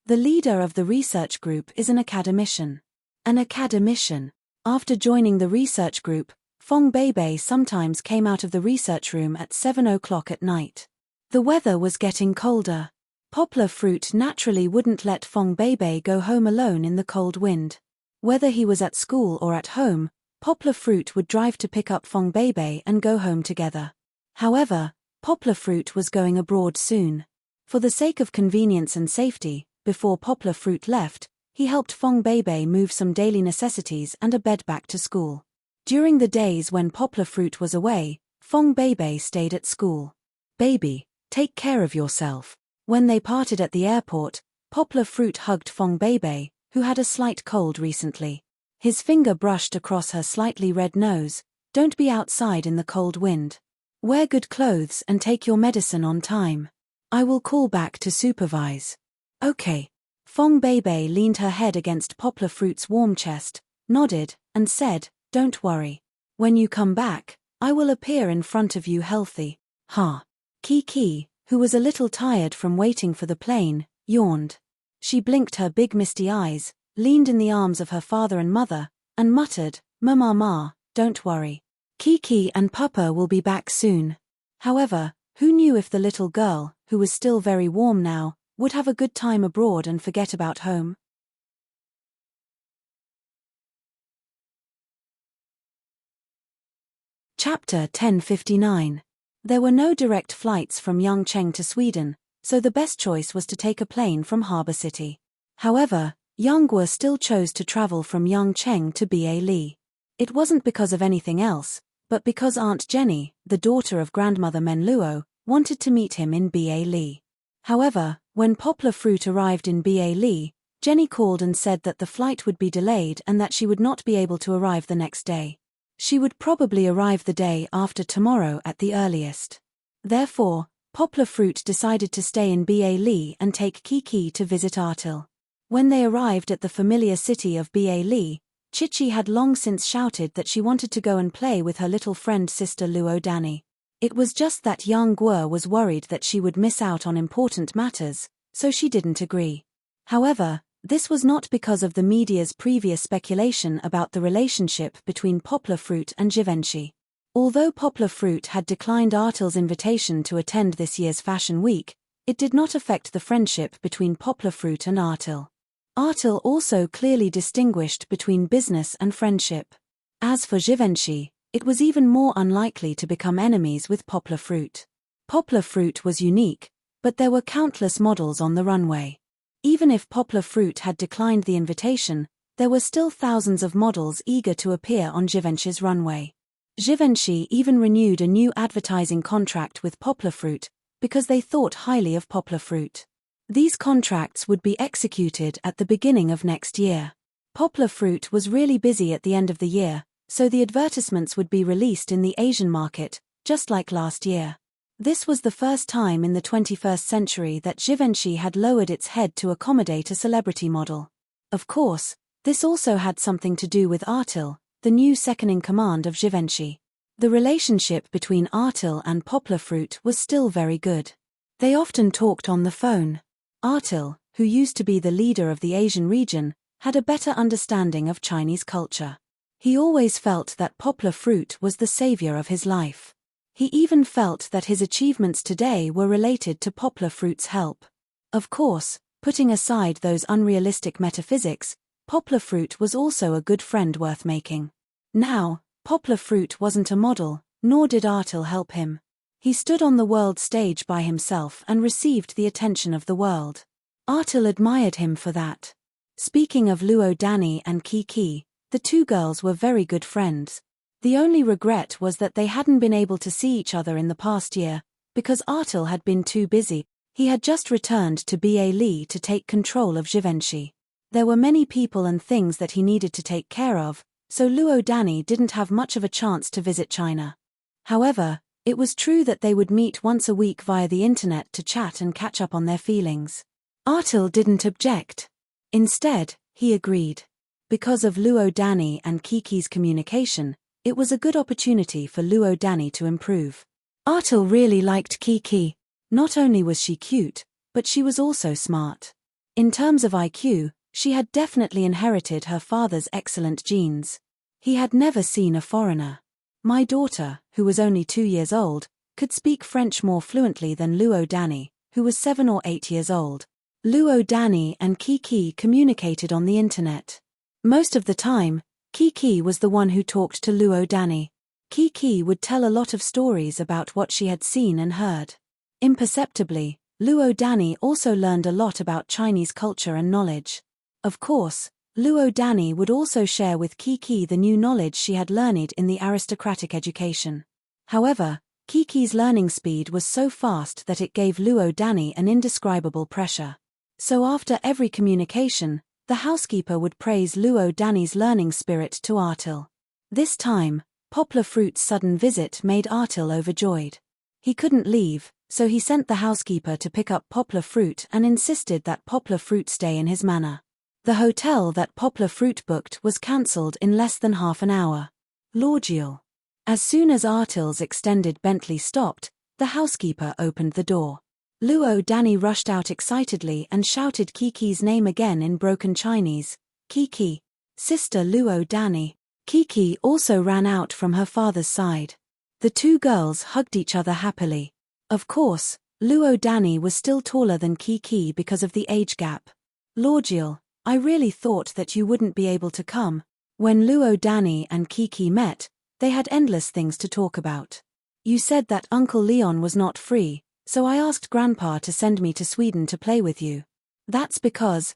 The leader of the research group is an academician. An academician. After joining the research group, Fong Beibei sometimes came out of the research room at 7 o'clock at night. The weather was getting colder. Poplar Fruit naturally wouldn't let Fong Beibei go home alone in the cold wind. Whether he was at school or at home, Poplar Fruit would drive to pick up Fong Beibei and go home together. However, Poplar Fruit was going abroad soon. For the sake of convenience and safety, before Poplar Fruit left, he helped Fong Beibei move some daily necessities and a bed back to school. During the days when Poplar Fruit was away, Fong Beibei stayed at school. "Baby, take care of yourself." When they parted at the airport, Poplar Fruit hugged Fong Beibei, who had a slight cold recently. His finger brushed across her slightly red nose. "Don't be outside in the cold wind. Wear good clothes and take your medicine on time. I will call back to supervise." "Okay." Fong Beibei leaned her head against Poplar Fruit's warm chest, nodded, and said, "Don't worry. When you come back, I will appear in front of you healthy." "Ha." Kiki, who was a little tired from waiting for the plane, yawned. She blinked her big misty eyes, leaned in the arms of her father and mother, and muttered, "Ma, don't worry. Kiki and Papa will be back soon." However, who knew if the little girl, who was still very warm now, would have a good time abroad and forget about home? Chapter 1059. There were no direct flights from Yangcheng to Sweden, so the best choice was to take a plane from Harbor City. However, Youngwa still chose to travel from Yangcheng to Ba. It wasn't because of anything else, but because Aunt Jenny, the daughter of Grandmother Menluo, wanted to meet him in Ba. However, when Poplar Fruit arrived in Ba, Jenny called and said that the flight would be delayed and that she would not be able to arrive the next day. She would probably arrive the day after tomorrow at the earliest. Therefore, Poplar Fruit decided to stay in Ba and take Kiki to visit Artil. When they arrived at the familiar city of Ba, Chichi had long since shouted that she wanted to go and play with her little friend sister Luo Danny. It was just that Yang Guo was worried that she would miss out on important matters, so she didn't agree. However, this was not because of the media's previous speculation about the relationship between Poplar Fruit and Givenchy. Although Poplar Fruit had declined Artil's invitation to attend this year's Fashion Week, it did not affect the friendship between Poplar Fruit and Artil. Artil also clearly distinguished between business and friendship. As for Givenchy, it was even more unlikely to become enemies with Poplar Fruit. Poplar Fruit was unique, but there were countless models on the runway. Even if Poplar Fruit had declined the invitation, there were still thousands of models eager to appear on Givenchy's runway. Givenchy even renewed a new advertising contract with Poplar Fruit, because they thought highly of Poplar Fruit. These contracts would be executed at the beginning of next year. Poplar Fruit was really busy at the end of the year, so the advertisements would be released in the Asian market, just like last year. This was the first time in the 21st century that Givenchy had lowered its head to accommodate a celebrity model. Of course, this also had something to do with Artil, the new second-in-command of Givenchy. The relationship between Artil and Poplar Fruit was still very good. They often talked on the phone. Artil, who used to be the leader of the Asian region, had a better understanding of Chinese culture. He always felt that Poplar Fruit was the savior of his life. He even felt that his achievements today were related to Poplar Fruit's help. Of course, putting aside those unrealistic metaphysics, Poplar Fruit was also a good friend worth making. Now, Poplar Fruit wasn't a model, nor did Artil help him. He stood on the world stage by himself and received the attention of the world. Artil admired him for that. Speaking of Luo Dani and Kiki, the two girls were very good friends. The only regret was that they hadn't been able to see each other in the past year, because Artil had been too busy. He had just returned to Ba Li to take control of Givenchy. There were many people and things that he needed to take care of, so Luo Dani didn't have much of a chance to visit China. However, it was true that they would meet once a week via the internet to chat and catch up on their feelings. Artil didn't object. Instead, he agreed. Because of Luo Dani and Kiki's communication, it was a good opportunity for Luo Dani to improve. Artil really liked Kiki. Not only was she cute, but she was also smart. In terms of IQ, she had definitely inherited her father's excellent genes. He had never seen a foreigner. My daughter, who was only 2 years old, could speak French more fluently than Luo Dani, who was 7 or 8 years old. Luo Dani and Kiki communicated on the internet. Most of the time, Kiki was the one who talked to Luo Dani. Kiki would tell a lot of stories about what she had seen and heard. Imperceptibly, Luo Dani also learned a lot about Chinese culture and knowledge. Of course, Luo Dani would also share with Kiki the new knowledge she had learned in the aristocratic education. However, Kiki's learning speed was so fast that it gave Luo Dani an indescribable pressure. So after every communication, the housekeeper would praise Luo Dani's learning spirit to Artil. This time, Poplar Fruit's sudden visit made Artil overjoyed. He couldn't leave, so he sent the housekeeper to pick up Poplar Fruit and insisted that Poplar Fruit stay in his manor. The hotel that Poplar Fruit booked was cancelled in less than half an hour. Logial. As soon as Artil's extended Bentley stopped, the housekeeper opened the door. Luo Dani rushed out excitedly and shouted Kiki's name again in broken Chinese. Kiki. Sister Luo Dani. Kiki also ran out from her father's side. The two girls hugged each other happily. Of course, Luo Dani was still taller than Kiki because of the age gap. Logial, I really thought that you wouldn't be able to come. When Luo Dani and Kiki met, they had endless things to talk about. You said that Uncle Leon was not free, so I asked Grandpa to send me to Sweden to play with you. That's because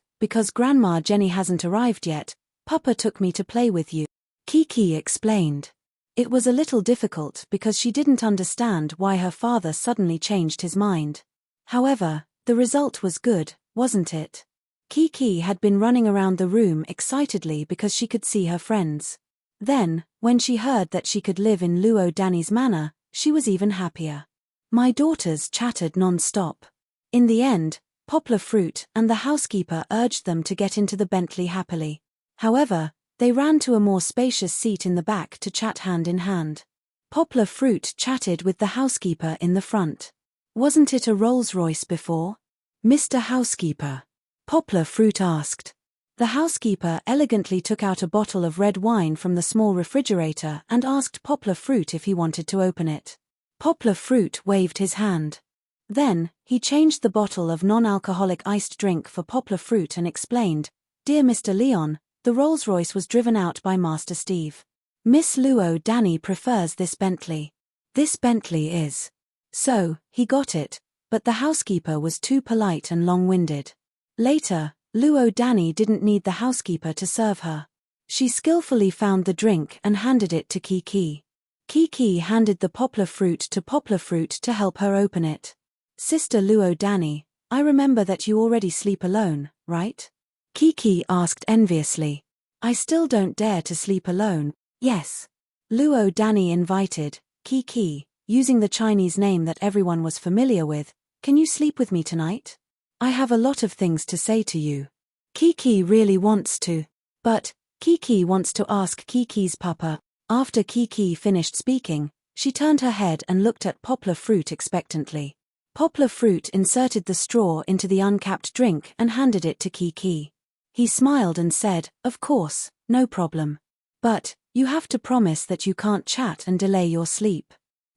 Grandma Jenny hasn't arrived yet, Papa took me to play with you. Kiki explained. It was a little difficult because she didn't understand why her father suddenly changed his mind. However, the result was good, wasn't it? Kiki had been running around the room excitedly because she could see her friends. Then, when she heard that she could live in Luo Dani's manor, she was even happier. My daughters chattered non-stop. In the end, Poplar Fruit and the housekeeper urged them to get into the Bentley happily. However, they ran to a more spacious seat in the back to chat hand in hand. Poplar Fruit chatted with the housekeeper in the front. Wasn't it a Rolls-Royce before? Mr. Housekeeper? Poplar Fruit asked. The housekeeper elegantly took out a bottle of red wine from the small refrigerator and asked Poplar Fruit if he wanted to open it. Poplar Fruit waved his hand. Then, he changed the bottle of non-alcoholic iced drink for Poplar Fruit and explained, "Dear Mr. Leon, the Rolls-Royce was driven out by Master Steve. Miss Luo Dani prefers this Bentley. This Bentley is." So, he got it, but the housekeeper was too polite and long-winded. Later, Luo Dani didn't need the housekeeper to serve her. She skillfully found the drink and handed it to Kiki. Kiki handed the poplar fruit to help her open it. Sister Luo Danny, I remember that you already sleep alone, right? Kiki asked enviously. I still don't dare to sleep alone. Yes. Luo Danny invited, Kiki, using the Chinese name that everyone was familiar with, can you sleep with me tonight? I have a lot of things to say to you. Kiki really wants to. But, Kiki wants to ask Kiki's papa. After Kiki finished speaking, she turned her head and looked at poplar fruit expectantly. Poplar fruit inserted the straw into the uncapped drink and handed it to Kiki. He smiled and said, of course, no problem. But, you have to promise that you can't chat and delay your sleep.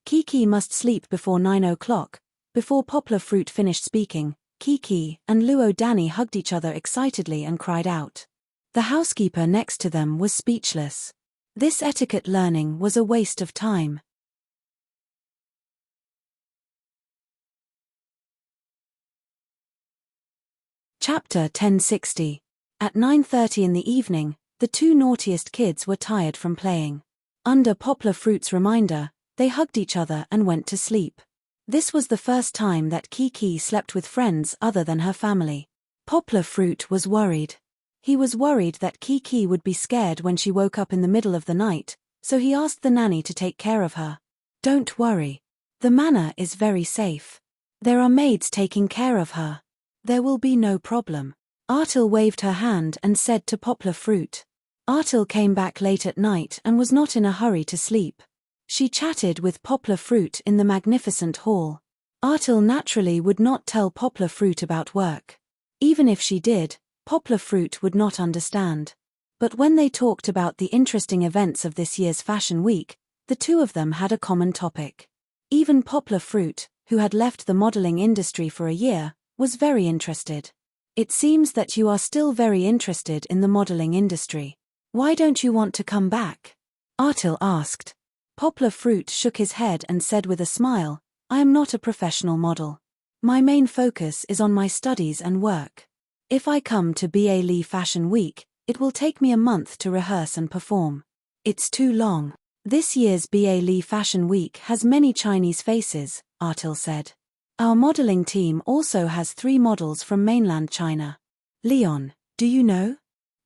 Kiki must sleep before 9 o'clock. Before poplar fruit finished speaking, Kiki and Luo Danny hugged each other excitedly and cried out. The housekeeper next to them was speechless. This etiquette learning was a waste of time. Chapter 1060. At 9:30 in the evening, the two naughtiest kids were tired from playing. Under poplar fruit's reminder, they hugged each other and went to sleep. This was the first time that Kiki slept with friends other than her family. Poplar fruit was worried. He was worried that Kiki would be scared when she woke up in the middle of the night, so he asked the nanny to take care of her. Don't worry. The manor is very safe. There are maids taking care of her. There will be no problem. Artil waved her hand and said to poplar fruit. Artil came back late at night and was not in a hurry to sleep. She chatted with poplar fruit in the magnificent hall. Artil naturally would not tell poplar fruit about work. Even if she did, poplar fruit would not understand. But when they talked about the interesting events of this year's Fashion Week, the two of them had a common topic. Even poplar fruit, who had left the modeling industry for a year, was very interested. It seems that you are still very interested in the modeling industry. Why don't you want to come back? Artil asked. Poplar fruit shook his head and said with a smile, I am not a professional model. My main focus is on my studies and work. If I come to BA Lee Fashion Week, it will take me a month to rehearse and perform. It's too long. This year's BA Lee Fashion Week has many Chinese faces, Artil said. Our modeling team also has 3 models from mainland China. Leon, do you know?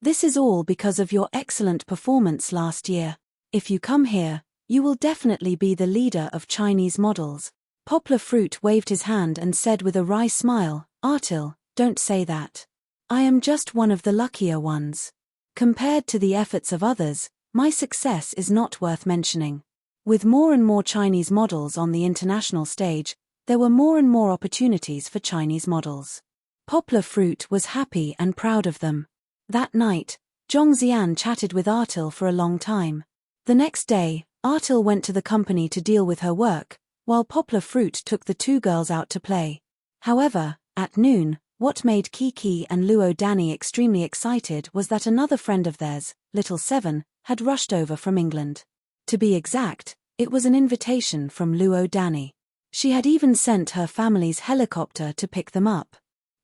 This is all because of your excellent performance last year. If you come here, you will definitely be the leader of Chinese models. Poplar fruit waved his hand and said with a wry smile, Artil, don't say that. I am just one of the luckier ones. Compared to the efforts of others, my success is not worth mentioning. With more and more Chinese models on the international stage, there were more and more opportunities for Chinese models. Poplar fruit was happy and proud of them. That night, Zhongxian chatted with Artil for a long time. The next day, Artil went to the company to deal with her work, while poplar fruit took the 2 girls out to play. However, at noon, what made Kiki and Luo Danny extremely excited was that another friend of theirs, Little Seven, had rushed over from England. To be exact, it was an invitation from Luo Danny. She had even sent her family's helicopter to pick them up.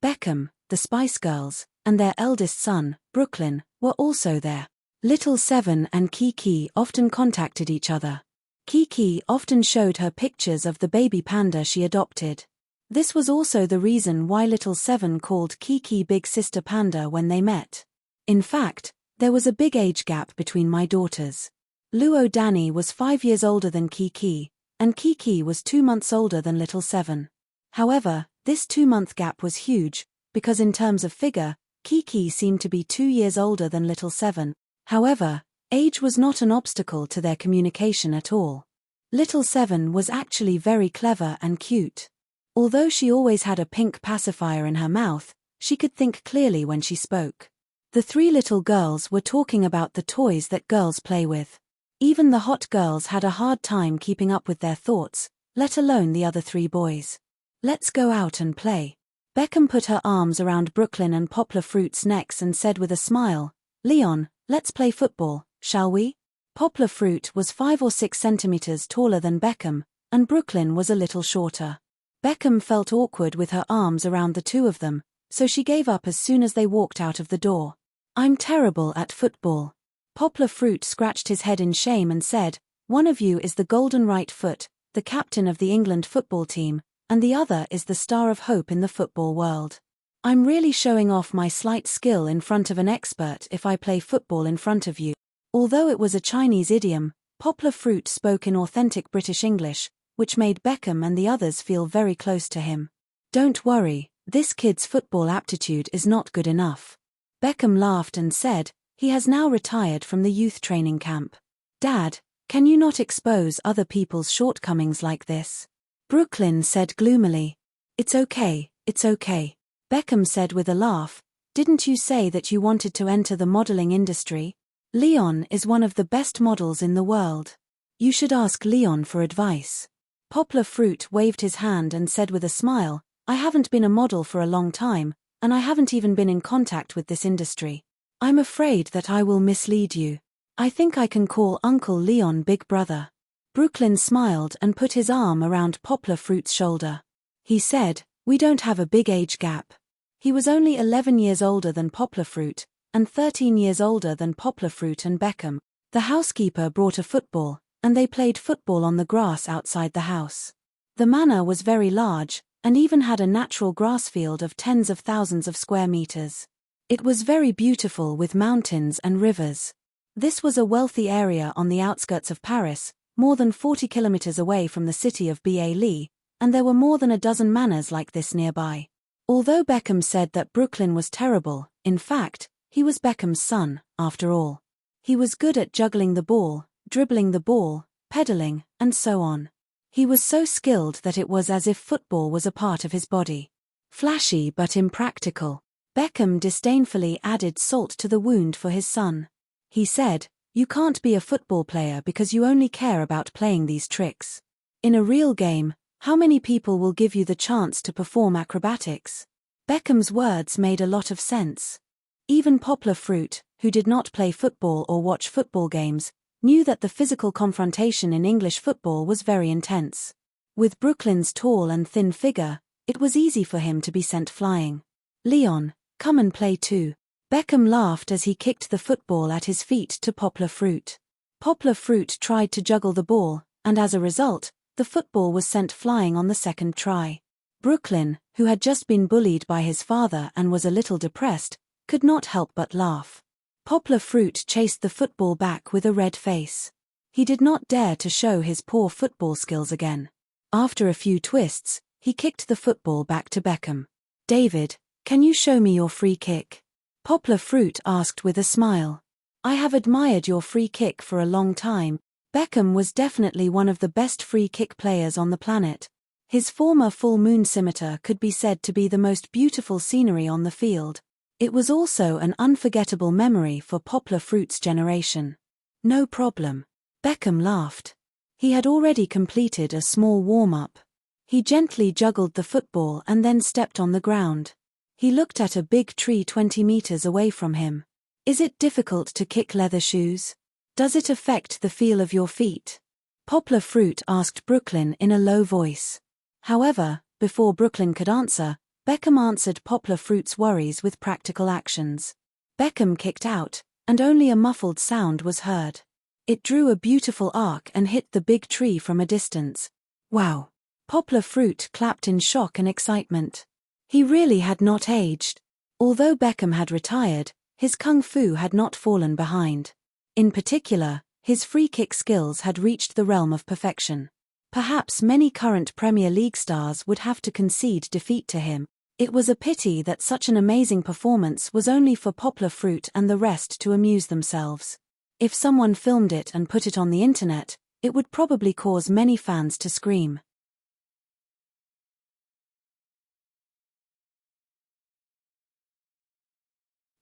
Beckham, the Spice Girls, and their eldest son, Brooklyn, were also there. Little Seven and Kiki often contacted each other. Kiki often showed her pictures of the baby panda she adopted. This was also the reason why Little Seven called Kiki Big Sister Panda when they met. In fact, there was a big age gap between my daughters. Luo Danny was 5 years older than Kiki, and Kiki was 2 months older than Little Seven. However, this 2-month gap was huge, because in terms of figure, Kiki seemed to be 2 years older than Little Seven. However, age was not an obstacle to their communication at all. Little Seven was actually very clever and cute. Although she always had a pink pacifier in her mouth, she could think clearly when she spoke. The 3 little girls were talking about the toys that girls play with. Even the hot girls had a hard time keeping up with their thoughts, let alone the other 3 boys. Let's go out and play. Beckham put her arms around Brooklyn and poplar fruit's necks and said with a smile, Leon, let's play football, shall we? Poplar fruit was 5 or 6 centimeters taller than Beckham, and Brooklyn was a little shorter. Beckham felt awkward with her arms around the 2 of them, so she gave up as soon as they walked out of the door. I'm terrible at football. Poplar fruit scratched his head in shame and said, One of you is the golden right foot, the captain of the England football team, and the other is the star of hope in the football world. I'm really showing off my slight skill in front of an expert if I play football in front of you. Although it was a Chinese idiom, Poplar Fruit spoke in authentic British English, which made Beckham and the others feel very close to him. Don't worry, this kid's football aptitude is not good enough. Beckham laughed and said, he has now retired from the youth training camp. Dad, can you not expose other people's shortcomings like this? Brooklyn said gloomily. It's okay, it's okay. Beckham said with a laugh, didn't you say that you wanted to enter the modeling industry? Leon is one of the best models in the world. You should ask Leon for advice. Poplar Fruit waved his hand and said with a smile, I haven't been a model for a long time, and I haven't even been in contact with this industry. I'm afraid that I will mislead you. I think I can call Uncle Leon Big Brother. Brooklyn smiled and put his arm around Poplar Fruit's shoulder. He said, we don't have a big age gap. He was only 11 years older than Poplar Fruit, and 13 years older than Poplar Fruit and Beckham. The housekeeper brought a football, and they played football on the grass outside the house. The manor was very large, and even had a natural grass field of tens of thousands of square meters. It was very beautiful with mountains and rivers. This was a wealthy area on the outskirts of Paris, more than 40 kilometers away from the city of Ba, and there were more than a dozen manors like this nearby. Although Beckham said that Brooklyn was terrible, in fact, he was Beckham's son, after all. He was good at juggling the ball, dribbling the ball, pedaling, and so on. He was so skilled that it was as if football was a part of his body. Flashy but impractical. Beckham disdainfully added salt to the wound for his son. He said, you can't be a football player because you only care about playing these tricks. In a real game, how many people will give you the chance to perform acrobatics? Beckham's words made a lot of sense. Even Poplar Fruit, who did not play football or watch football games, knew that the physical confrontation in English football was very intense. With Brooklyn's tall and thin figure, it was easy for him to be sent flying. Leon, come and play too. Beckham laughed as he kicked the football at his feet to Poplar Fruit. Poplar Fruit tried to juggle the ball, and as a result, the football was sent flying on the second try. Brooklyn, who had just been bullied by his father and was a little depressed, could not help but laugh. Poplar Fruit chased the football back with a red face. He did not dare to show his poor football skills again. After a few twists, he kicked the football back to Beckham. David, can you show me your free kick? Poplar Fruit asked with a smile. I have admired your free kick for a long time. Beckham was definitely one of the best free kick players on the planet. His former full moon scimitar could be said to be the most beautiful scenery on the field. It was also an unforgettable memory for Poplar Fruit's generation. No problem. Beckham laughed. He had already completed a small warm-up. He gently juggled the football and then stepped on the ground. He looked at a big tree 20 meters away from him. Is it difficult to kick leather shoes? Does it affect the feel of your feet? Poplar Fruit asked Brooklyn in a low voice. However, before Brooklyn could answer, Beckham answered Poplar Fruit's worries with practical actions. Beckham kicked out, and only a muffled sound was heard. It drew a beautiful arc and hit the big tree from a distance. Wow! Poplar Fruit clapped in shock and excitement. He really had not aged. Although Beckham had retired, his kung fu had not fallen behind. In particular, his free kick skills had reached the realm of perfection. Perhaps many current Premier League stars would have to concede defeat to him. It was a pity that such an amazing performance was only for Poplar Fruit and the rest to amuse themselves. If someone filmed it and put it on the internet, it would probably cause many fans to scream.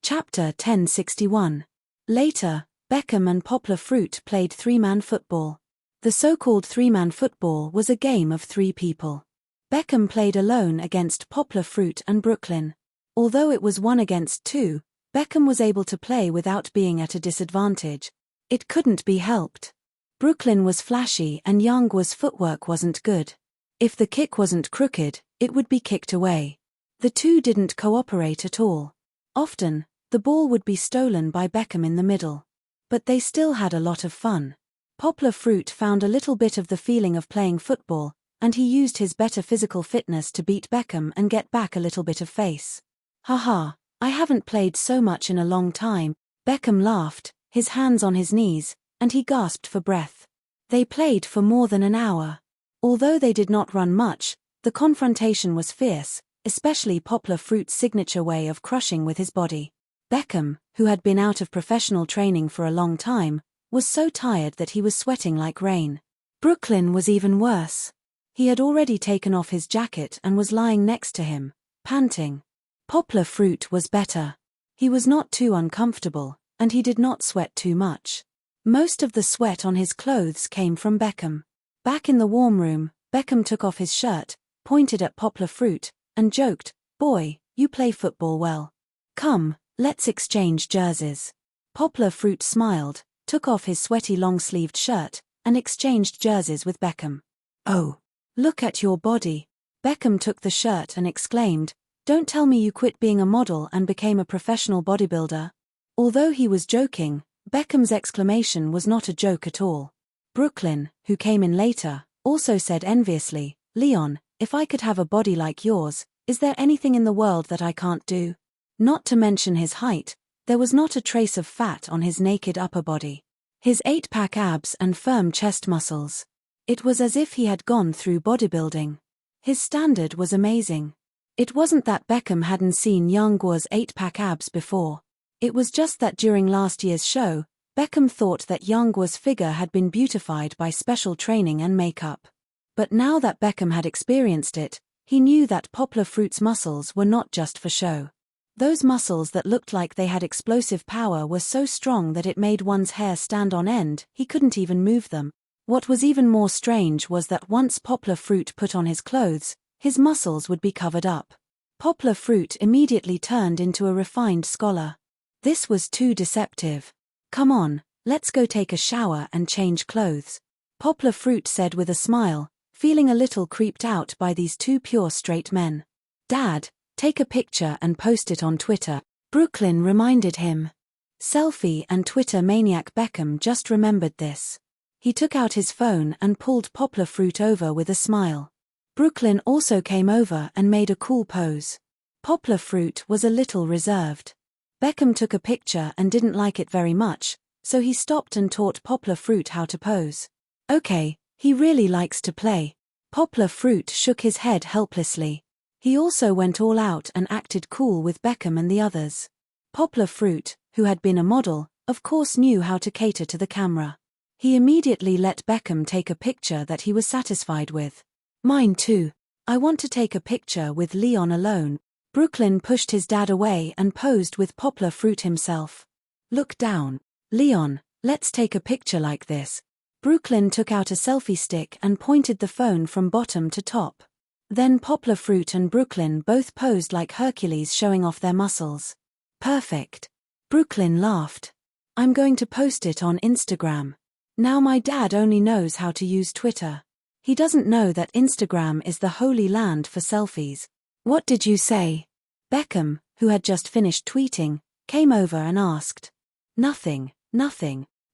Chapter 1061. Later, Beckham and Poplar Fruit played three-man football. The so-called three-man football was a game of three people. Beckham played alone against Poplar Fruit and Brooklyn. Although it was 1 against 2, Beckham was able to play without being at a disadvantage. It couldn't be helped. Brooklyn was flashy and Young's footwork wasn't good. If the kick wasn't crooked, it would be kicked away. The two didn't cooperate at all. Often, the ball would be stolen by Beckham in the middle. But they still had a lot of fun. Poplar Fruit found a little bit of the feeling of playing football, and he used his better physical fitness to beat Beckham and get back a little bit of face. Haha, I haven't played so much in a long time, Beckham laughed, his hands on his knees, and he gasped for breath. They played for more than an hour. Although they did not run much, the confrontation was fierce, especially Poplar Fruit's signature way of crushing with his body. Beckham, who had been out of professional training for a long time, was so tired that he was sweating like rain. Brooklyn was even worse. He had already taken off his jacket and was lying next to him, panting. Poplar Fruit was better. He was not too uncomfortable, and he did not sweat too much. Most of the sweat on his clothes came from Beckham. Back in the warm room, Beckham took off his shirt, pointed at Poplar Fruit, and joked, "Boy, you play football well. Come, let's exchange jerseys." Poplar Fruit smiled, took off his sweaty long-sleeved shirt, and exchanged jerseys with Beckham. "Oh, look at your body." Beckham took the shirt and exclaimed, "Don't tell me you quit being a model and became a professional bodybuilder." Although he was joking, Beckham's exclamation was not a joke at all. Brooklyn, who came in later, also said enviously, "Leon, if I could have a body like yours, is there anything in the world that I can't do?" Not to mention his height, there was not a trace of fat on his naked upper body. His 8-pack abs and firm chest muscles. It was as if he had gone through bodybuilding. His standard was amazing. It wasn't that Beckham hadn't seen Youngwa's 8-pack abs before. It was just that during last year's show, Beckham thought that Youngwa's figure had been beautified by special training and makeup. But now that Beckham had experienced it, he knew that Poplar Fruit's muscles were not just for show. Those muscles that looked like they had explosive power were so strong that it made one's hair stand on end, he couldn't even move them. What was even more strange was that once Poplar Fruit put on his clothes, his muscles would be covered up. Poplar Fruit immediately turned into a refined scholar. This was too deceptive. "Come on, let's go take a shower and change clothes," Poplar Fruit said with a smile, feeling a little creeped out by these two pure straight men. "Dad, take a picture and post it on Twitter," Brooklyn reminded him. Selfie and Twitter maniac Beckham just remembered this. He took out his phone and pulled Poplar Fruit over with a smile. Brooklyn also came over and made a cool pose. Poplar Fruit was a little reserved. Beckham took a picture and didn't like it very much, so he stopped and taught Poplar Fruit how to pose. "Okay, he really likes to play." Poplar Fruit shook his head helplessly. He also went all out and acted cool with Beckham and the others. Poplar Fruit, who had been a model, of course knew how to cater to the camera. He immediately let Beckham take a picture that he was satisfied with. "Mine too. I want to take a picture with Leon alone." Brooklyn pushed his dad away and posed with Poplar Fruit himself. "Look down. Leon, let's take a picture like this." Brooklyn took out a selfie stick and pointed the phone from bottom to top. Then Poplar Fruit and Brooklyn both posed like Hercules showing off their muscles. "Perfect." Brooklyn laughed. "I'm going to post it on Instagram. Now my dad only knows how to use Twitter. He doesn't know that Instagram is the holy land for selfies." "What did you say?" Beckham, who had just finished tweeting, came over and asked. Nothing.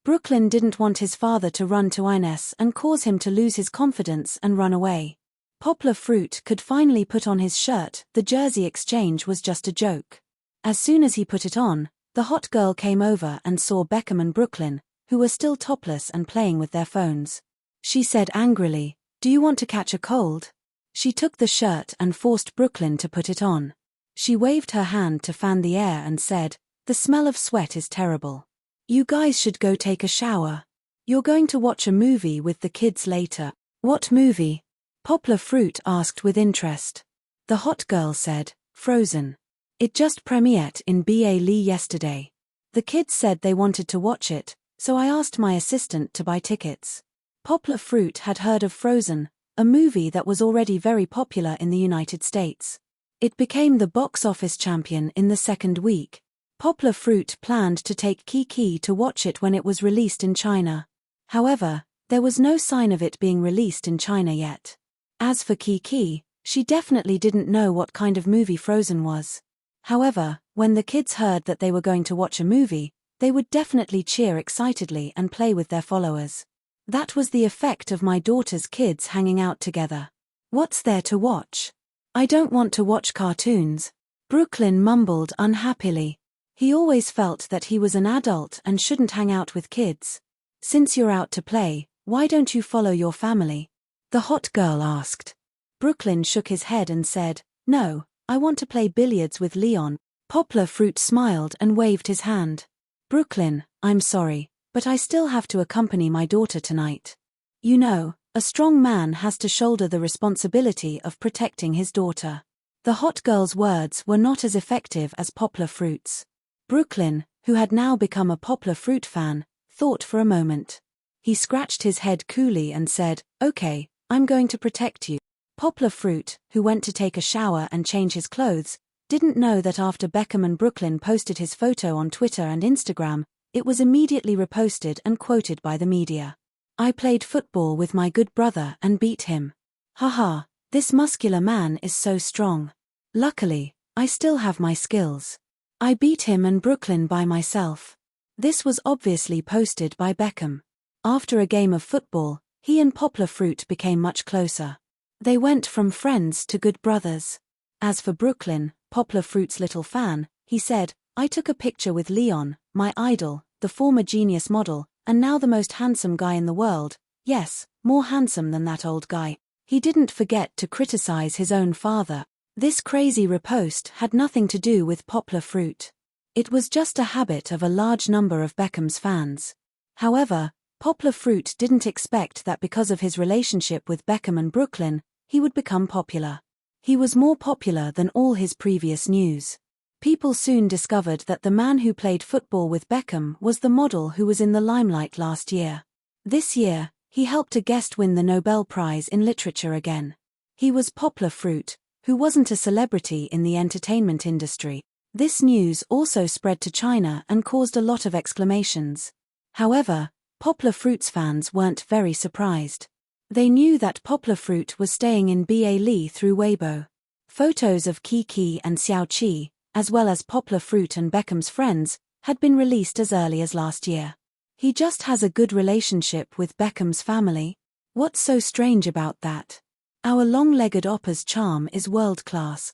Brooklyn didn't want his father to run to Immerse and cause him to lose his confidence and run away. Poplar Fruit could finally put on his shirt. The jersey exchange was just a joke. As soon as he put it on, the hot girl came over and saw Beckham and Brooklyn, who were still topless and playing with their phones. She said angrily, "Do you want to catch a cold?" She took the shirt and forced Brooklyn to put it on. She waved her hand to fan the air and said, "The smell of sweat is terrible. You guys should go take a shower. You're going to watch a movie with the kids later." "What movie?" Poplar Fruit asked with interest. The hot girl said, "Frozen. It just premiered in BA Lee yesterday. The kids said they wanted to watch it, so I asked my assistant to buy tickets." Poplar Fruit had heard of Frozen, a movie that was already very popular in the United States. It became the box office champion in the second week. Poplar Fruit planned to take Kiki to watch it when it was released in China. However, there was no sign of it being released in China yet. As for Kiki, she definitely didn't know what kind of movie Frozen was. However, when the kids heard that they were going to watch a movie, they would definitely cheer excitedly and play with their followers. That was the effect of my daughter's kids hanging out together. What's there to watch? I don't want to watch cartoons. Brooklyn mumbled unhappily. He always felt that he was an adult and shouldn't hang out with kids. Since you're out to play, why don't you follow your family? The hot girl asked. Brooklyn shook his head and said, No, I want to play billiards with Leon. Poplar Fruit smiled and waved his hand. Brooklyn, I'm sorry, but I still have to accompany my daughter tonight. You know, a strong man has to shoulder the responsibility of protecting his daughter. The hot girl's words were not as effective as Poplar Fruit's. Brooklyn, who had now become a Poplar Fruit fan, thought for a moment. He scratched his head coolly and said, Okay, I'm going to protect you. Poplar Fruit, who went to take a shower and change his clothes, didn't know that after Beckham and Brooklyn posted his photo on Twitter and Instagram, it was immediately reposted and quoted by the media. I played football with my good brother and beat him. Haha, this muscular man is so strong. Luckily, I still have my skills. I beat him and Brooklyn by myself. This was obviously posted by Beckham. After a game of football, he and Poplar Fruit became much closer. They went from friends to good brothers. As for Brooklyn, Poplar Fruit's little fan, he said, I took a picture with Leon, my idol, the former Genius model, and now the most handsome guy in the world. Yes, more handsome than that old guy. He didn't forget to criticize his own father. This crazy repost had nothing to do with Poplar Fruit. It was just a habit of a large number of Beckham's fans. However, Poplar Fruit didn't expect that because of his relationship with Beckham and Brooklyn, he would become popular. He was more popular than all his previous news. People soon discovered that the man who played football with Beckham was the model who was in the limelight last year. This year, he helped a guest win the Nobel Prize in Literature again. He was Poplar Fruit, who wasn't a celebrity in the entertainment industry. This news also spread to China and caused a lot of exclamations. However, Poplar Fruit's fans weren't very surprised. They knew that Poplar Fruit was staying in Ba Li through Weibo. Photos of Kiki and Xiao Qi, as well as Poplar Fruit and Beckham's friends, had been released as early as last year. He just has a good relationship with Beckham's family. What's so strange about that? Our long-legged oppa's charm is world-class.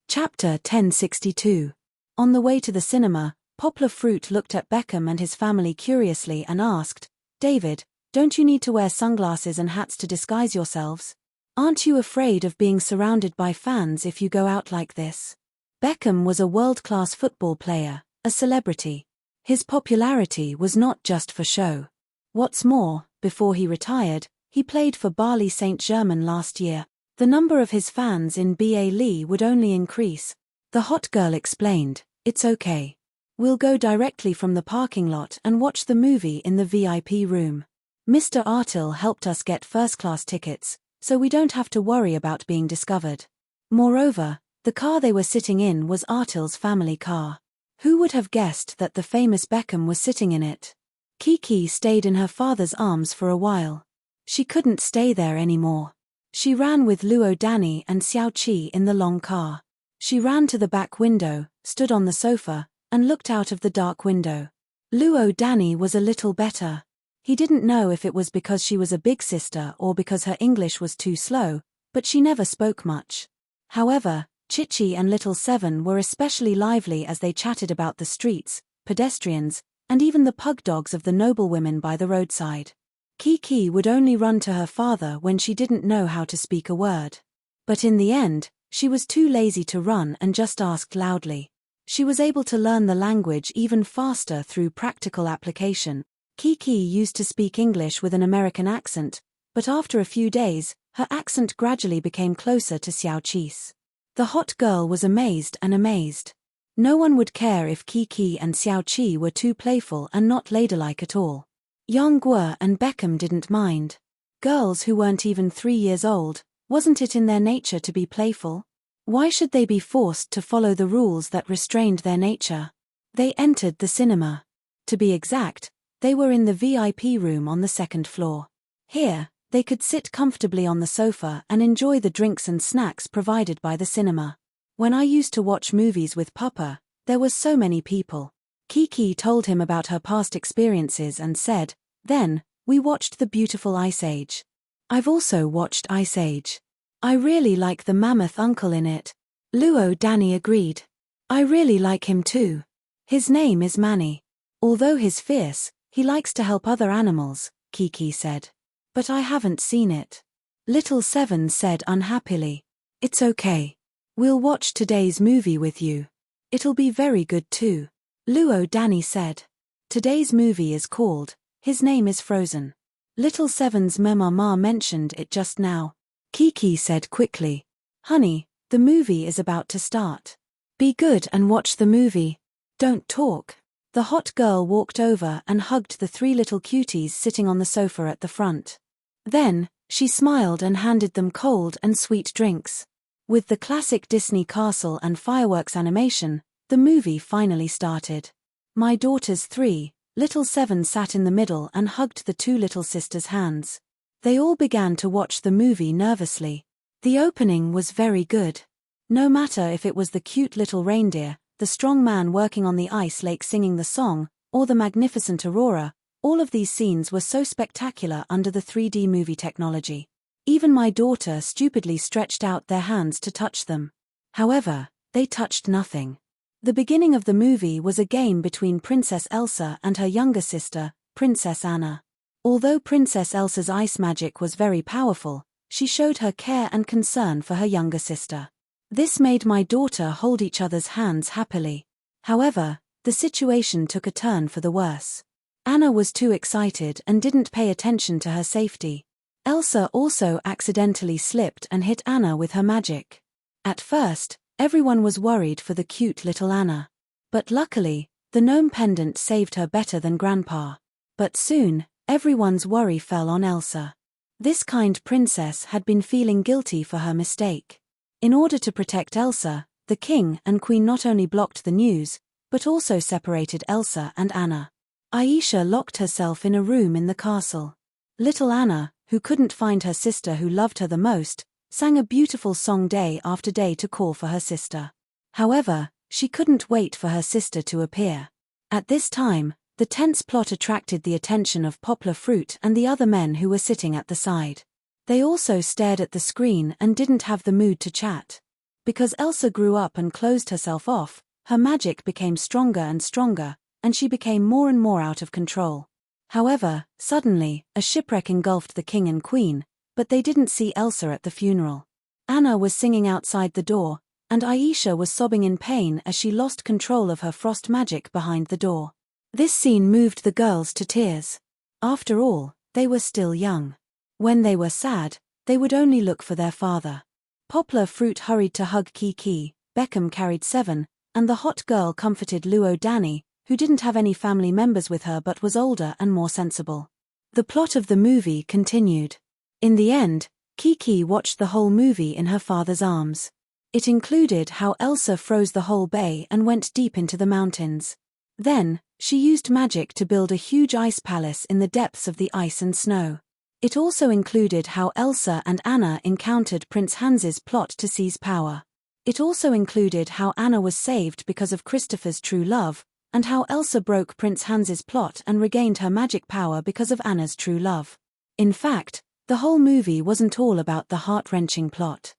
Chapter 1062. On the way to the cinema, Poplar Fruit looked at Beckham and his family curiously and asked, David, don't you need to wear sunglasses and hats to disguise yourselves? Aren't you afraid of being surrounded by fans if you go out like this? Beckham was a world-class football player, a celebrity. His popularity was not just for show. What's more, before he retired, he played for Paris Saint-Germain last year. The number of his fans in Ba Li would only increase. The hot girl explained, It's okay. We'll go directly from the parking lot and watch the movie in the VIP room. Mr. Artil helped us get first-class tickets, so we don't have to worry about being discovered. Moreover, the car they were sitting in was Artil's family car. Who would have guessed that the famous Beckham was sitting in it? Kiki stayed in her father's arms for a while. She couldn't stay there anymore. She ran with Luo Danny and Xiao Qi in the long car. She ran to the back window, stood on the sofa, and looked out of the dark window. Luo Danny was a little better. He didn't know if it was because she was a big sister or because her English was too slow, but she never spoke much. However, Chichi and Little Seven were especially lively as they chatted about the streets, pedestrians, and even the pug dogs of the noblewomen by the roadside. Kiki would only run to her father when she didn't know how to speak a word. But in the end, she was too lazy to run and just asked loudly. She was able to learn the language even faster through practical application. Kiki used to speak English with an American accent, but after a few days, her accent gradually became closer to Xiao Qi's. The hot girl was amazed and amazed. No one would care if Kiki and Xiao Qi were too playful and not ladylike at all. Yang Guo and Beckham didn't mind. Girls who weren't even 3 years old, wasn't it in their nature to be playful? Why should they be forced to follow the rules that restrained their nature? They entered the cinema. To be exact, they were in the VIP room on the second floor. Here, they could sit comfortably on the sofa and enjoy the drinks and snacks provided by the cinema. When I used to watch movies with Papa, There were so many people. Kiki told him about her past experiences and said, "Then, we watched the beautiful Ice Age. I've also watched Ice Age. I really like the mammoth uncle in it." Luo Danny agreed. "I really like him too. His name is Manny. Although he's fierce, he likes to help other animals," Kiki said. "But I haven't seen it." Little Seven said unhappily. "It's okay. We'll watch today's movie with you. It'll be very good too." Luo Danny said. Today's movie is called His Name is Frozen. Little Seven's mama mentioned it just now. Kiki said quickly, "Honey, the movie is about to start. Be good and watch the movie. Don't talk." The hot girl walked over and hugged the three little cuties sitting on the sofa at the front. Then, she smiled and handed them cold and sweet drinks. With the classic Disney castle and fireworks animation, the movie finally started. My daughters three, Little Seven sat in the middle and hugged the two little sisters' hands. They all began to watch the movie nervously. The opening was very good. No matter if it was the cute little reindeer, the strong man working on the ice lake singing the song, or the magnificent aurora, all of these scenes were so spectacular under the 3D movie technology. Even my daughter stupidly stretched out their hands to touch them. However, they touched nothing. The beginning of the movie was a game between Princess Elsa and her younger sister, Princess Anna. Although Princess Elsa's ice magic was very powerful, she showed her care and concern for her younger sister. This made my daughter hold each other's hands happily. However, the situation took a turn for the worse. Anna was too excited and didn't pay attention to her safety. Elsa also accidentally slipped and hit Anna with her magic. At first, everyone was worried for the cute little Anna. But luckily, the gnome pendant saved her better than Grandpa. But soon, everyone's worry fell on Elsa. This kind princess had been feeling guilty for her mistake. In order to protect Elsa, the king and queen not only blocked the news, but also separated Elsa and Anna. Aisha locked herself in a room in the castle. Little Anna, who couldn't find her sister who loved her the most, sang a beautiful song day after day to call for her sister. However, she couldn't wait for her sister to appear. At this time, the tense plot attracted the attention of Poplar Fruit and the other men who were sitting at the side. They also stared at the screen and didn't have the mood to chat. Because Elsa grew up and closed herself off, her magic became stronger and stronger, and she became more and more out of control. However, suddenly, a shipwreck engulfed the king and queen, but they didn't see Elsa at the funeral. Anna was singing outside the door, and Aisha was sobbing in pain as she lost control of her frost magic behind the door. This scene moved the girls to tears. After all, they were still young. When they were sad, they would only look for their father. Poplar Fruit hurried to hug Kiki, Beckham carried Seven, and the hot girl comforted Luo Danny, who didn't have any family members with her but was older and more sensible. The plot of the movie continued. In the end, Kiki watched the whole movie in her father's arms. It included how Elsa froze the whole bay and went deep into the mountains. Then, she used magic to build a huge ice palace in the depths of the ice and snow. It also included how Elsa and Anna encountered Prince Hans's plot to seize power. It also included how Anna was saved because of Christopher's true love, and how Elsa broke Prince Hans's plot and regained her magic power because of Anna's true love. In fact, the whole movie wasn't all about the heart-wrenching plot.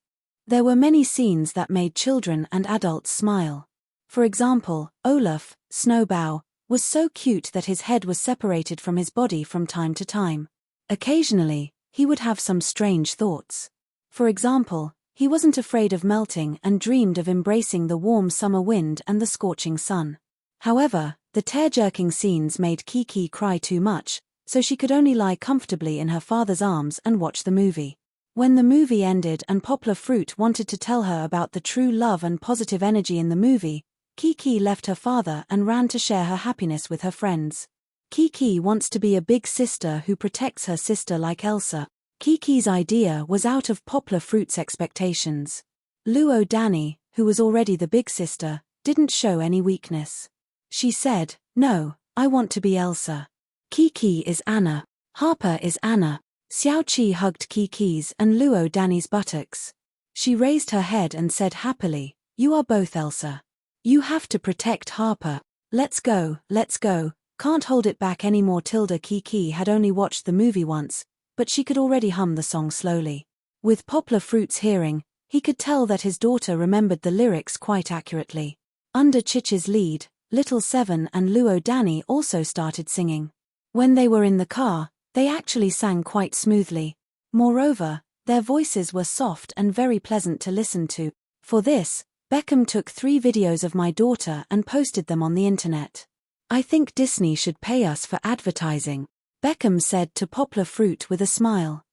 There were many scenes that made children and adults smile. For example, Olaf, Snowbow, was so cute that his head was separated from his body from time to time. Occasionally, he would have some strange thoughts. For example, he wasn't afraid of melting and dreamed of embracing the warm summer wind and the scorching sun. However, the tear-jerking scenes made Kiki cry too much, so she could only lie comfortably in her father's arms and watch the movie. When the movie ended and Poplar Fruit wanted to tell her about the true love and positive energy in the movie, Kiki left her father and ran to share her happiness with her friends. Kiki wants to be a big sister who protects her sister like Elsa. Kiki's idea was out of Poplar Fruit's expectations. Luo Danny, who was already the big sister, didn't show any weakness. She said, "No, I want to be Elsa. Kiki is Anna. Harper is Anna." Xiaoqi hugged Kiki's and Luo Danny's buttocks. She raised her head and said happily, "You are both Elsa. You have to protect Harper. Let's go, can't hold it back anymore. Kiki had only watched the movie once, but she could already hum the song slowly. With Poplar Fruit's hearing, he could tell that his daughter remembered the lyrics quite accurately. Under Chichi's lead, Little Seven and Luo Danny also started singing. When they were in the car, they actually sang quite smoothly. Moreover, their voices were soft and very pleasant to listen to. For this, Beckham took 3 videos of my daughter and posted them on the internet. I think Disney should pay us for advertising, Beckham said to Poplar Fruit with a smile.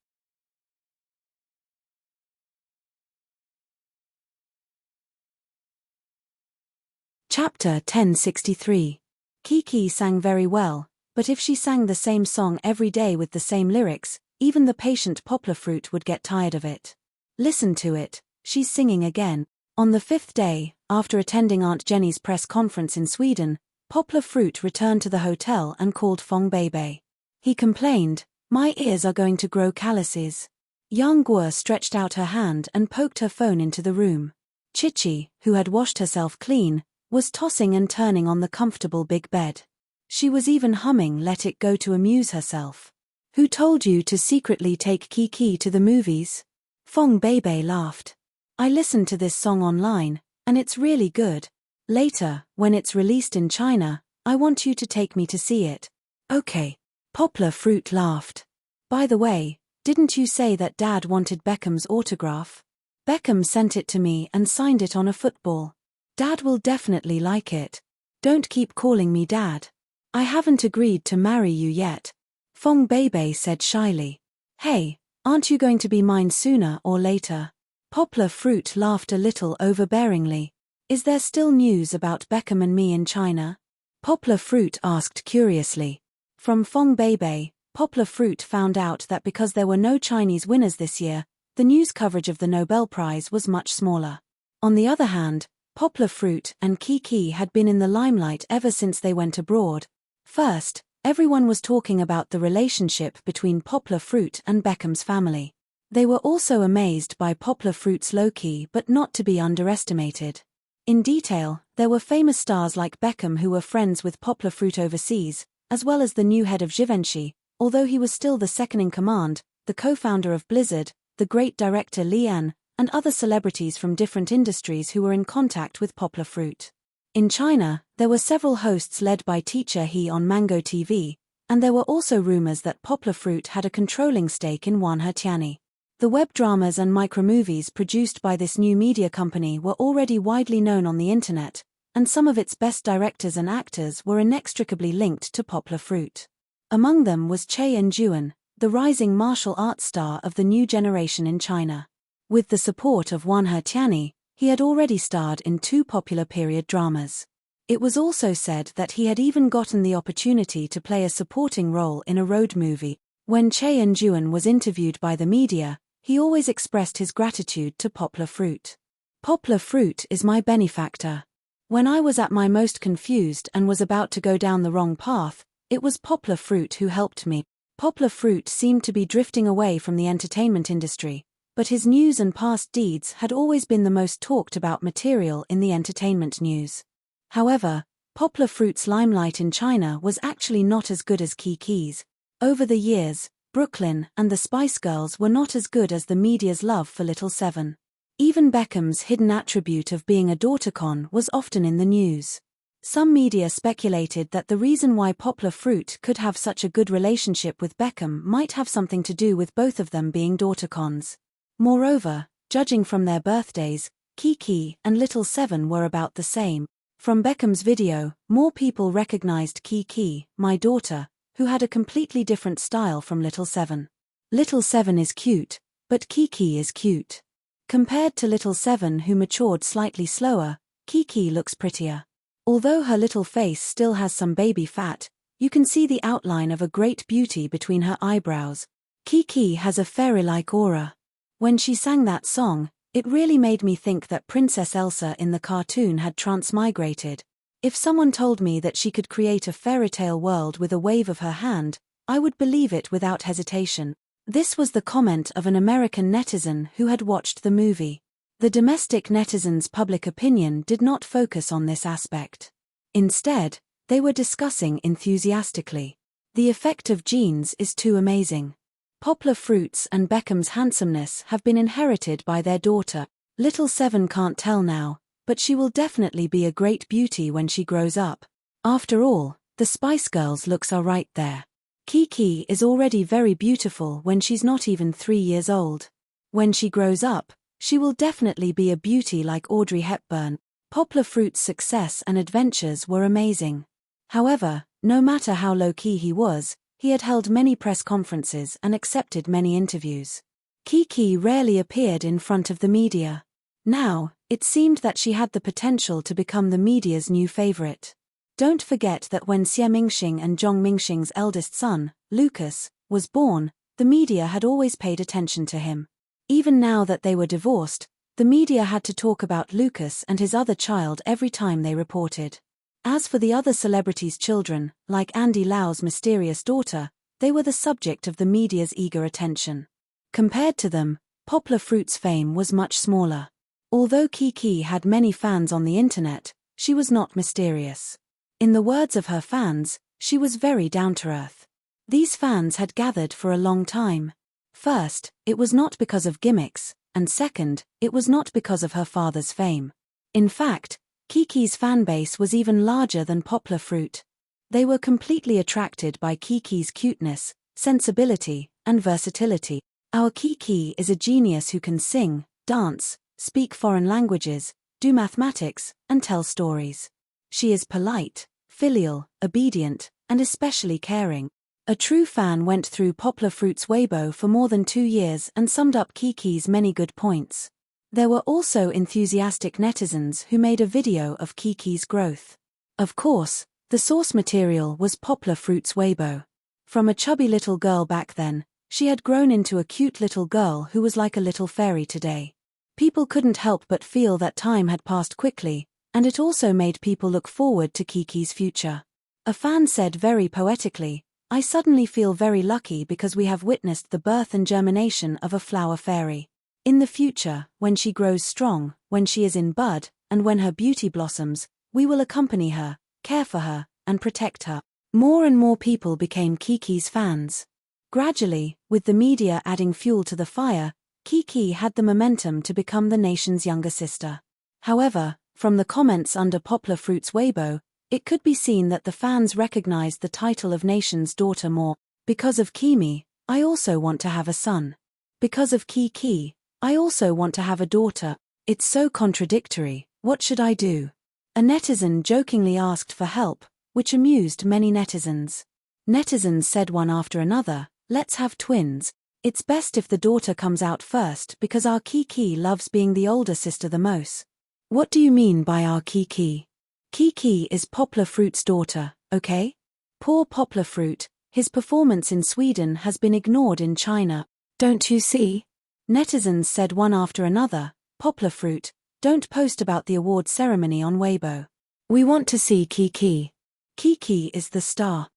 Chapter 1063. Kiki sang very well, but if she sang the same song every day with the same lyrics, even the patient Poplar Fruit would get tired of it. Listen to it, she's singing again. On the 5th day, after attending Aunt Jenny's press conference in Sweden, Poplar Fruit returned to the hotel and called Fong Beibei. He complained, "My ears are going to grow calluses." Yang Guo stretched out her hand and poked her phone into the room. Chichi, who had washed herself clean, was tossing and turning on the comfortable big bed. She was even humming Let It Go to amuse herself. "Who told you to secretly take Kiki to the movies?" Fong Beibei laughed. "I listened to this song online, and it's really good. Later, when it's released in China, I want you to take me to see it." "Okay." Poplar Fruit laughed. "By the way, didn't you say that Dad wanted Beckham's autograph? Beckham sent it to me and signed it on a football. Dad will definitely like it. Don't keep calling me Dad. I haven't agreed to marry you yet," Fong Beibei said shyly. "Hey, aren't you going to be mine sooner or later?" Poplar Fruit laughed a little overbearingly. "Is there still news about Beckham and me in China?" Poplar Fruit asked curiously. From Fong Beibei, Poplar Fruit found out that because there were no Chinese winners this year, the news coverage of the Nobel Prize was much smaller. On the other hand, Poplar Fruit and Kiki had been in the limelight ever since they went abroad. First, everyone was talking about the relationship between Poplar Fruit and Beckham's family. They were also amazed by Poplar Fruit's low-key but not to be underestimated. In detail, there were famous stars like Beckham who were friends with Poplar Fruit overseas, as well as the new head of Givenchy, although he was still the second-in-command, the co-founder of Blizzard, the great director Lian, and other celebrities from different industries who were in contact with Poplar Fruit. In China, there were several hosts led by Teacher He on Mango TV, and there were also rumors that Poplar Fruit had a controlling stake in Wanhe Tianyi. The web dramas and micromovies produced by this new media company were already widely known on the internet, and some of its best directors and actors were inextricably linked to Poplar Fruit. Among them was Che En-juan, the rising martial arts star of the new generation in China. With the support of Wanhe Tianyi, he had already starred in 2 popular period dramas. It was also said that he had even gotten the opportunity to play a supporting role in a road movie. When Che En-juan was interviewed by the media, he always expressed his gratitude to Poplar Fruit. "Poplar Fruit is my benefactor. When I was at my most confused and was about to go down the wrong path, it was Poplar Fruit who helped me." Poplar Fruit seemed to be drifting away from the entertainment industry, but his news and past deeds had always been the most talked about material in the entertainment news. However, Poplar Fruit's limelight in China was actually not as good as Kiki's. Over the years, Brooklyn and the Spice Girls were not as good as the media's love for Little Seven. Even Beckham's hidden attribute of being a daughter-con was often in the news. Some media speculated that the reason why Poplar Fruit could have such a good relationship with Beckham might have something to do with both of them being daughter-cons. Moreover, judging from their birthdays, Kiki and Little Seven were about the same. From Beckham's video, more people recognized Kiki, my daughter, who had a completely different style from Little Seven. Little Seven is cute, but Kiki is cute. Compared to Little Seven, who matured slightly slower, Kiki looks prettier. Although her little face still has some baby fat, you can see the outline of a great beauty between her eyebrows. Kiki has a fairy-like aura. When she sang that song, it really made me think that Princess Elsa in the cartoon had transmigrated. If someone told me that she could create a fairy tale world with a wave of her hand, I would believe it without hesitation. This was the comment of an American netizen who had watched the movie. The domestic netizens' public opinion did not focus on this aspect. Instead, they were discussing enthusiastically. The effect of genes is too amazing. Poplar Fruits and Beckham's handsomeness have been inherited by their daughter. Little Seven can't tell now, but she will definitely be a great beauty when she grows up. After all, the Spice Girls' looks are right there. Kiki is already very beautiful when she's not even 3 years old. When she grows up, she will definitely be a beauty like Audrey Hepburn. Poplar Fruit's success and adventures were amazing. However, no matter how low-key he was, he had held many press conferences and accepted many interviews. Kiki rarely appeared in front of the media. Now, it seemed that she had the potential to become the media's new favorite. Don't forget that when Xie Mingxing and Zhong Mingxing's eldest son, Lucas, was born, the media had always paid attention to him. Even now that they were divorced, the media had to talk about Lucas and his other child every time they reported. As for the other celebrities' children, like Andy Lau's mysterious daughter, they were the subject of the media's eager attention. Compared to them, Poplar Fruit's fame was much smaller. Although Kiki had many fans on the internet, she was not mysterious. In the words of her fans, she was very down-to-earth. These fans had gathered for a long time. First, it was not because of gimmicks, and second, it was not because of her father's fame. In fact, Kiki's fanbase was even larger than Poplar Fruit. They were completely attracted by Kiki's cuteness, sensibility, and versatility. Our Kiki is a genius who can sing, dance, speak foreign languages, do mathematics, and tell stories. She is polite, filial, obedient, and especially caring. A true fan went through Poplar Fruit's Weibo for more than 2 years and summed up Kiki's many good points. There were also enthusiastic netizens who made a video of Kiki's growth. Of course, the source material was Poplar Fruit's Weibo. From a chubby little girl back then, she had grown into a cute little girl who was like a little fairy today. People couldn't help but feel that time had passed quickly, and it also made people look forward to Kiki's future. A fan said very poetically, "I suddenly feel very lucky because we have witnessed the birth and germination of a flower fairy. In the future, when she grows strong, when she is in bud, and when her beauty blossoms, we will accompany her, care for her, and protect her." More and more people became Kiki's fans. Gradually, with the media adding fuel to the fire, Kiki had the momentum to become the nation's younger sister. However, from the comments under Poplar Fruit's Weibo, it could be seen that the fans recognized the title of nation's daughter more. Because of Kimi, I also want to have a son. Because of Kiki, I also want to have a daughter. It's so contradictory, what should I do? A netizen jokingly asked for help, which amused many netizens. Netizens said one after another, "Let's have twins. It's best if the daughter comes out first because our Kiki loves being the older sister the most." What do you mean by our Kiki? Kiki is Poplar Fruit's daughter, okay? Poor Poplar Fruit, his performance in Sweden has been ignored in China. Don't you see? Netizens said one after another, "Poplar Fruit, don't post about the award ceremony on Weibo. We want to see Kiki. Kiki is the star."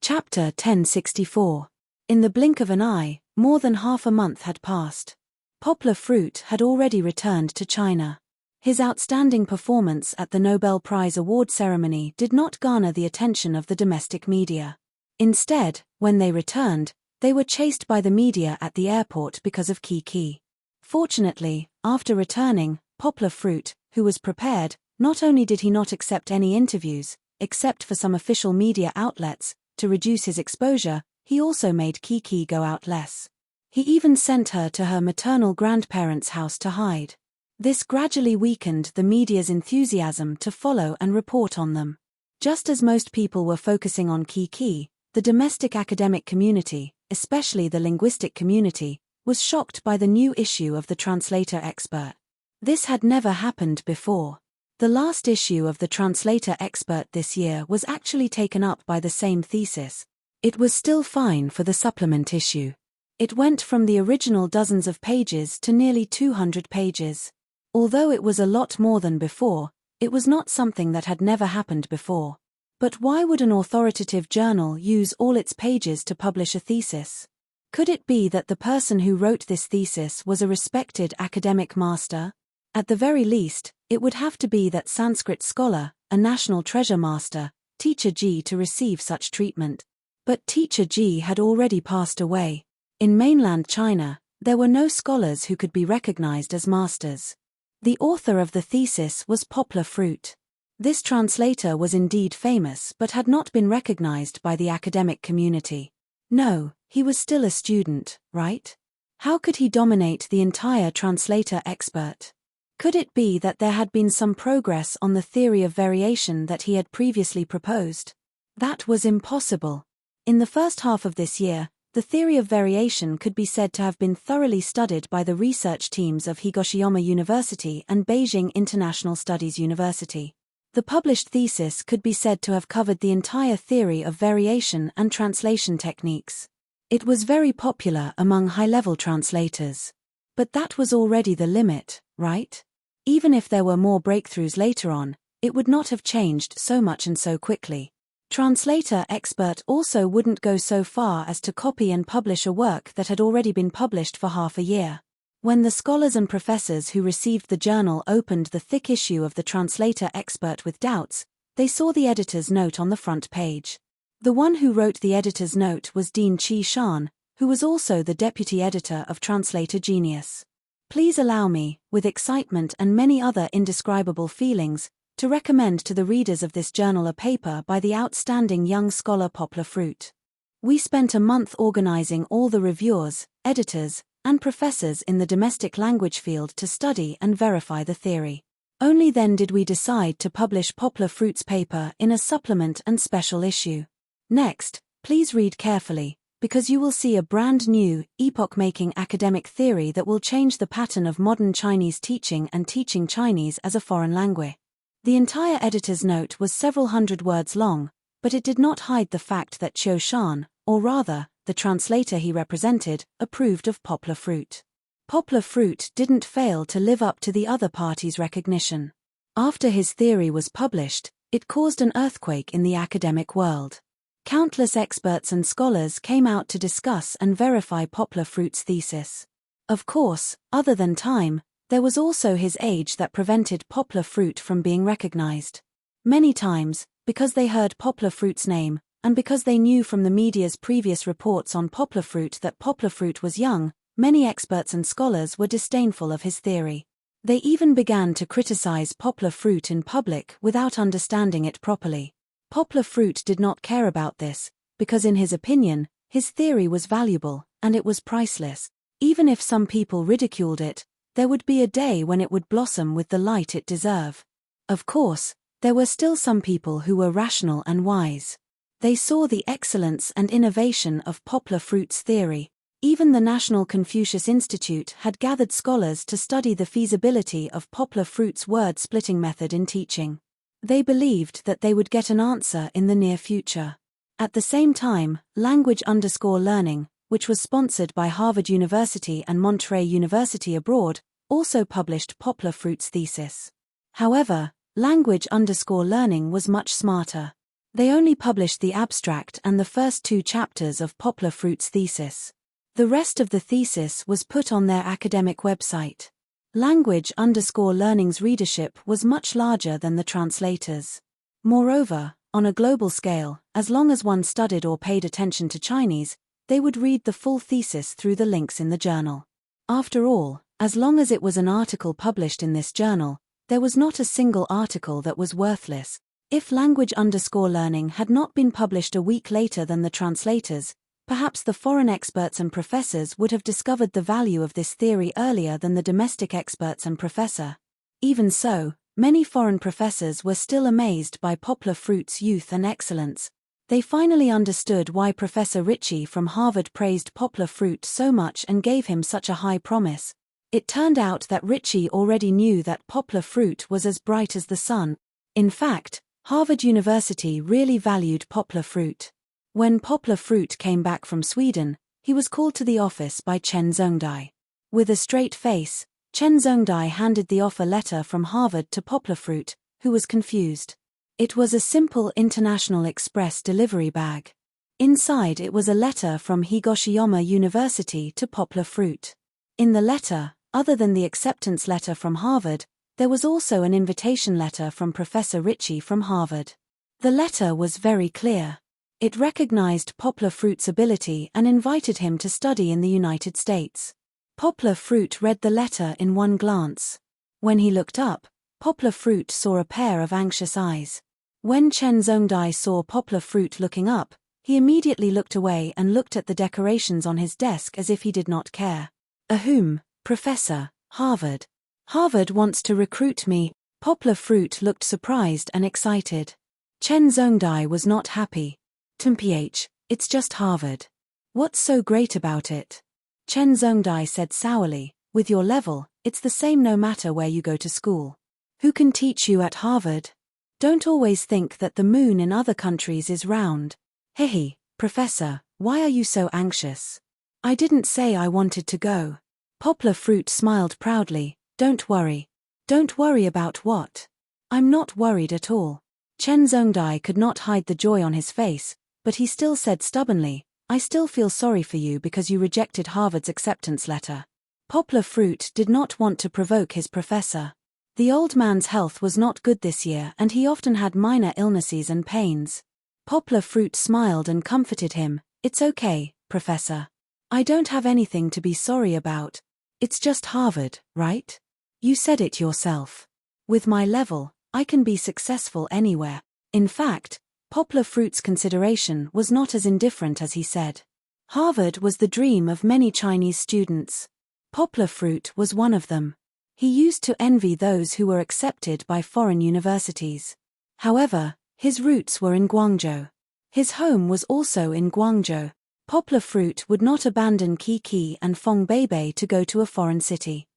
Chapter 1064. In the blink of an eye, more than half a month had passed. Poplar Fruit had already returned to China. His outstanding performance at the Nobel Prize award ceremony did not garner the attention of the domestic media. Instead, when they returned, they were chased by the media at the airport because of Kiki. Fortunately, after returning, Poplar Fruit, who was prepared, not only did he not accept any interviews, except for some official media outlets, to reduce his exposure, he also made Kiki go out less. He even sent her to her maternal grandparents' house to hide. This gradually weakened the media's enthusiasm to follow and report on them. Just as most people were focusing on Kiki, the domestic academic community, especially the linguistic community, was shocked by the new issue of the Translator Expert. This had never happened before. The last issue of the Translator Expert this year was actually taken up by the same thesis. It was still fine for the supplement issue. It went from the original dozens of pages to nearly 200 pages. Although it was a lot more than before, it was not something that had never happened before. But why would an authoritative journal use all its pages to publish a thesis? Could it be that the person who wrote this thesis was a respected academic master? At the very least, it would have to be that Sanskrit scholar, a national treasure master, Teacher G, to receive such treatment. But Teacher G had already passed away. In mainland China, there were no scholars who could be recognized as masters. The author of the thesis was Poplar Fruit. This translator was indeed famous but had not been recognized by the academic community. No, he was still a student, right? How could he dominate the entire translator expert? Could it be that there had been some progress on the theory of variation that he had previously proposed? That was impossible. In the first half of this year, the theory of variation could be said to have been thoroughly studied by the research teams of Higoshiyama University and Beijing International Studies University. The published thesis could be said to have covered the entire theory of variation and translation techniques. It was very popular among high-level translators. But that was already the limit, right? Even if there were more breakthroughs later on, it would not have changed so much and so quickly. Translator expert also wouldn't go so far as to copy and publish a work that had already been published for half a year. When the scholars and professors who received the journal opened the thick issue of the translator expert with doubts, they saw the editor's note on the front page. The one who wrote the editor's note was Dean Qi Shan, who was also the deputy editor of Translator Genius. Please allow me, with excitement and many other indescribable feelings, to recommend to the readers of this journal a paper by the outstanding young scholar Poplar Fruit. We spent a month organizing all the reviewers, editors, and professors in the domestic language field to study and verify the theory. Only then did we decide to publish Poplar Fruit's paper in a supplement and special issue. Next, please read carefully, because you will see a brand new, epoch-making academic theory that will change the pattern of modern Chinese teaching and teaching Chinese as a foreign language. The entire editor's note was several hundred words long, but it did not hide the fact that Qiu Shan, or rather, the translator he represented, approved of Poplar Fruit. Poplar Fruit didn't fail to live up to the other party's recognition. After his theory was published, it caused an earthquake in the academic world. Countless experts and scholars came out to discuss and verify Poplar Fruit's thesis. Of course, other than time, there was also his age that prevented Poplar Fruit from being recognized. Many times, because they heard Poplar Fruit's name, and because they knew from the media's previous reports on Poplar Fruit that Poplar Fruit was young, many experts and scholars were disdainful of his theory. They even began to criticize Poplar Fruit in public without understanding it properly. Poplar Fruit did not care about this, because in his opinion, his theory was valuable, and it was priceless. Even if some people ridiculed it, there would be a day when it would blossom with the light it deserved. Of course, there were still some people who were rational and wise. They saw the excellence and innovation of Poplar Fruit's theory. Even the National Confucius Institute had gathered scholars to study the feasibility of Poplar Fruit's word-splitting method in teaching. They believed that they would get an answer in the near future. At the same time, Language_Learning, which was sponsored by Harvard University and Monterey University abroad, also published Poplar Fruit's thesis. However, Language_Learning was much smarter. They only published the abstract and the first 2 chapters of Poplar Fruit's thesis. The rest of the thesis was put on their academic website. Language_Learning's readership was much larger than the translators. Moreover, on a global scale, as long as one studied or paid attention to Chinese, they would read the full thesis through the links in the journal. After all, as long as it was an article published in this journal, there was not a single article that was worthless. If Language_Learning had not been published a week later than the translators, perhaps the foreign experts and professors would have discovered the value of this theory earlier than the domestic experts and professor. Even so, many foreign professors were still amazed by Poplar Fruit's youth and excellence. They finally understood why Professor Ritchie from Harvard praised Poplar Fruit so much and gave him such a high promise. It turned out that Ritchie already knew that Poplar Fruit was as bright as the sun. In fact, Harvard University really valued Poplar Fruit. When Poplar Fruit came back from Sweden, he was called to the office by Chen Zhongdai. With a straight face, Chen Zhongdai handed the offer letter from Harvard to Poplar Fruit, who was confused. It was a simple International Express delivery bag. Inside it was a letter from Higoshiyama University to Poplar Fruit. In the letter, other than the acceptance letter from Harvard, there was also an invitation letter from Professor Ritchie from Harvard. The letter was very clear. It recognized Poplar Fruit's ability and invited him to study in the United States. Poplar Fruit read the letter in one glance. When he looked up, Poplar Fruit saw a pair of anxious eyes. When Chen Zhongdai saw Poplar Fruit looking up, he immediately looked away and looked at the decorations on his desk as if he did not care. Ahem, Professor, Harvard. Harvard wants to recruit me. Poplar Fruit looked surprised and excited. Chen Zhongdai was not happy. Mph, it's just Harvard. What's so great about it? Chen Zhongdai said sourly, with your level, it's the same no matter where you go to school. Who can teach you at Harvard? Don't always think that the moon in other countries is round. Hehe, Professor, why are you so anxious? I didn't say I wanted to go. Poplar Fruit smiled proudly. Don't worry. Don't worry about what? I'm not worried at all. Chen Zhongdai could not hide the joy on his face, but he still said stubbornly, I still feel sorry for you because you rejected Harvard's acceptance letter. Poplar Fruit did not want to provoke his professor. The old man's health was not good this year and he often had minor illnesses and pains. Poplar Fruit smiled and comforted him. It's okay, Professor. I don't have anything to be sorry about. It's just Harvard, right? You said it yourself. With my level, I can be successful anywhere. In fact, Poplar Fruit's consideration was not as indifferent as he said. Harvard was the dream of many Chinese students. Poplar Fruit was one of them. He used to envy those who were accepted by foreign universities. However, his roots were in Guangzhou. His home was also in Guangzhou. Poplar Fruit would not abandon Kiki and Fong Beibei to go to a foreign city.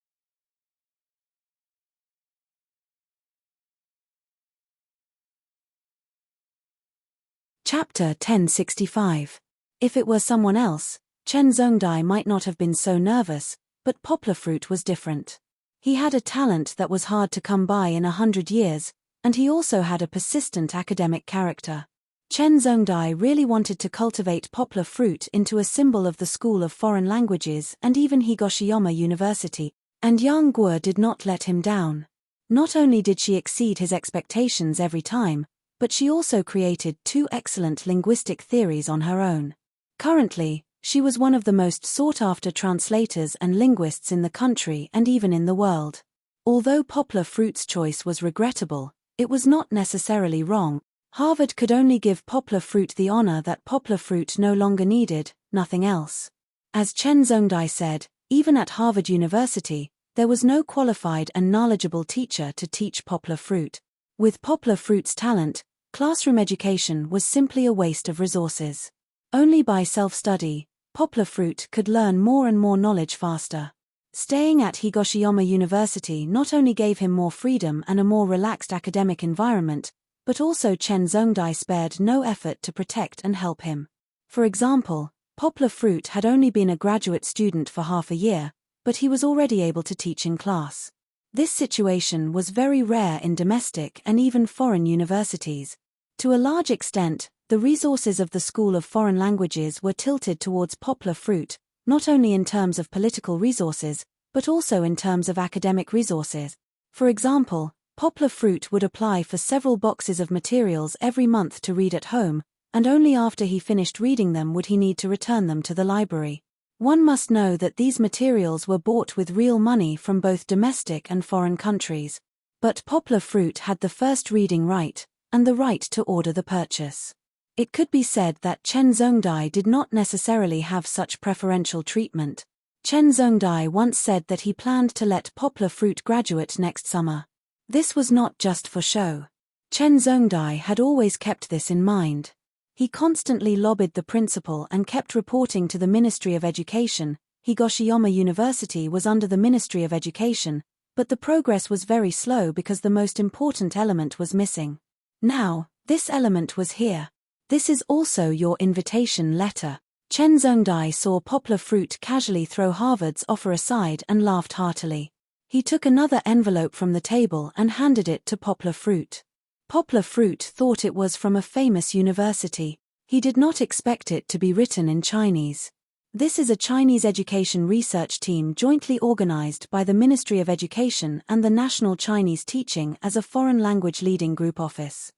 Chapter 1065. If it were someone else, Chen Zhongdai might not have been so nervous, but Poplar Fruit was different. He had a talent that was hard to come by in 100 years, and he also had a persistent academic character. Chen Zhongdai really wanted to cultivate Poplar Fruit into a symbol of the School of Foreign Languages and even Higoshiyama University, and Yang Guo did not let him down. Not only did she exceed his expectations every time, but she also created 2 excellent linguistic theories on her own. Currently, she was one of the most sought-after translators and linguists in the country and even in the world. Although Poplar Fruit's choice was regrettable, it was not necessarily wrong. Harvard could only give Poplar Fruit the honor that Poplar Fruit no longer needed, nothing else. As Chen Zhongdai said, even at Harvard University, there was no qualified and knowledgeable teacher to teach Poplar Fruit. With Poplar Fruit's talent, classroom education was simply a waste of resources. Only by self-study, Poplar Fruit could learn more and more knowledge faster. Staying at Higoshiyama University not only gave him more freedom and a more relaxed academic environment, but also Chen Zhongdai spared no effort to protect and help him. For example, Poplar Fruit had only been a graduate student for half a year, but he was already able to teach in class. This situation was very rare in domestic and even foreign universities. To a large extent, the resources of the School of Foreign Languages were tilted towards Poplar Fruit, not only in terms of political resources, but also in terms of academic resources. For example, Poplar Fruit would apply for several boxes of materials every month to read at home, and only after he finished reading them would he need to return them to the library. One must know that these materials were bought with real money from both domestic and foreign countries. But Poplar Fruit had the first reading right, and the right to order the purchase. It could be said that Chen Zhongdai did not necessarily have such preferential treatment. Chen Zhongdai once said that he planned to let Poplar Fruit graduate next summer. This was not just for show. Chen Zhongdai had always kept this in mind. He constantly lobbied the principal and kept reporting to the Ministry of Education. Higoshiyama University was under the Ministry of Education, but the progress was very slow because the most important element was missing. Now, this element was here. This is also your invitation letter. Chen Zhongdai saw Poplar Fruit casually throw Harvard's offer aside and laughed heartily. He took another envelope from the table and handed it to Poplar Fruit. Poplar Fruit thought it was from a famous university. He did not expect it to be written in Chinese. This is a Chinese education research team jointly organized by the Ministry of Education and the National Chinese Teaching as a Foreign Language Leading Group Office.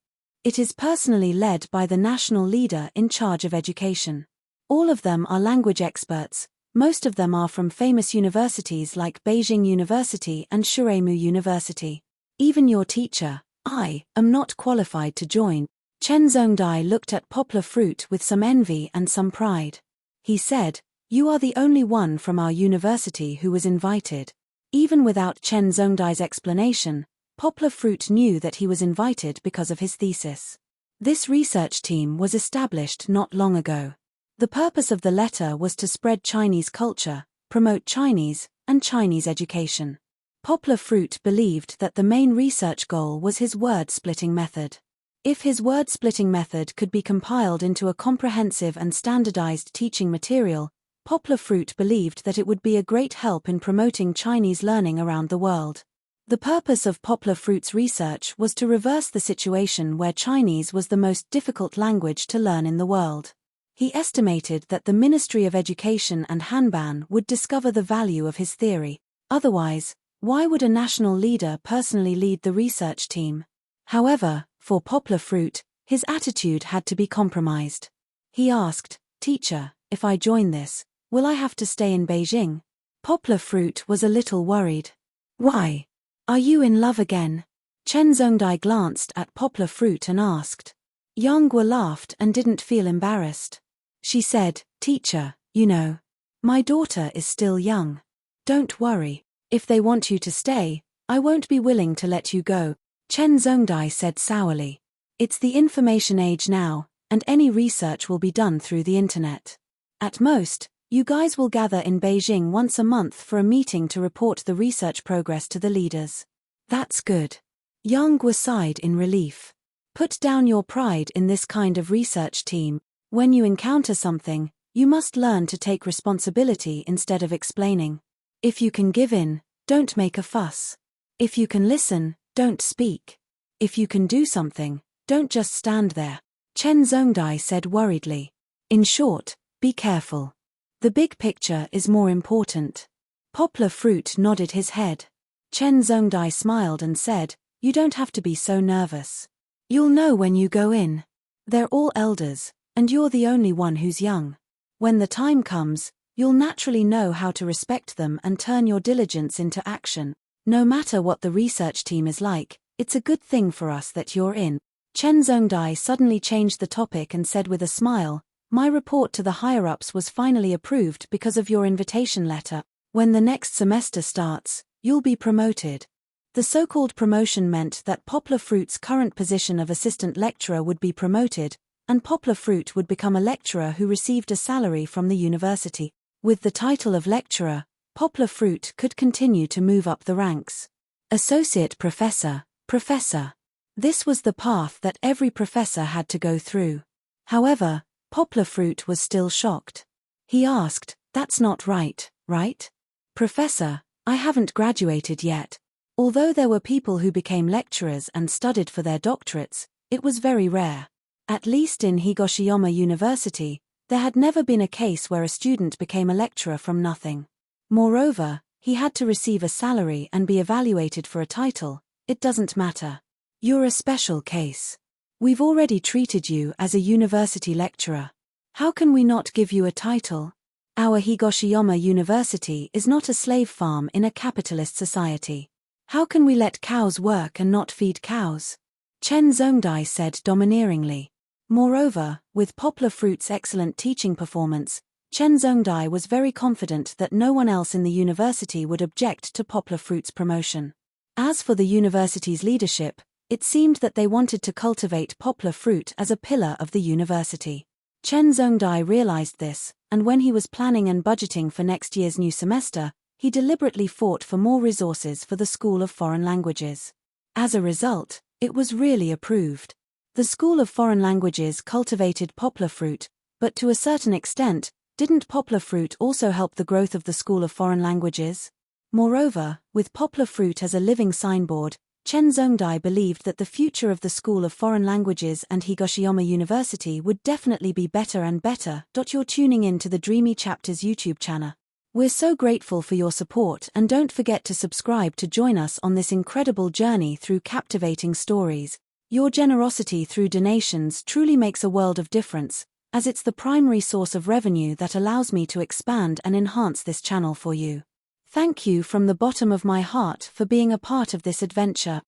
It is personally led by the national leader in charge of education. All of them are language experts. Most of them are from famous universities like Beijing University and Shuremu University. Even your teacher, I, am not qualified to join. Chen Zhongdai looked at Poplar Fruit with some envy and some pride. He said, "You are the only one from our university who was invited." Even without Chen Zhongdai's explanation, Poplar Fruit knew that he was invited because of his thesis. This research team was established not long ago. The purpose of the letter was to spread Chinese culture, promote Chinese, and Chinese education. Poplar Fruit believed that the main research goal was his word-splitting method. If his word-splitting method could be compiled into a comprehensive and standardized teaching material, Poplar Fruit believed that it would be a great help in promoting Chinese learning around the world. The purpose of Poplar Fruit's research was to reverse the situation where Chinese was the most difficult language to learn in the world. He estimated that the Ministry of Education and Hanban would discover the value of his theory. Otherwise, why would a national leader personally lead the research team? However, for Poplar Fruit, his attitude had to be compromised. He asked, "Teacher, if I join this, will I have to stay in Beijing?" Poplar Fruit was a little worried. "Why? Are you in love again?" Chen Zhongdai glanced at Poplar Fruit and asked. Yonghua laughed and didn't feel embarrassed. She said, "Teacher, you know, my daughter is still young. Don't worry. If they want you to stay, I won't be willing to let you go." Chen Zhongdai said sourly. "It's the information age now, and any research will be done through the internet. At most, you guys will gather in Beijing once a month for a meeting to report the research progress to the leaders." "That's good." Yonghua sighed in relief. "Put down your pride in this kind of research team. When you encounter something, you must learn to take responsibility instead of explaining. If you can give in, don't make a fuss. If you can listen, don't speak. If you can do something, don't just stand there." Chen Zhongdai said worriedly. "In short, be careful. The big picture is more important." Poplar Fruit nodded his head. Chen Zhongdai smiled and said, "You don't have to be so nervous. You'll know when you go in. They're all elders, and you're the only one who's young. When the time comes, you'll naturally know how to respect them and turn your diligence into action. No matter what the research team is like, it's a good thing for us that you're in." Chen Zhongdai suddenly changed the topic and said with a smile, "My report to the higher-ups was finally approved because of your invitation letter. When the next semester starts, you'll be promoted." The so-called promotion meant that Poplar Fruit's current position of assistant lecturer would be promoted, and Poplar Fruit would become a lecturer who received a salary from the university. With the title of lecturer, Poplar Fruit could continue to move up the ranks. Associate professor, professor. This was the path that every professor had to go through. However, Poplar Fruit was still shocked. He asked, "That's not right, right? Professor, I haven't graduated yet." Although there were people who became lecturers and studied for their doctorates, it was very rare. At least in Higoshiyama University, there had never been a case where a student became a lecturer from nothing. Moreover, he had to receive a salary and be evaluated for a title. "It doesn't matter. You're a special case. We've already treated you as a university lecturer. How can we not give you a title? Our Higoshiyama University is not a slave farm in a capitalist society. How can we let cows work and not feed cows?" Chen Zhongdai said domineeringly. Moreover, with Poplar Fruit's excellent teaching performance, Chen Zhongdai was very confident that no one else in the university would object to Poplar Fruit's promotion. As for the university's leadership, it seemed that they wanted to cultivate Poplar Fruit as a pillar of the university. Chen Zhongdai realized this, and when he was planning and budgeting for next year's new semester, he deliberately fought for more resources for the School of Foreign Languages. As a result, it was really approved. The School of Foreign Languages cultivated Poplar Fruit, but to a certain extent, didn't Poplar Fruit also help the growth of the School of Foreign Languages? Moreover, with Poplar Fruit as a living signboard, Chen Zhongdai believed that the future of the School of Foreign Languages and Higoshiyama University would definitely be better and better. You're tuning in to the Dreamy Chapters YouTube channel. We're so grateful for your support, and don't forget to subscribe to join us on this incredible journey through captivating stories. Your generosity through donations truly makes a world of difference, as it's the primary source of revenue that allows me to expand and enhance this channel for you. Thank you from the bottom of my heart for being a part of this adventure.